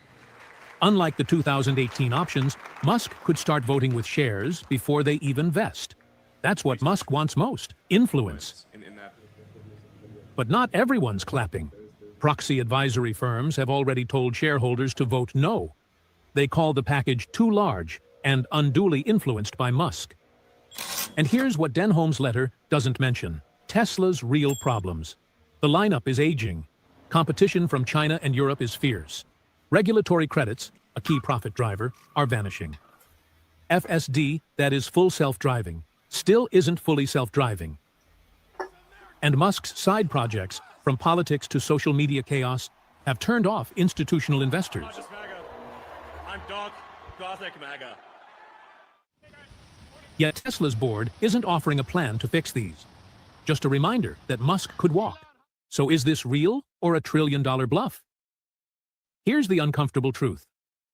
Unlike the 2018 options, Musk could start voting with shares before they even vest. That's what Musk wants most: influence. But not everyone's clapping. Proxy advisory firms have already told shareholders to vote no. They call the package too large and unduly influenced by Musk. And here's what Denholm's letter doesn't mention: Tesla's real problems. The lineup is aging. Competition from China and Europe is fierce. Regulatory credits, a key profit driver, are vanishing. FSD, that is full self-driving, still isn't fully self-driving. And Musk's side projects, from politics to social media chaos, have turned off institutional investors. I'm Doc, Gothic MAGA. Yet Tesla's board isn't offering a plan to fix these. Just a reminder that Musk could walk. So is this real or a $1 trillion bluff? Here's the uncomfortable truth.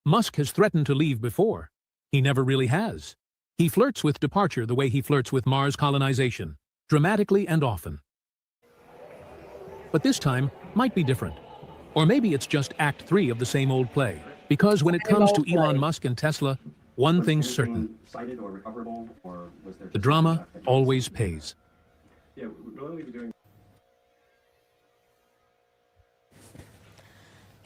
Musk has threatened to leave before. He never really has. He flirts with departure the way he flirts with Mars colonization, dramatically and often. But this time might be different. Or maybe it's just Act 3 of the same old play. Because when it comes to Elon Musk and Tesla, one thing's certain: the drama always pays.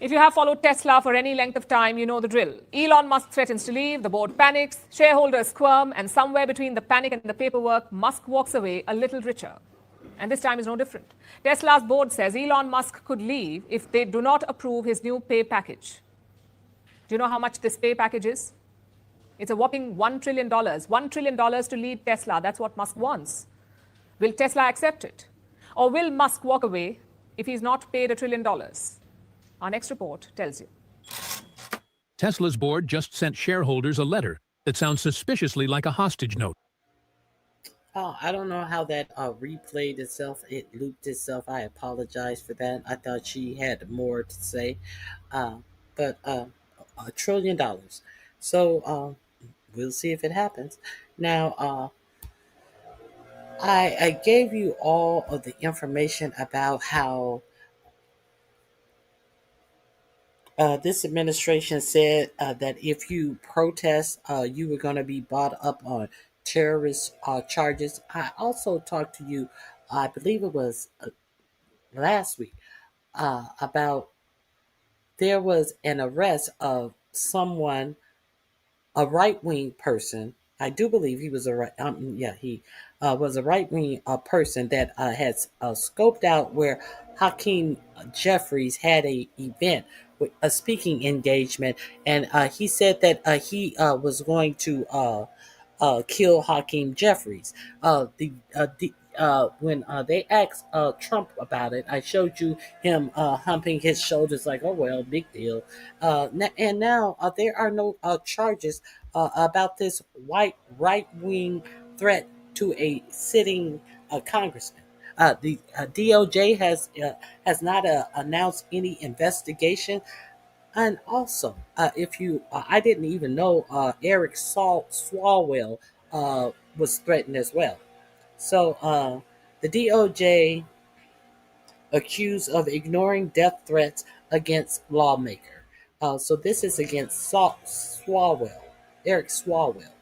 If you have followed Tesla for any length of time, you know the drill. Elon Musk threatens to leave, the board panics, shareholders squirm, and somewhere between the panic and the paperwork, Musk walks away a little richer. And this time is no different. Tesla's board says Elon Musk could leave if they do not approve his new pay package. Do you know how much this pay package is? It's a whopping $1 trillion. $1 trillion to lead Tesla. That's what Musk wants. Will Tesla accept it? Or will Musk walk away if he's not paid $1 trillion? Our next report tells you. Tesla's board just sent shareholders a letter that sounds suspiciously like a hostage note. Oh, I don't know how that replayed itself. It looped itself. I apologize for that. I thought she had more to say. But $1 trillion. So we'll see if it happens. Now, I gave you all of the information about how this administration said that if you protest, you were going to be brought up on terrorist charges. I also talked to you, I believe it was last week, about there was an arrest of someone, a right-wing person. I do believe he was he was a right-wing person that has scoped out where Hakeem Jeffries had a event, with a speaking engagement, and he said that he was going to kill Hakeem Jeffries. When they asked Trump about it, I showed you him humping his shoulders like, "Oh well, big deal." And now there are no charges about this white right-wing threat to a sitting congressman. The DOJ has not announced any investigation. And also, if you, I didn't even know Eric Swalwell was threatened as well. So the DOJ accused of ignoring death threats against lawmaker. So this is against Swalwell, Eric Swalwell.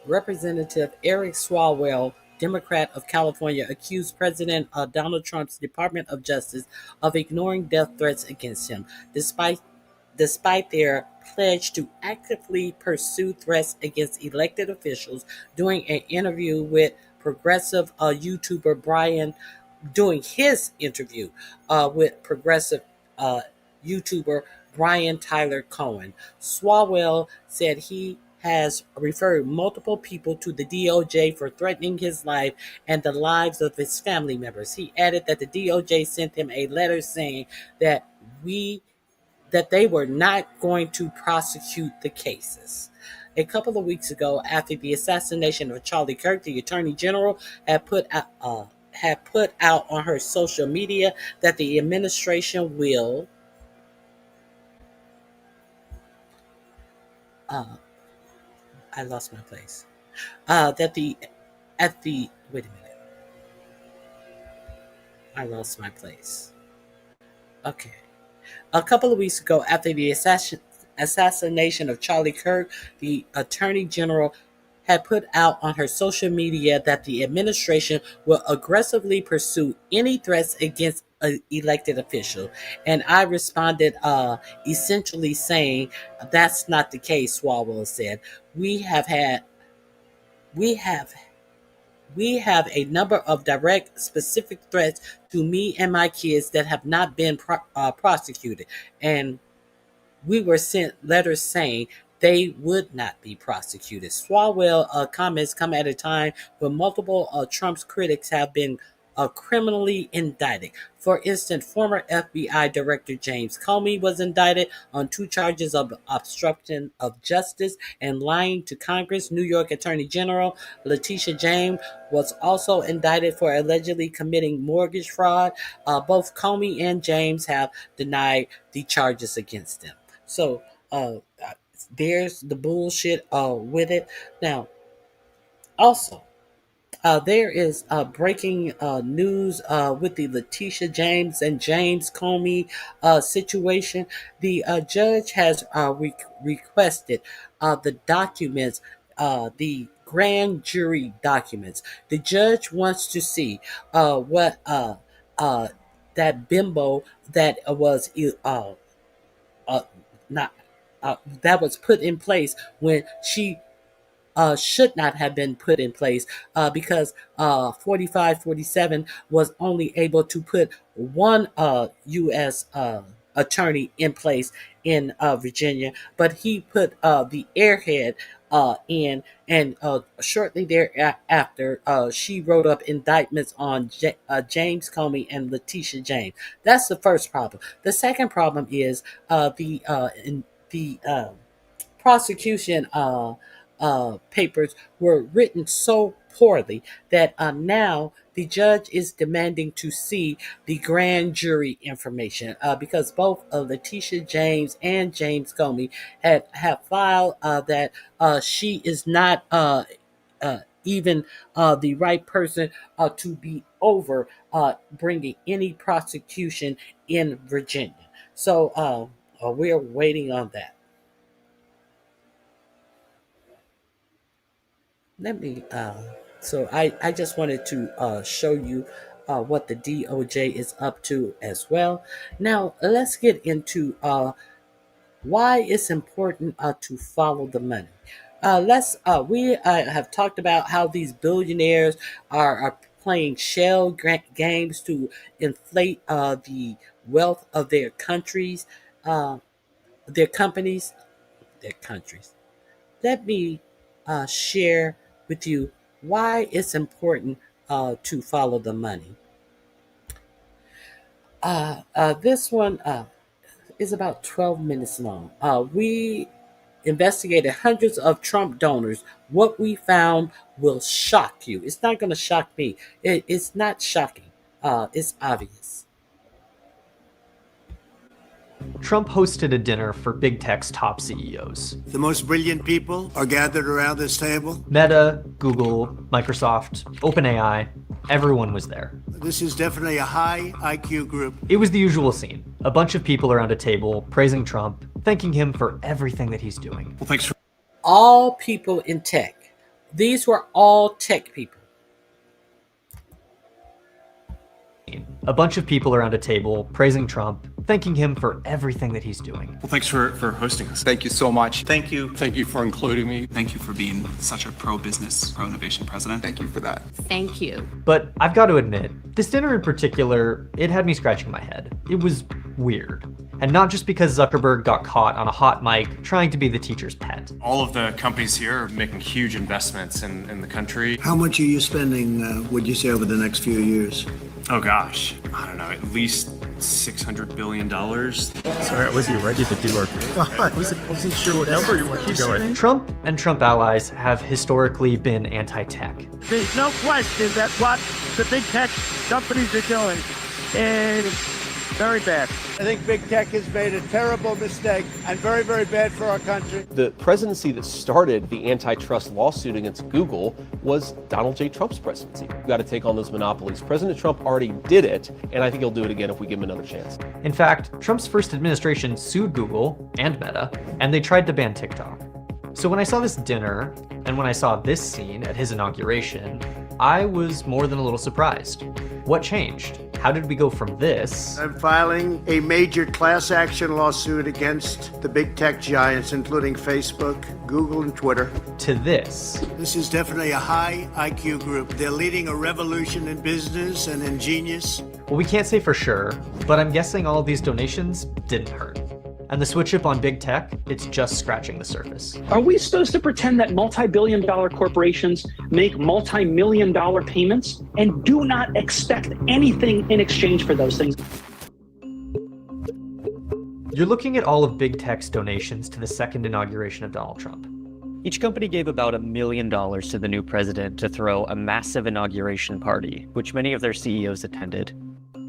Representative Eric Swalwell, Democrat of California, accused President Donald Trump's Department of Justice of ignoring death threats against him, despite their pledge to actively pursue threats against elected officials. During an interview with progressive YouTuber Brian, doing his interview with progressive YouTuber Brian Tyler Cohen, Swalwell said he has referred multiple people to the DOJ for threatening his life and the lives of his family members. He added that the DOJ sent him a letter saying that they were not going to prosecute the cases. A couple of weeks ago, after the assassination of Charlie Kirk, the Attorney General had put out on her social media that the administration will I lost my place. Wait a minute. I lost my place. Okay. A couple of weeks ago, after the assassination of Charlie Kirk, the Attorney General had put out on her social media that the administration will aggressively pursue any threats against an elected official. And I responded essentially saying, that's not the case, Swalwell said. We have a number of direct, specific threats to me and my kids that have not been prosecuted. And we were sent letters saying they would not be prosecuted. Swalwell comments come at a time when multiple Trump's critics have been criminally indicted. For instance, former FBI Director James Comey was indicted on 2 charges of obstruction of justice and lying to Congress. New York Attorney General Letitia James was also indicted for allegedly committing mortgage fraud. Both Comey and James have denied the charges against them. So there's the bullshit with it. Now, also, there is breaking news with the Letitia James and James Comey situation. The judge has requested the documents, the grand jury documents. The judge wants to see what that bimbo that was not that was put in place when she should not have been put in place because 4547 was only able to put one U.S. attorney in place in Virginia, but he put the airhead in, and shortly thereafter, she wrote up indictments on James Comey and Letitia James. That's the first problem. The second problem is the prosecution papers were written so poorly that now the judge is demanding to see the grand jury information because both Letitia James and James Comey have filed that she is not even the right person to be over bringing any prosecution in Virginia. So we're waiting on that. Let me, so I just wanted to show you what the DOJ is up to as well. Now, let's get into why it's important to follow the money. We have talked about how these billionaires are playing shell games to inflate the wealth of their countries, their companies, their countries. Let me share with you why it's important to follow the money. This one is about 12 minutes long. We investigated hundreds of Trump donors. What we found will shock you. It's not going to shock me. It's not shocking. It's obvious. Trump hosted a dinner for big tech's top CEOs. The most brilliant people are gathered around this table. Meta, Google, Microsoft, OpenAI, everyone was there. This is definitely a high IQ group. It was the usual scene. A bunch of people around a table praising Trump, thanking him for everything that he's doing. Well, thanks for all people in tech. These were all tech people. A bunch of people around a table praising Trump, thanking him for everything that he's doing. Well, thanks for hosting us. Thank you so much. Thank you. Thank you for including me. Thank you for being such a pro-business, pro-innovation president. Thank you for that. Thank you. But I've got to admit, this dinner in particular, it had me scratching my head. It was weird. And not just because Zuckerberg got caught on a hot mic trying to be the teacher's pet. All of the companies here are making huge investments in the country. How much are you spending, would you say, over the next few years? Oh gosh, I don't know, at least $600 billion. Sorry, I wasn't ready to do our I wasn't sure what number you want to go with. Trump and Trump allies have historically been anti-tech. There's no question that what the big tech companies are doing is very bad. I think big tech has made a terrible mistake and very, very bad for our country. The presidency that started the antitrust lawsuit against Google was Donald J. Trump's presidency. We've got to take on those monopolies. President Trump already did it, and I think he'll do it again if we give him another chance. In fact, Trump's first administration sued Google and Meta, and they tried to ban TikTok. So when I saw this dinner, and when I saw this scene at his inauguration, I was more than a little surprised. What changed? How did we go from this? I'm filing a major class action lawsuit against the big tech giants, including Facebook, Google, and Twitter. To this. This is definitely a high IQ group. They're leading a revolution in business and in genius. Well, we can't say for sure, but I'm guessing all of these donations didn't hurt. And the switch up on big tech, it's just scratching the surface. Are we supposed to pretend that multi-billion-dollar corporations make multi-million-dollar payments and do not expect anything in exchange for those things? You're looking at all of big tech's donations to the second inauguration of Donald Trump. Each company gave about $1 million to the new president to throw a massive inauguration party, which many of their CEOs attended.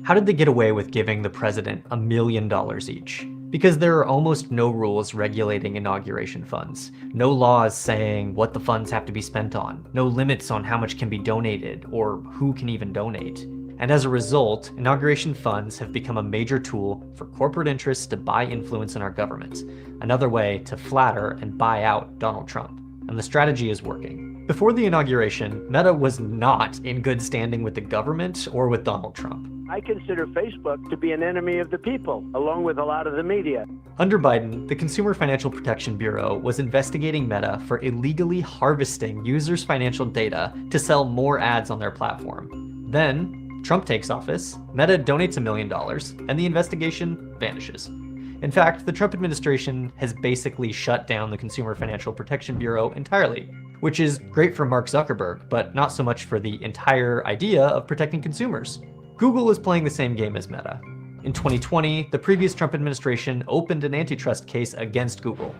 How did they get away with giving the president $1 million each? Because there are almost no rules regulating inauguration funds. No laws saying what the funds have to be spent on. No limits on how much can be donated or who can even donate. And as a result, inauguration funds have become a major tool for corporate interests to buy influence in our government. Another way to flatter and buy out Donald Trump. And the strategy is working. Before the inauguration, Meta was not in good standing with the government or with Donald Trump. I consider Facebook to be an enemy of the people, along with a lot of the media. Under Biden, the Consumer Financial Protection Bureau was investigating Meta for illegally harvesting users' financial data to sell more ads on their platform. Then, Trump takes office, Meta donates $1 million, and the investigation vanishes. In fact, the Trump administration has basically shut down the Consumer Financial Protection Bureau entirely, which is great for Mark Zuckerberg, but not so much for the entire idea of protecting consumers. Google is playing the same game as Meta. In 2020, the previous Trump administration opened an antitrust case against Google.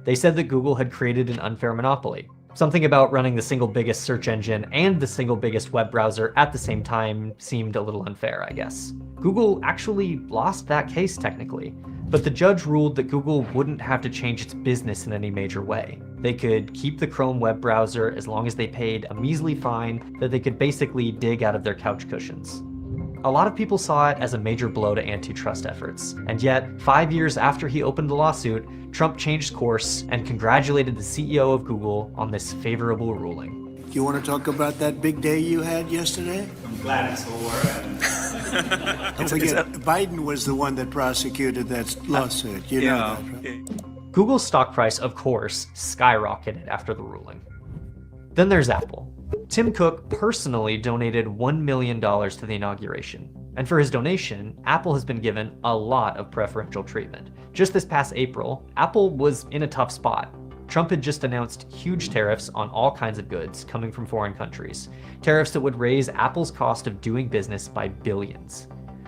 They said that Google had created an unfair monopoly. Something about running the single biggest search engine and the single biggest web browser at the same time seemed a little unfair, I guess. Google actually lost that case technically, but the judge ruled that Google wouldn't have to change its business in any major way. They could keep the Chrome web browser as long as they paid a measly fine that they could basically dig out of their couch cushions. A lot of people saw it as a major blow to antitrust efforts, and yet, 5 years after he opened the lawsuit, Trump changed course and congratulated the CEO of Google on this favorable ruling. Do you want to talk about that big day you had yesterday? I'm glad it's over. Don't forget, Biden was the one that prosecuted that lawsuit. You know that, right? Google's stock price, of course, skyrocketed after the ruling. Then there's Apple. Tim Cook personally donated $1 million to the inauguration. And for his donation, Apple has been given a lot of preferential treatment. Just this past April, Apple was in a tough spot. Trump had just announced huge tariffs on all kinds of goods coming from foreign countries. Tariffs that would raise Apple's cost of doing business by billions.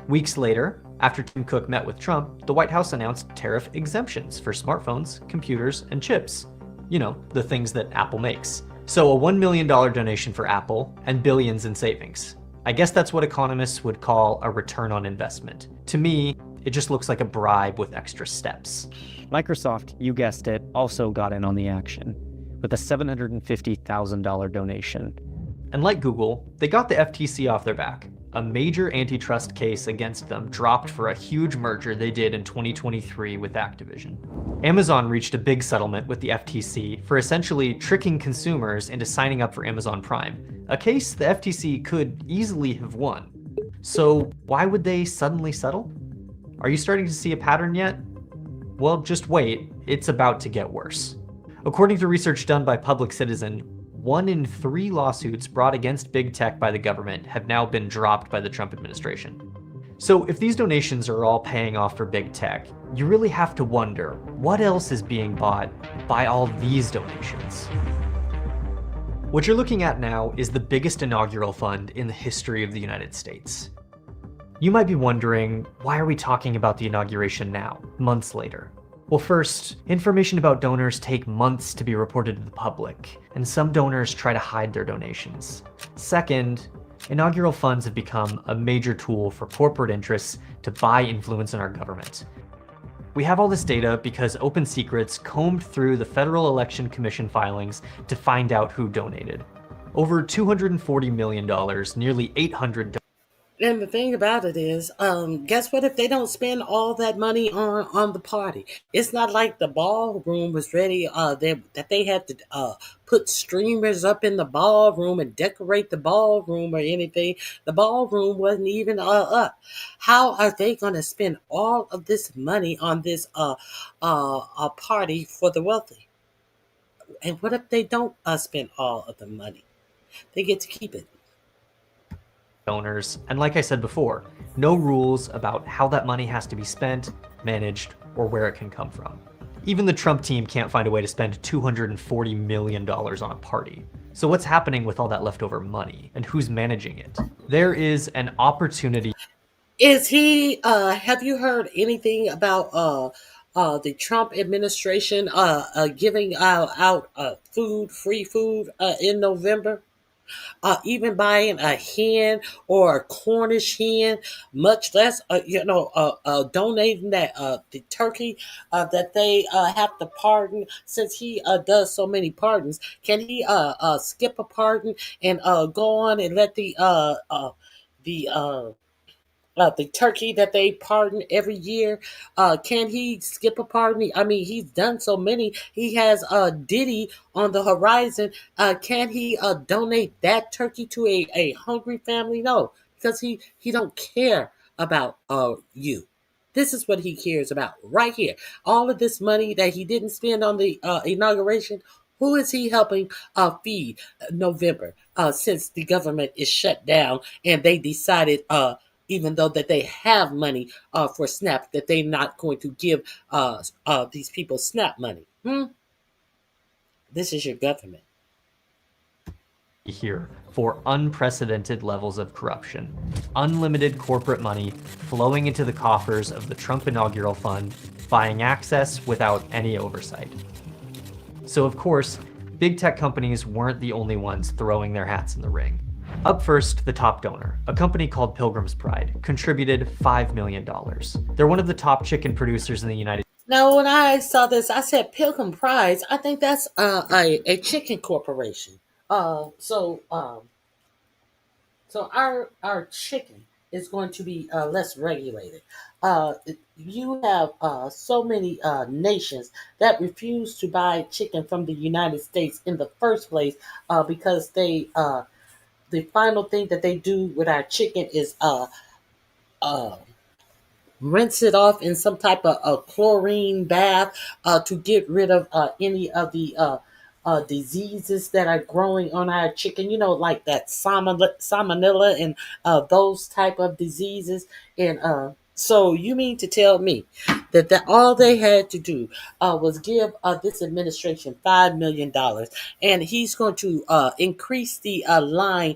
Weeks later, after Tim Cook met with Trump, the White House announced tariff exemptions for smartphones, computers, and chips. You know, the things that Apple makes. So a $1 million donation for Apple and billions in savings. I guess that's what economists would call a return on investment. To me, it just looks like a bribe with extra steps. Microsoft, you guessed it, also got in on the action with a $750,000 donation. And like Google, they got the FTC off their back. A major antitrust case against them dropped for a huge merger they did in 2023 with Activision. Amazon reached a big settlement with the FTC for essentially tricking consumers into signing up for Amazon Prime, a case the FTC could easily have won. So why would they suddenly settle? Are you starting to see a pattern yet? Well, just wait, it's about to get worse. According to research done by Public Citizen, 1 in 3 lawsuits brought against big tech by the government have now been dropped by the Trump administration. So if these donations are all paying off for big tech, you really have to wonder, what else is being bought by all these donations? What you're looking at now is the biggest inaugural fund in the history of the United States. You might be wondering, why are we talking about the inauguration now, months later? Well, first, information about donors take months to be reported to the public, and some donors try to hide their donations. Second, inaugural funds have become a major tool for corporate interests to buy influence in our government. We have all this data because Open Secrets combed through the Federal Election Commission filings to find out who donated. Over $240 million, nearly $800. And the thing about it is, guess what? If they don't spend all that money on the party, it's not like the ballroom was ready. That they had to put streamers up in the ballroom and decorate the ballroom or anything. The ballroom wasn't even up. How are they going to spend all of this money on this party for the wealthy? And what if they don't spend all of the money? They get to keep it. Donors, and like I said before, no rules about how that money has to be spent, managed, or where it can come from. Even the Trump team can't find a way to spend $240 million on a party. So what's happening with all that leftover money, and who's managing it? There is an opportunity. Is he, have you heard anything about the Trump administration giving out food, free food in November? Even buying a hen or a Cornish hen, much less, donating that the turkey that they have to pardon. Since he does so many pardons, can he skip a pardon and go on and let the turkey that they pardon every year, can he skip a pardon? I mean, he's done so many. He has Diddy on the horizon. Can he donate that turkey to a hungry family? No, because he don't care about you. This is what he cares about right here. All of this money that he didn't spend on the inauguration, Who is he helping feed November since the government is shut down and they decided, even though that they have money for SNAP, that they're not going to give these people SNAP money? This is your government. Here for unprecedented levels of corruption. Unlimited corporate money flowing into the coffers of the Trump inaugural fund, buying access without any oversight. So of course, big tech companies weren't the only ones throwing their hats in the ring. Up first, the top donor, a company called Pilgrim's Pride, contributed $5 million. They're one of the top chicken producers in the United States. Now, when I saw this, I said Pilgrim Pride. I think that's a chicken corporation. So our chicken is going to be less regulated. You have so many nations that refuse to buy chicken from the United States in the first place because they the final thing that they do with our chicken is rinse it off in some type of a chlorine bath to get rid of any of the diseases that are growing on our chicken, like that salmonella and those type of diseases. And so you mean to tell me that all they had to do was give this administration $5 million, and he's going to increase the line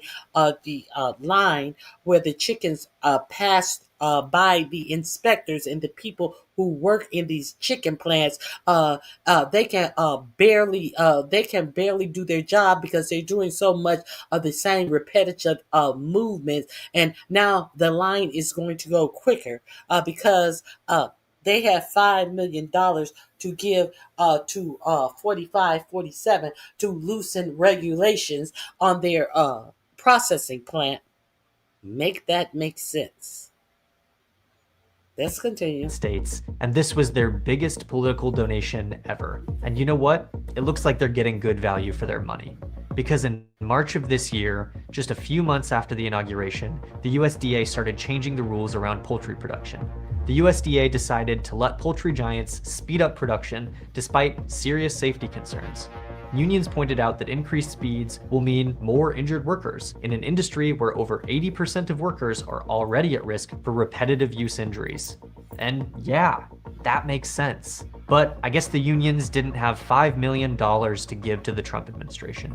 where the chickens pass by the inspectors and the people who work in these chicken plants. They can barely do their job because they're doing so much of the same repetitive movements. And now the line is going to go quicker because they have $5 million to give to 4547 to loosen regulations on their processing plant. Make that make sense. Let's continue. States, and this was their biggest political donation ever. And you know what? It looks like they're getting good value for their money. Because in March of this year, just a few months after the inauguration, the USDA started changing the rules around poultry production. The USDA decided to let poultry giants speed up production despite serious safety concerns. Unions pointed out that increased speeds will mean more injured workers in an industry where over 80% of workers are already at risk for repetitive use injuries. And yeah, that makes sense. But I guess the unions didn't have $5 million to give to the Trump administration.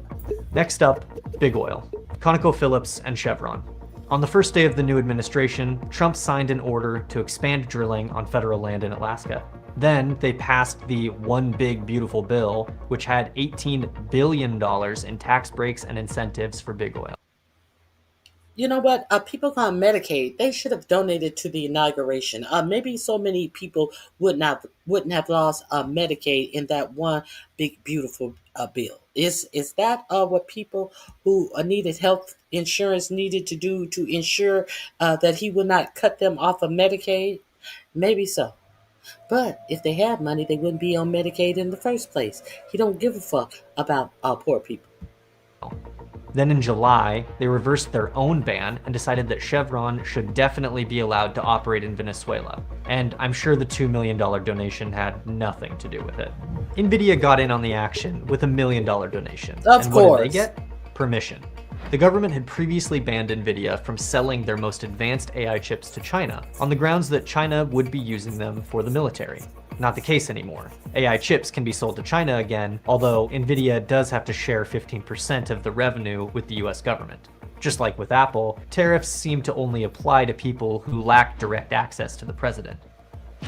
Next up, Big Oil, ConocoPhillips, and Chevron. On the first day of the new administration, Trump signed an order to expand drilling on federal land in Alaska. Then they passed the One Big Beautiful Bill, which had $18 billion in tax breaks and incentives for big oil. You know what? People on Medicaid, they should have donated to the inauguration. Maybe so many people wouldn't have lost Medicaid in that One Big Beautiful bill. Is that what people who needed health insurance needed to do to ensure that he would not cut them off of Medicaid? Maybe so. But if they had money, they wouldn't be on Medicaid in the first place. He don't give a fuck about poor people. Then in July, they reversed their own ban and decided that Chevron should definitely be allowed to operate in Venezuela. And I'm sure the $2 million donation had nothing to do with it. Nvidia got in on the action with $1 million donation. Of course. What did they get? Permission. The government had previously banned Nvidia from selling their most advanced AI chips to China on the grounds that China would be using them for the military. Not the case anymore. AI chips can be sold to China again, although Nvidia does have to share 15% of the revenue with the US government. Just like with Apple, tariffs seem to only apply to people who lack direct access to the president.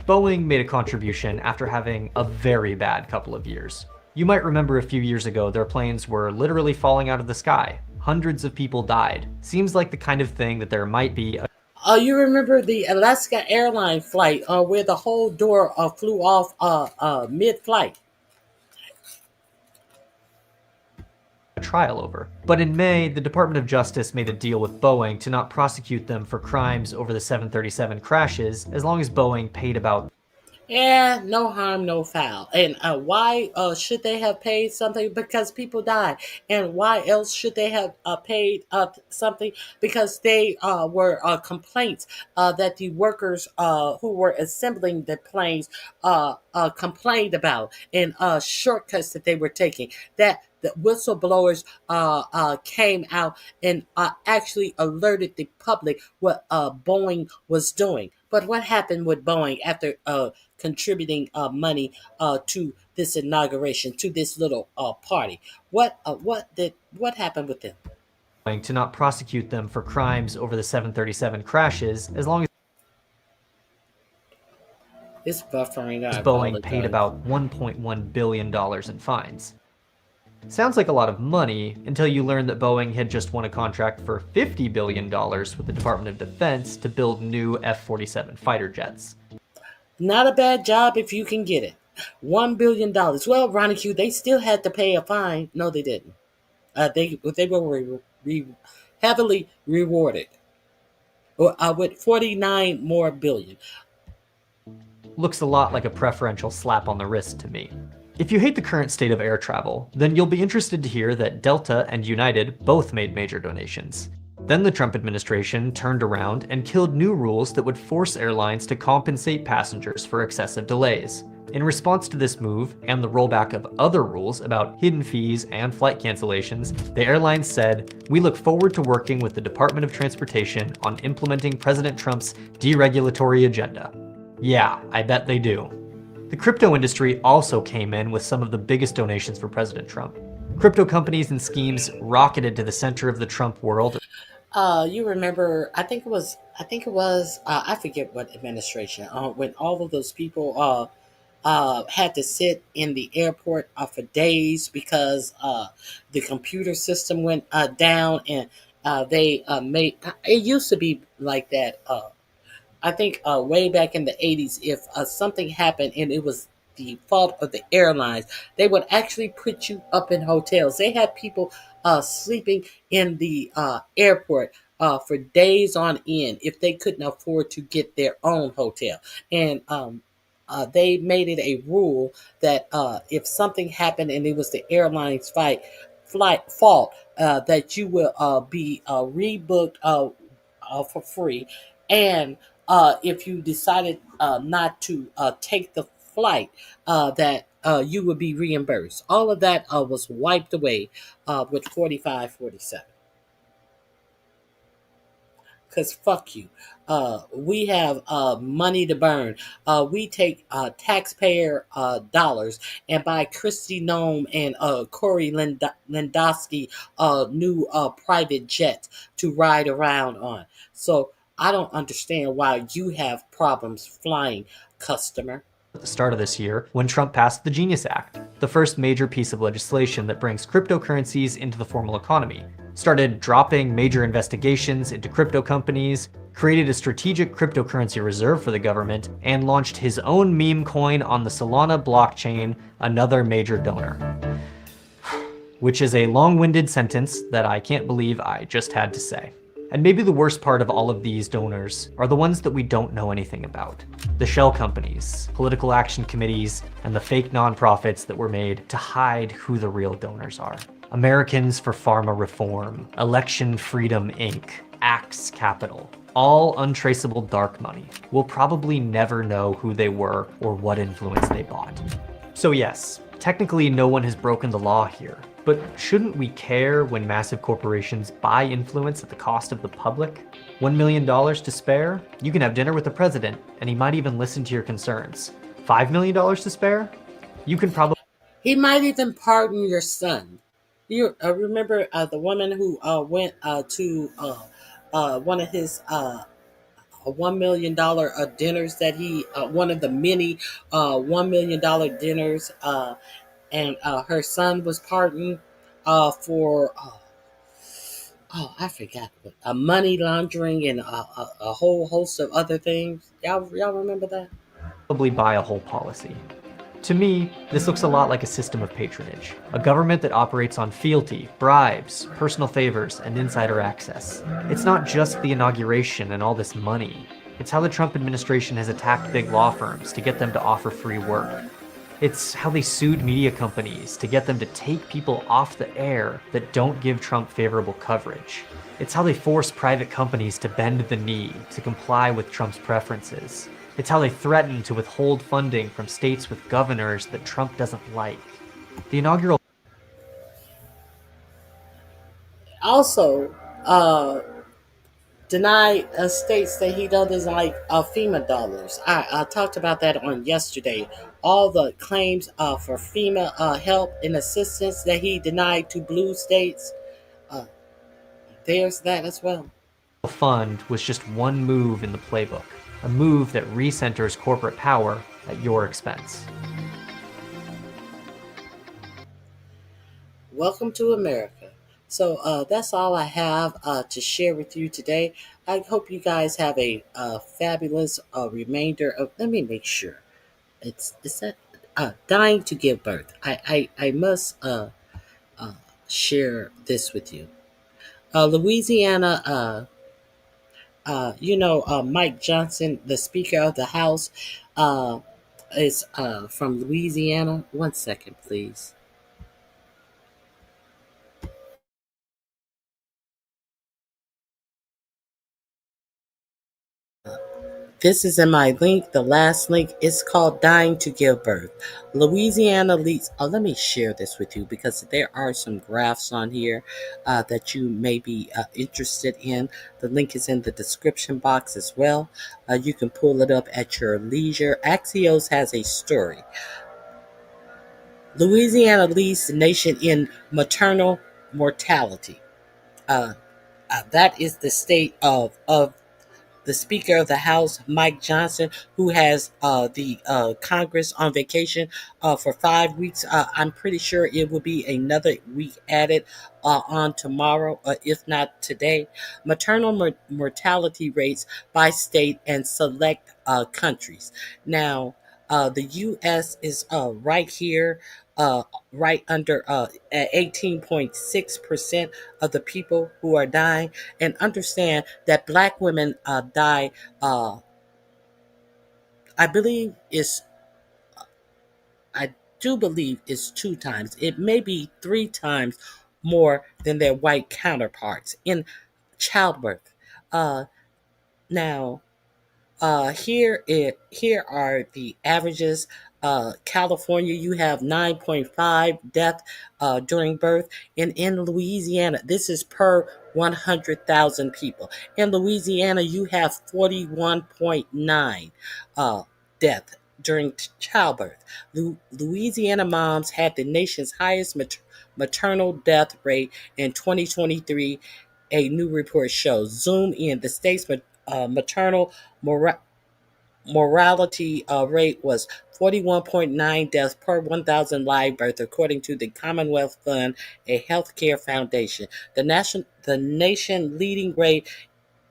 Boeing made a contribution after having a very bad couple of years. You might remember a few years ago their planes were literally falling out of the sky. Hundreds of people died. Seems like the kind of thing that there might be a you remember the Alaska airline flight where the whole door flew off mid-flight? trial over. But in May, the Department of Justice made a deal with Boeing to not prosecute them for crimes over the 737 crashes as long as Boeing paid about... Yeah, no harm, no foul. And why should they have paid something? Because people died. And why else should they have paid something? Because they were complaints that the workers who were assembling the planes complained about, and shortcuts that they were taking. That the whistleblowers came out and actually alerted the public what Boeing was doing. But what happened with Boeing after contributing money to this inauguration, to this little party? What happened with them? To not prosecute them for crimes over the 737 crashes, as long as It's buffering. I Boeing paid apologize. about $1.1 billion in fines. Sounds like a lot of money until you learn that Boeing had just won a contract for $50 billion with the Department of Defense to build new F-47 fighter jets. Not a bad job if you can get it. $1 billion. Well, Ronnie Q, they still had to pay a fine. No, they didn't. They were heavily rewarded with 49 more billion. Looks a lot like a preferential slap on the wrist to me. If you hate the current state of air travel, then you'll be interested to hear that Delta and United both made major donations. Then the Trump administration turned around and killed new rules that would force airlines to compensate passengers for excessive delays. In response to this move and the rollback of other rules about hidden fees and flight cancellations, the airlines said, "We look forward to working with the Department of Transportation on implementing President Trump's deregulatory agenda." Yeah, I bet they do. The crypto industry also came in with some of the biggest donations for President Trump. Crypto companies and schemes rocketed to the center of the Trump world. You remember? I forget what administration. When all of those people had to sit in the airport for days because the computer system went down, and they made. It used to be like that. I think way back in the 80s, if something happened and it was the fault of the airlines, they would actually put you up in hotels. They had people sleeping in the airport for days on end if they couldn't afford to get their own hotel. And they made it a rule that if something happened and it was the airline's flight fault, that you will be rebooked for free. And if you decided not to take the flight, that you would be reimbursed. All of that was wiped away with 4547. Because fuck you. We have money to burn. We take taxpayer dollars and buy Christy Nome and Corey Lewandowski new private jets to ride around on. So I don't understand why you have problems flying, customer. At the start of this year, when Trump passed the Genius Act, the first major piece of legislation that brings cryptocurrencies into the formal economy, started dropping major investigations into crypto companies, created a strategic cryptocurrency reserve for the government, and launched his own meme coin on the Solana blockchain, another major donor. Which is a long-winded sentence that I can't believe I just had to say. And maybe the worst part of all of these donors are the ones that we don't know anything about. The shell companies, political action committees, and the fake nonprofits that were made to hide who the real donors are. Americans for Pharma Reform, Election Freedom Inc., Axe Capital, all untraceable dark money. We'll probably never know who they were or what influence they bought. So yes, technically no one has broken the law here. But shouldn't we care when massive corporations buy influence at the cost of the public? $1 million to spare? You can have dinner with the president, and he might even listen to your concerns. $5 million to spare? You can probably... He might even pardon your son. You remember the woman who went to one of his $1 million dinners that he, one of the many $1 million dinners, and her son was pardoned for I forgot what money laundering and a whole host of other things. Y'all remember that? Probably buy a whole policy. To me, this looks a lot like a system of patronage, a government that operates on fealty, bribes, personal favors, and insider access. It's not just the inauguration and all this money. It's how the Trump administration has attacked big law firms to get them to offer free work. It's how they sued media companies to get them to take people off the air that don't give Trump favorable coverage. It's how they force private companies to bend the knee to comply with Trump's preferences. It's how they threaten to withhold funding from states with governors that Trump doesn't like. The inaugural Also, deny states that he doesn't like FEMA dollars. I talked about that on yesterday. All the claims for FEMA help and assistance that he denied to blue states. There's that as well. fund was just one move in the playbook, a move that recenters corporate power at your expense. Welcome to America. So that's all I have to share with you today. I hope you guys have a fabulous remainder of. Let me make sure. Is that dying to give birth? I must share this with you. Louisiana. Mike Johnson, the Speaker of the House, is from Louisiana. 1 second, please. This is in my link. The last link is called Dying to Give Birth. Louisiana leads. Let me share this with you because there are some graphs on here that you may be interested in. The link is in the description box as well. You can pull it up at your leisure. Axios has a story. Louisiana leads the nation in maternal mortality. That is the state of the Speaker of the House, Mike Johnson, who has the Congress on vacation for 5 weeks. I'm pretty sure it will be another week added on tomorrow, if not today. Maternal mortality rates by state and select countries. Now, the U.S. is right here, right under at 18.6% of the people who are dying. And understand that Black women die, I believe I do believe is 2 times. It may be 3 times more than their white counterparts in childbirth. Now, here are the averages. California, you have 9.5 death during birth, and in Louisiana, this is per 100,000 people. In Louisiana, you have 41.9 death during childbirth. Louisiana moms had the nation's highest maternal death rate in 2023. A new report shows. Zoom in. The state's maternal mortality rate was 41.9 deaths per 1,000 live births, according to the Commonwealth Fund, a healthcare foundation. The nation leading rate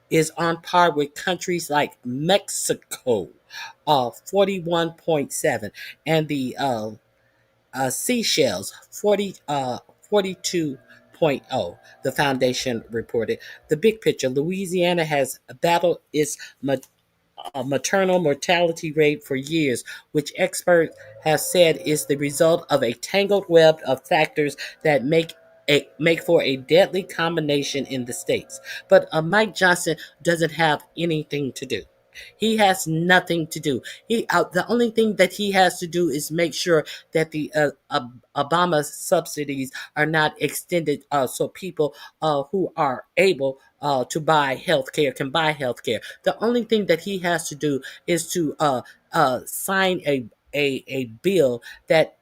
is on par with countries like Mexico, 41.7, and the Seychelles, 42.0. The foundation reported. The big picture: Louisiana has battled its maternal mortality rate for years, which experts have said is the result of a tangled web of factors that make for a deadly combination in the states. But Mike Johnson doesn't have anything to do. He has nothing to do. The only thing that he has to do is make sure that the Obama subsidies are not extended, so people who are able to buy healthcare can buy healthcare. The only thing that he has to do is to sign a bill that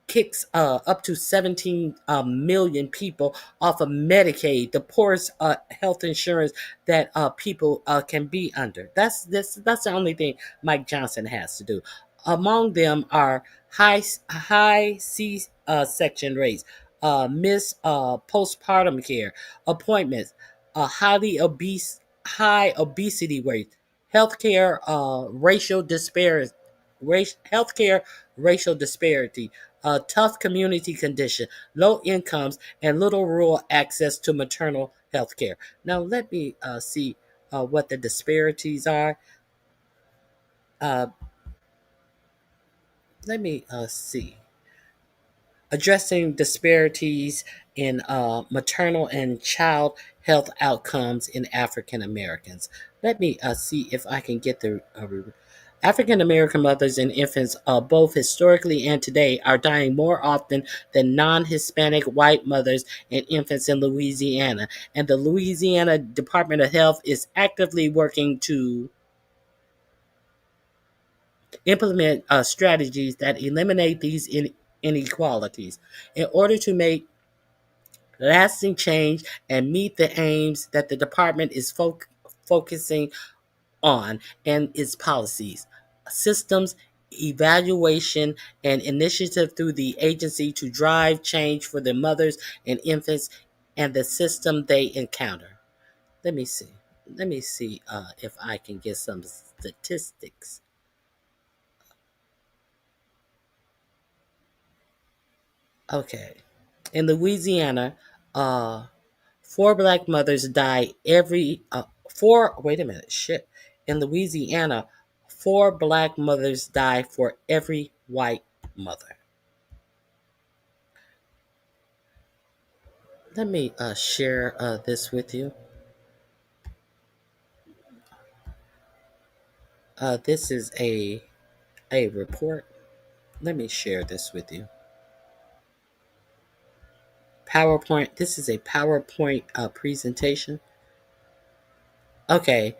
kicks up to 17 million people off of Medicaid, the poorest health insurance that people can be under. That's the only thing Mike Johnson has to do. Among them are high C section rates, postpartum care, appointments, high obesity rates, healthcare racial disparity, healthcare racial disparity, tough community condition, low incomes, and little rural access to maternal health care. Now, let me see what the disparities are. Let me see. Addressing disparities in maternal and child health outcomes in African Americans. Let me see if I can get the African American mothers and infants, both historically and today, are dying more often than non Hispanic white mothers and infants in Louisiana. And the Louisiana Department of Health is actively working to implement strategies that eliminate these inequalities. In order to make lasting change and meet the aims that the department is focusing on and its policies, systems, evaluation, and initiative through the agency to drive change for the mothers and infants and the system they encounter. Let me see. Let me see if I can get some statistics. Okay. In Louisiana, 4 black mothers die every wait a minute, shit. In Louisiana, 4 black mothers die for every white mother. Let me share this with you. This is a report. Let me share this with you. PowerPoint. This is a PowerPoint presentation. Okay.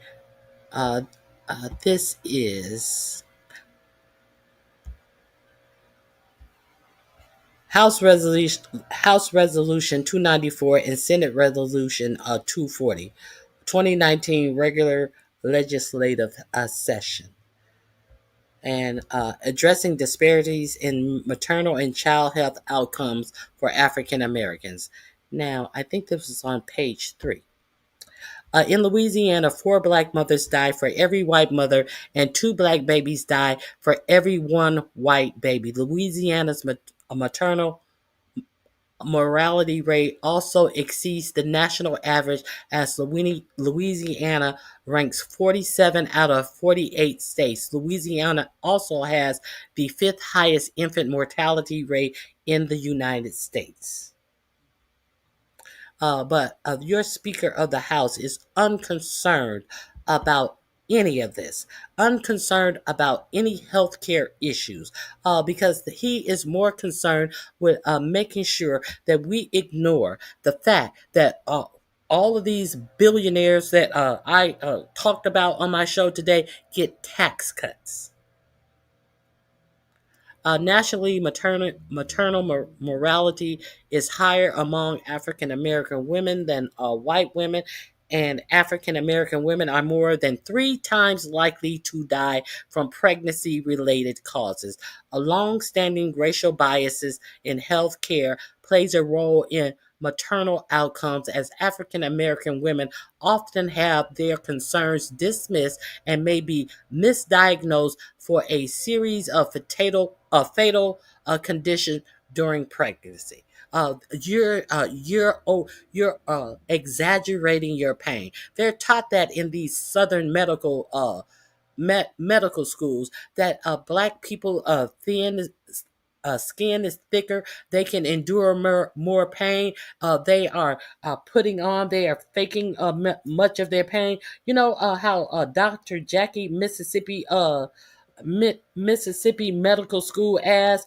This is House Resolution 294 and Senate Resolution 240, 2019 regular legislative session. And addressing disparities in maternal and child health outcomes for African Americans. Now, I think this is on page 3. In Louisiana, 4 black mothers die for every white mother, and 2 black babies die for every 1 white baby. Louisiana's maternal mortality rate also exceeds the national average, as Louisiana ranks 47 out of 48 states. Louisiana also has the 5th highest infant mortality rate in the United States. But your Speaker of the House is unconcerned about any of this, unconcerned about any healthcare issues, because he is more concerned with making sure that we ignore the fact that all of these billionaires that I talked about on my show today get tax cuts. Nationally, maternal mortality is higher among African American women than white women, and African American women are more than 3 times likely to die from pregnancy-related causes. A long-standing racial biases in health care plays a role in maternal outcomes, as African American women often have their concerns dismissed and may be misdiagnosed for a series of fatal conditions during pregnancy. You're exaggerating your pain. They're taught that in these Southern medical medical schools, that black people thin. Skin is thicker. They can endure more pain. They are they are faking much of their pain. You know how Dr. Jackie Mississippi Medical School ass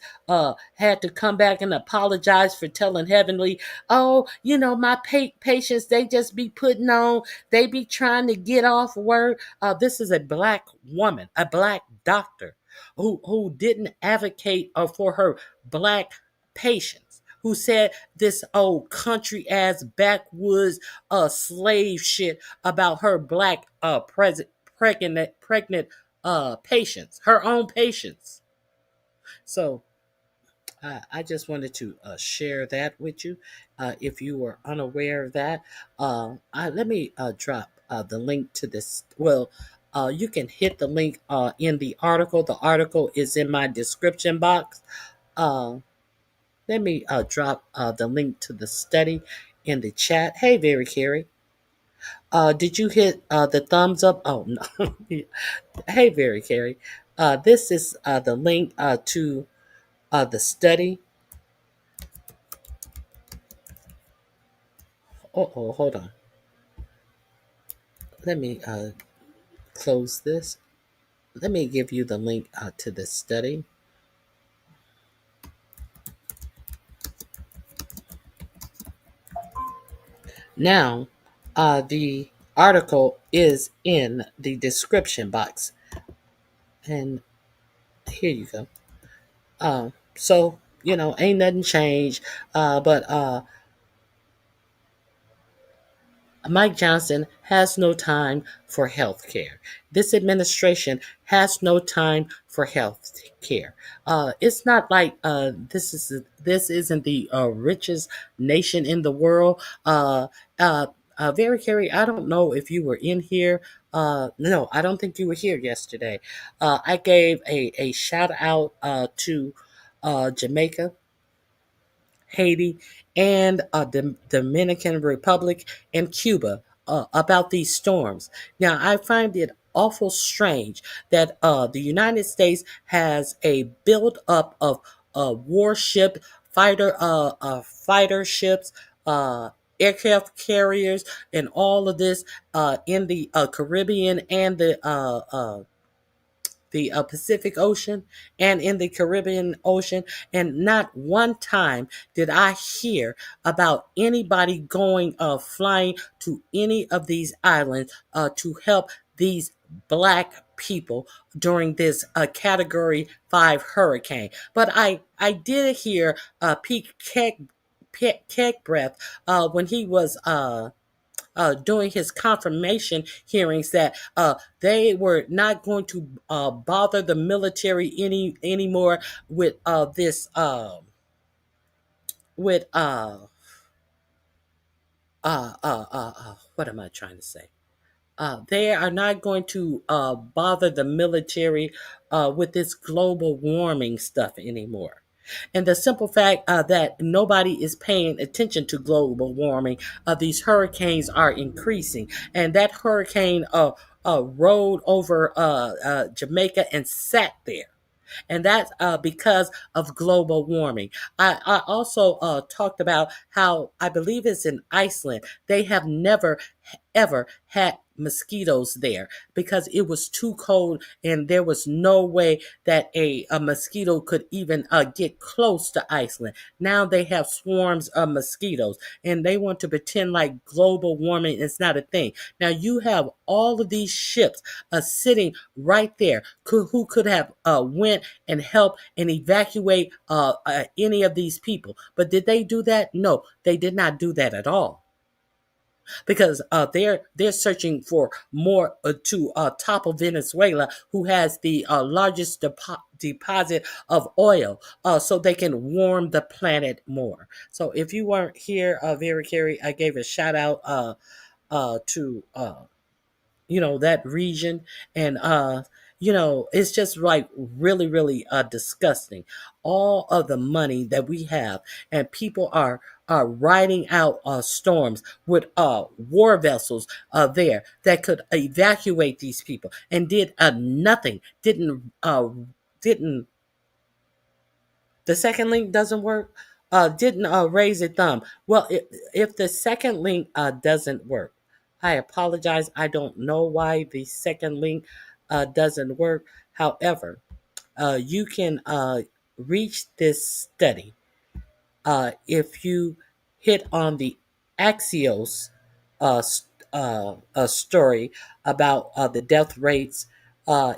had to come back and apologize for telling Heavenly, oh, you know, my patients, they just be putting on, they be trying to get off work. This is a black woman, a black doctor who didn't advocate for her black patients, who said this old country ass backwoods slave shit about her black pregnant patients, her own patients. So I just wanted to share that with you. If you were unaware of that, let me drop the link to this. Well, you can hit the link in the article. The article is in my description box. Let me drop the link to the study in the chat. Hey, Very Carrie. Did you hit the thumbs up? Oh no. Hey, Very Carrie. This is the link to the study. Oh, hold on. Let me close this. Let me give you the link to the study. Now, the article is in the description box. And here you go. So, ain't nothing changed. But Mike Johnson has no time for health care. This administration has no time for health care. It's not like this isn't the richest nation in the world. Very Carey, I don't know if you were in here. No, I don't think you were here yesterday. I gave a shout out to Jamaica, Haiti, and Dominican Republic and Cuba about these storms. Now, I find it awful strange that the United States has a buildup of warship, fighter ships, aircraft carriers, and all of this in the Caribbean and the Pacific Ocean and in the Caribbean Ocean. And not one time did I hear about anybody going flying to any of these islands to help these black people during this Category 5 hurricane. But I did hear Pete Kegbreath when he was during his confirmation hearings that they were not going to bother the military anymore with this with what am I trying to say? They are not going to bother the military with this global warming stuff anymore. And the simple fact that nobody is paying attention to global warming, these hurricanes are increasing. And that hurricane rolled over Jamaica and sat there. And that's because of global warming. I also talked about how I believe it's in Iceland. They have never, ever had mosquitoes there because it was too cold and there was no way that a mosquito could even get close to Iceland. Now they have swarms of mosquitoes and they want to pretend like global warming is not a thing. Now you have all of these ships sitting right there who could have went and helped and evacuate any of these people. But did they do that? No, they did not do that at all. Because they're searching for more to topple Venezuela, who has the largest deposit of oil, so they can warm the planet more. So if you weren't here, Vera Carey, I gave a shout out to that region. And it's just like really really disgusting, all of the money that we have, and people are riding out storms with war vessels there that could evacuate these people, and did nothing. Didn't the second link doesn't work? Didn't raise a thumb. Well, if the second link doesn't work, I apologize. I don't know why the second link doesn't work. However, you can reach this study if you hit on the Axios story about the death rates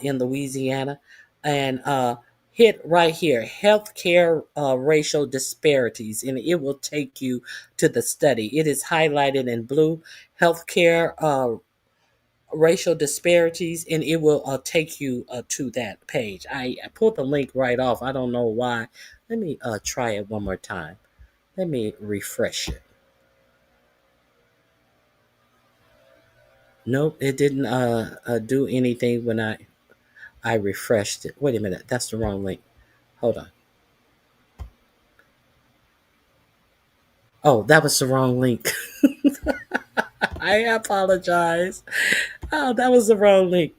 in Louisiana, and hit right here, healthcare racial disparities, and it will take you to the study. It is highlighted in blue, healthcare racial disparities, and it will take you to that page. I pulled the link right off. I don't know why. Let me try it one more time. Let me refresh it. Nope, it didn't do anything when I refreshed it. Wait a minute, that's the wrong link. Hold on. Oh, that was the wrong link. I apologize. Oh, that was the wrong link.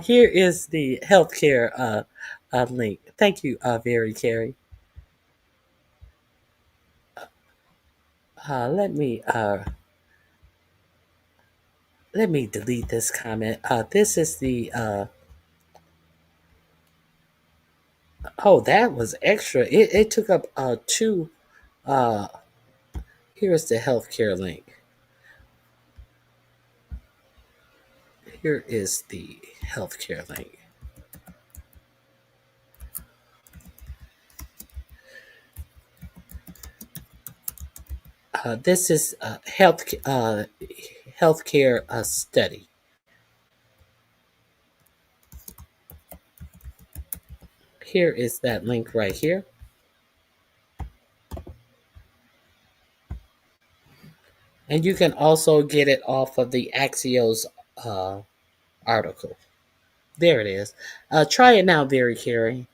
Here is the healthcare link. Thank you, very Carrie. Let me delete this comment. This is the oh, that was extra. It took up two. Here's the healthcare link. Here is the healthcare link. This is healthcare study. Here is that link right here. And you can also get it off of the Axios article. There it is. Try it now, very Carrie.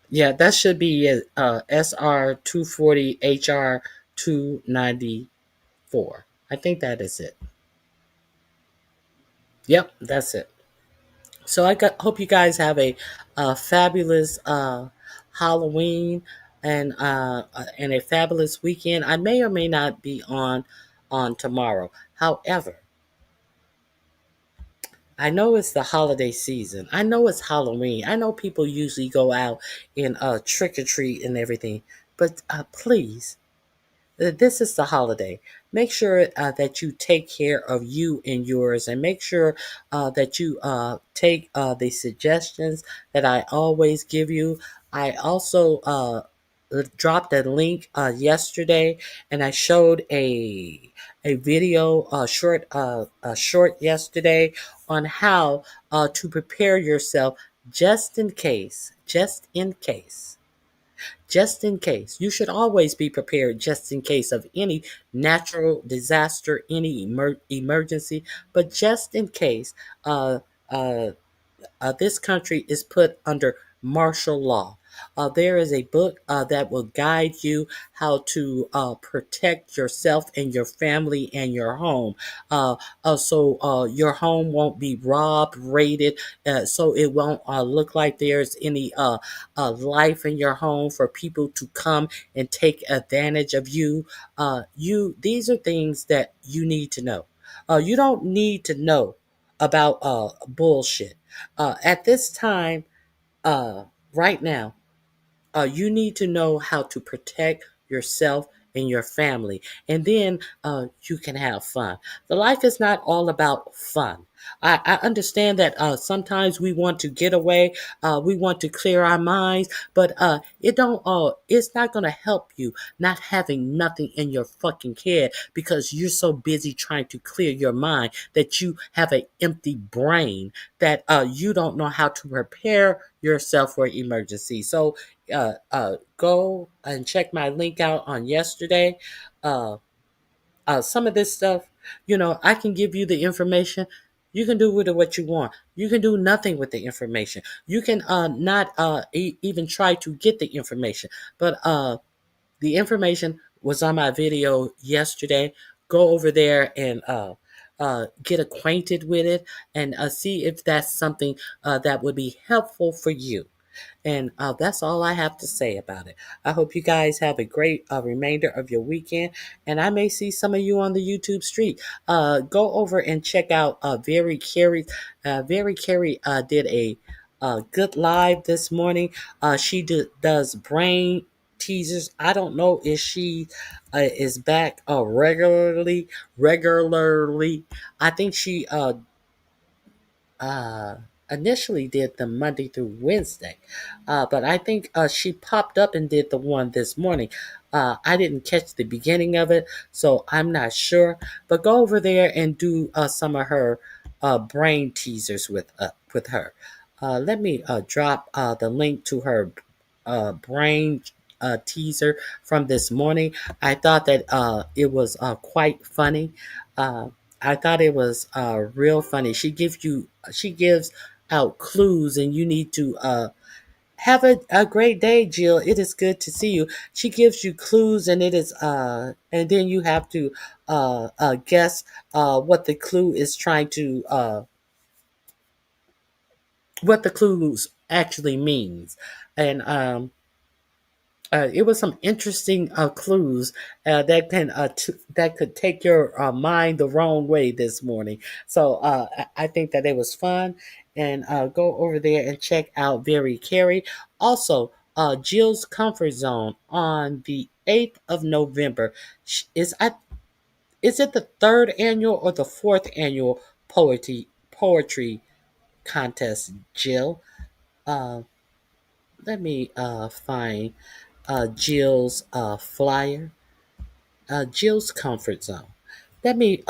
Yeah, that should be SR 240 HR 294. I think that is it. Yep, that's it. So hope you guys have a fabulous Halloween and a fabulous weekend. I may or may not be on tomorrow. However, I know it's the holiday season. I know it's Halloween. I know people usually go out and trick or treat and everything. But please, this is the holiday. Make sure that you take care of you and yours, and make sure that you take the suggestions that I always give you. I also dropped a link yesterday, and I showed a video, short yesterday, on how to prepare yourself just in case. Just in case. You should always be prepared just in case of any natural disaster, any emergency. But just in case, this country is put under martial law. There is a book that will guide you how to protect yourself and your family and your home. So your home won't be robbed, raided, so it won't look like there's any life in your home for people to come and take advantage of you. These are things that you need to know. You don't need to know about bullshit. At this time, right now, you need to know how to protect yourself and your family, and then you can have fun. The life is not all about fun. I understand that sometimes we want to get away, we want to clear our minds, but it don't. It's not going to help you not having nothing in your fucking head because you're so busy trying to clear your mind that you have an empty brain that you don't know how to prepare yourself for emergency. So go and check my link out on yesterday. Some of this stuff, I can give you the information. You can do with it what you want. You can do nothing with the information. You can not even try to get the information. But the information was on my video yesterday. Go over there and get acquainted with it and see if that's something that would be helpful for you. And that's all I have to say about it. I hope you guys have a great remainder of your weekend. And I may see some of you on the YouTube street. Go over and check out Very Carrie. Very Carrie did a good live this morning. She does brain teasers. I don't know if she is back regularly. I think she initially did the Monday through Wednesday, but I think she popped up and did the one this morning. I didn't catch the beginning of it, so I'm not sure. But go over there and do some of her brain teasers with her. Let me drop the link to her brain teaser from this morning. I thought that it was quite funny. I thought it was real funny. She gives out clues, and you need to Have a great day, Jill. It is good to see you. She gives you clues, and it is and then you have to guess what the clue is trying to what the clues actually means. And it was some interesting clues that could take your mind the wrong way this morning. So I think that it was fun, and go over there and check out Very Carry. Also, Jill's Comfort Zone on the 8th of November is it the third annual or the fourth annual poetry contest, Jill? Uh, Let me find Jill's flyer. Jill's Comfort Zone. Let me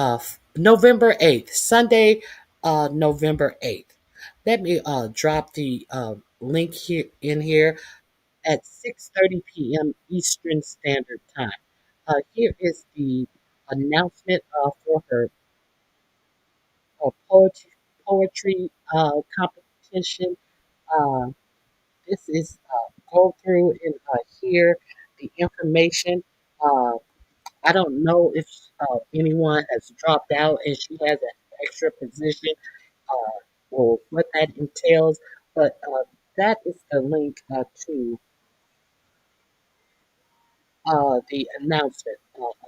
November 8th, Sunday, November 8th. Let me drop the link here at 6:30 p.m. Eastern Standard Time. Here is the announcement for her poetry competition. Uh, this is go through and hear the information. Uh, I don't know if anyone has dropped out and she has an extra position or what that entails, but that is the link to the announcement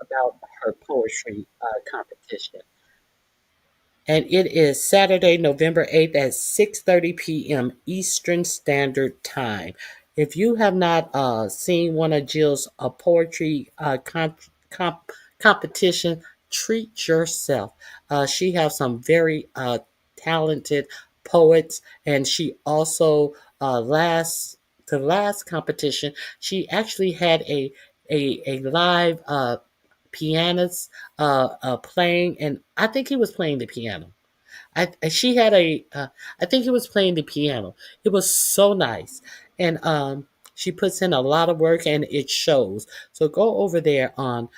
about her poetry competition. And it is Saturday, November 8th at 6:30 p.m. Eastern Standard Time. If you have not seen one of Jill's poetry competition, treat yourself. She has some very talented poets, and she also the last competition she actually had a live pianist playing, and I think he was playing the piano. She had I think he was playing the piano. It was so nice, and she puts in a lot of work, and it shows. So go over there on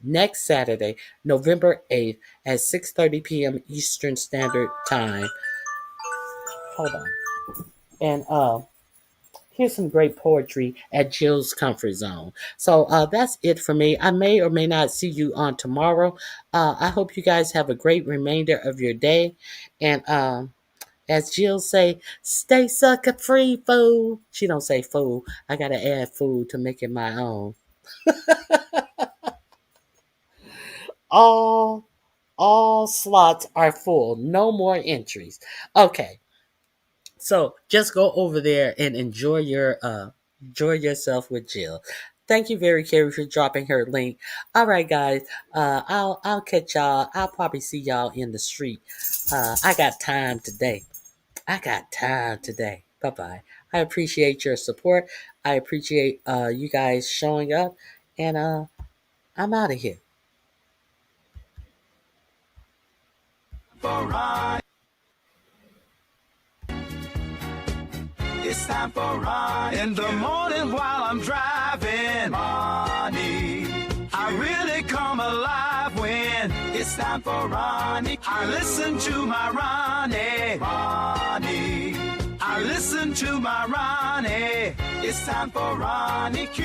next Saturday, November 8th at 6:30 p.m. Eastern Standard Time. Hold on, and here's some great poetry at Jill's Comfort Zone. So that's it for me. I may or may not see you on tomorrow. I hope you guys have a great remainder of your day. And as Jill say, stay sucker free, fool. She don't say fool. I got to add fool to make it my own. All slots are full. No more entries. Okay. So just go over there and enjoy yourself with Jill. Thank you, Very Carey, for dropping her link. All right, guys. I'll catch y'all. I'll probably see y'all in the street. I got time today. Bye bye. I appreciate your support. I appreciate you guys showing up, and I'm out of here. It's time for Ronnie. In the morning while I'm driving, Ronnie. I really come alive when it's time for Ronnie. I listen to my Ronnie. Ronnie. I listen to my Ronnie. It's time for Ronnie Q.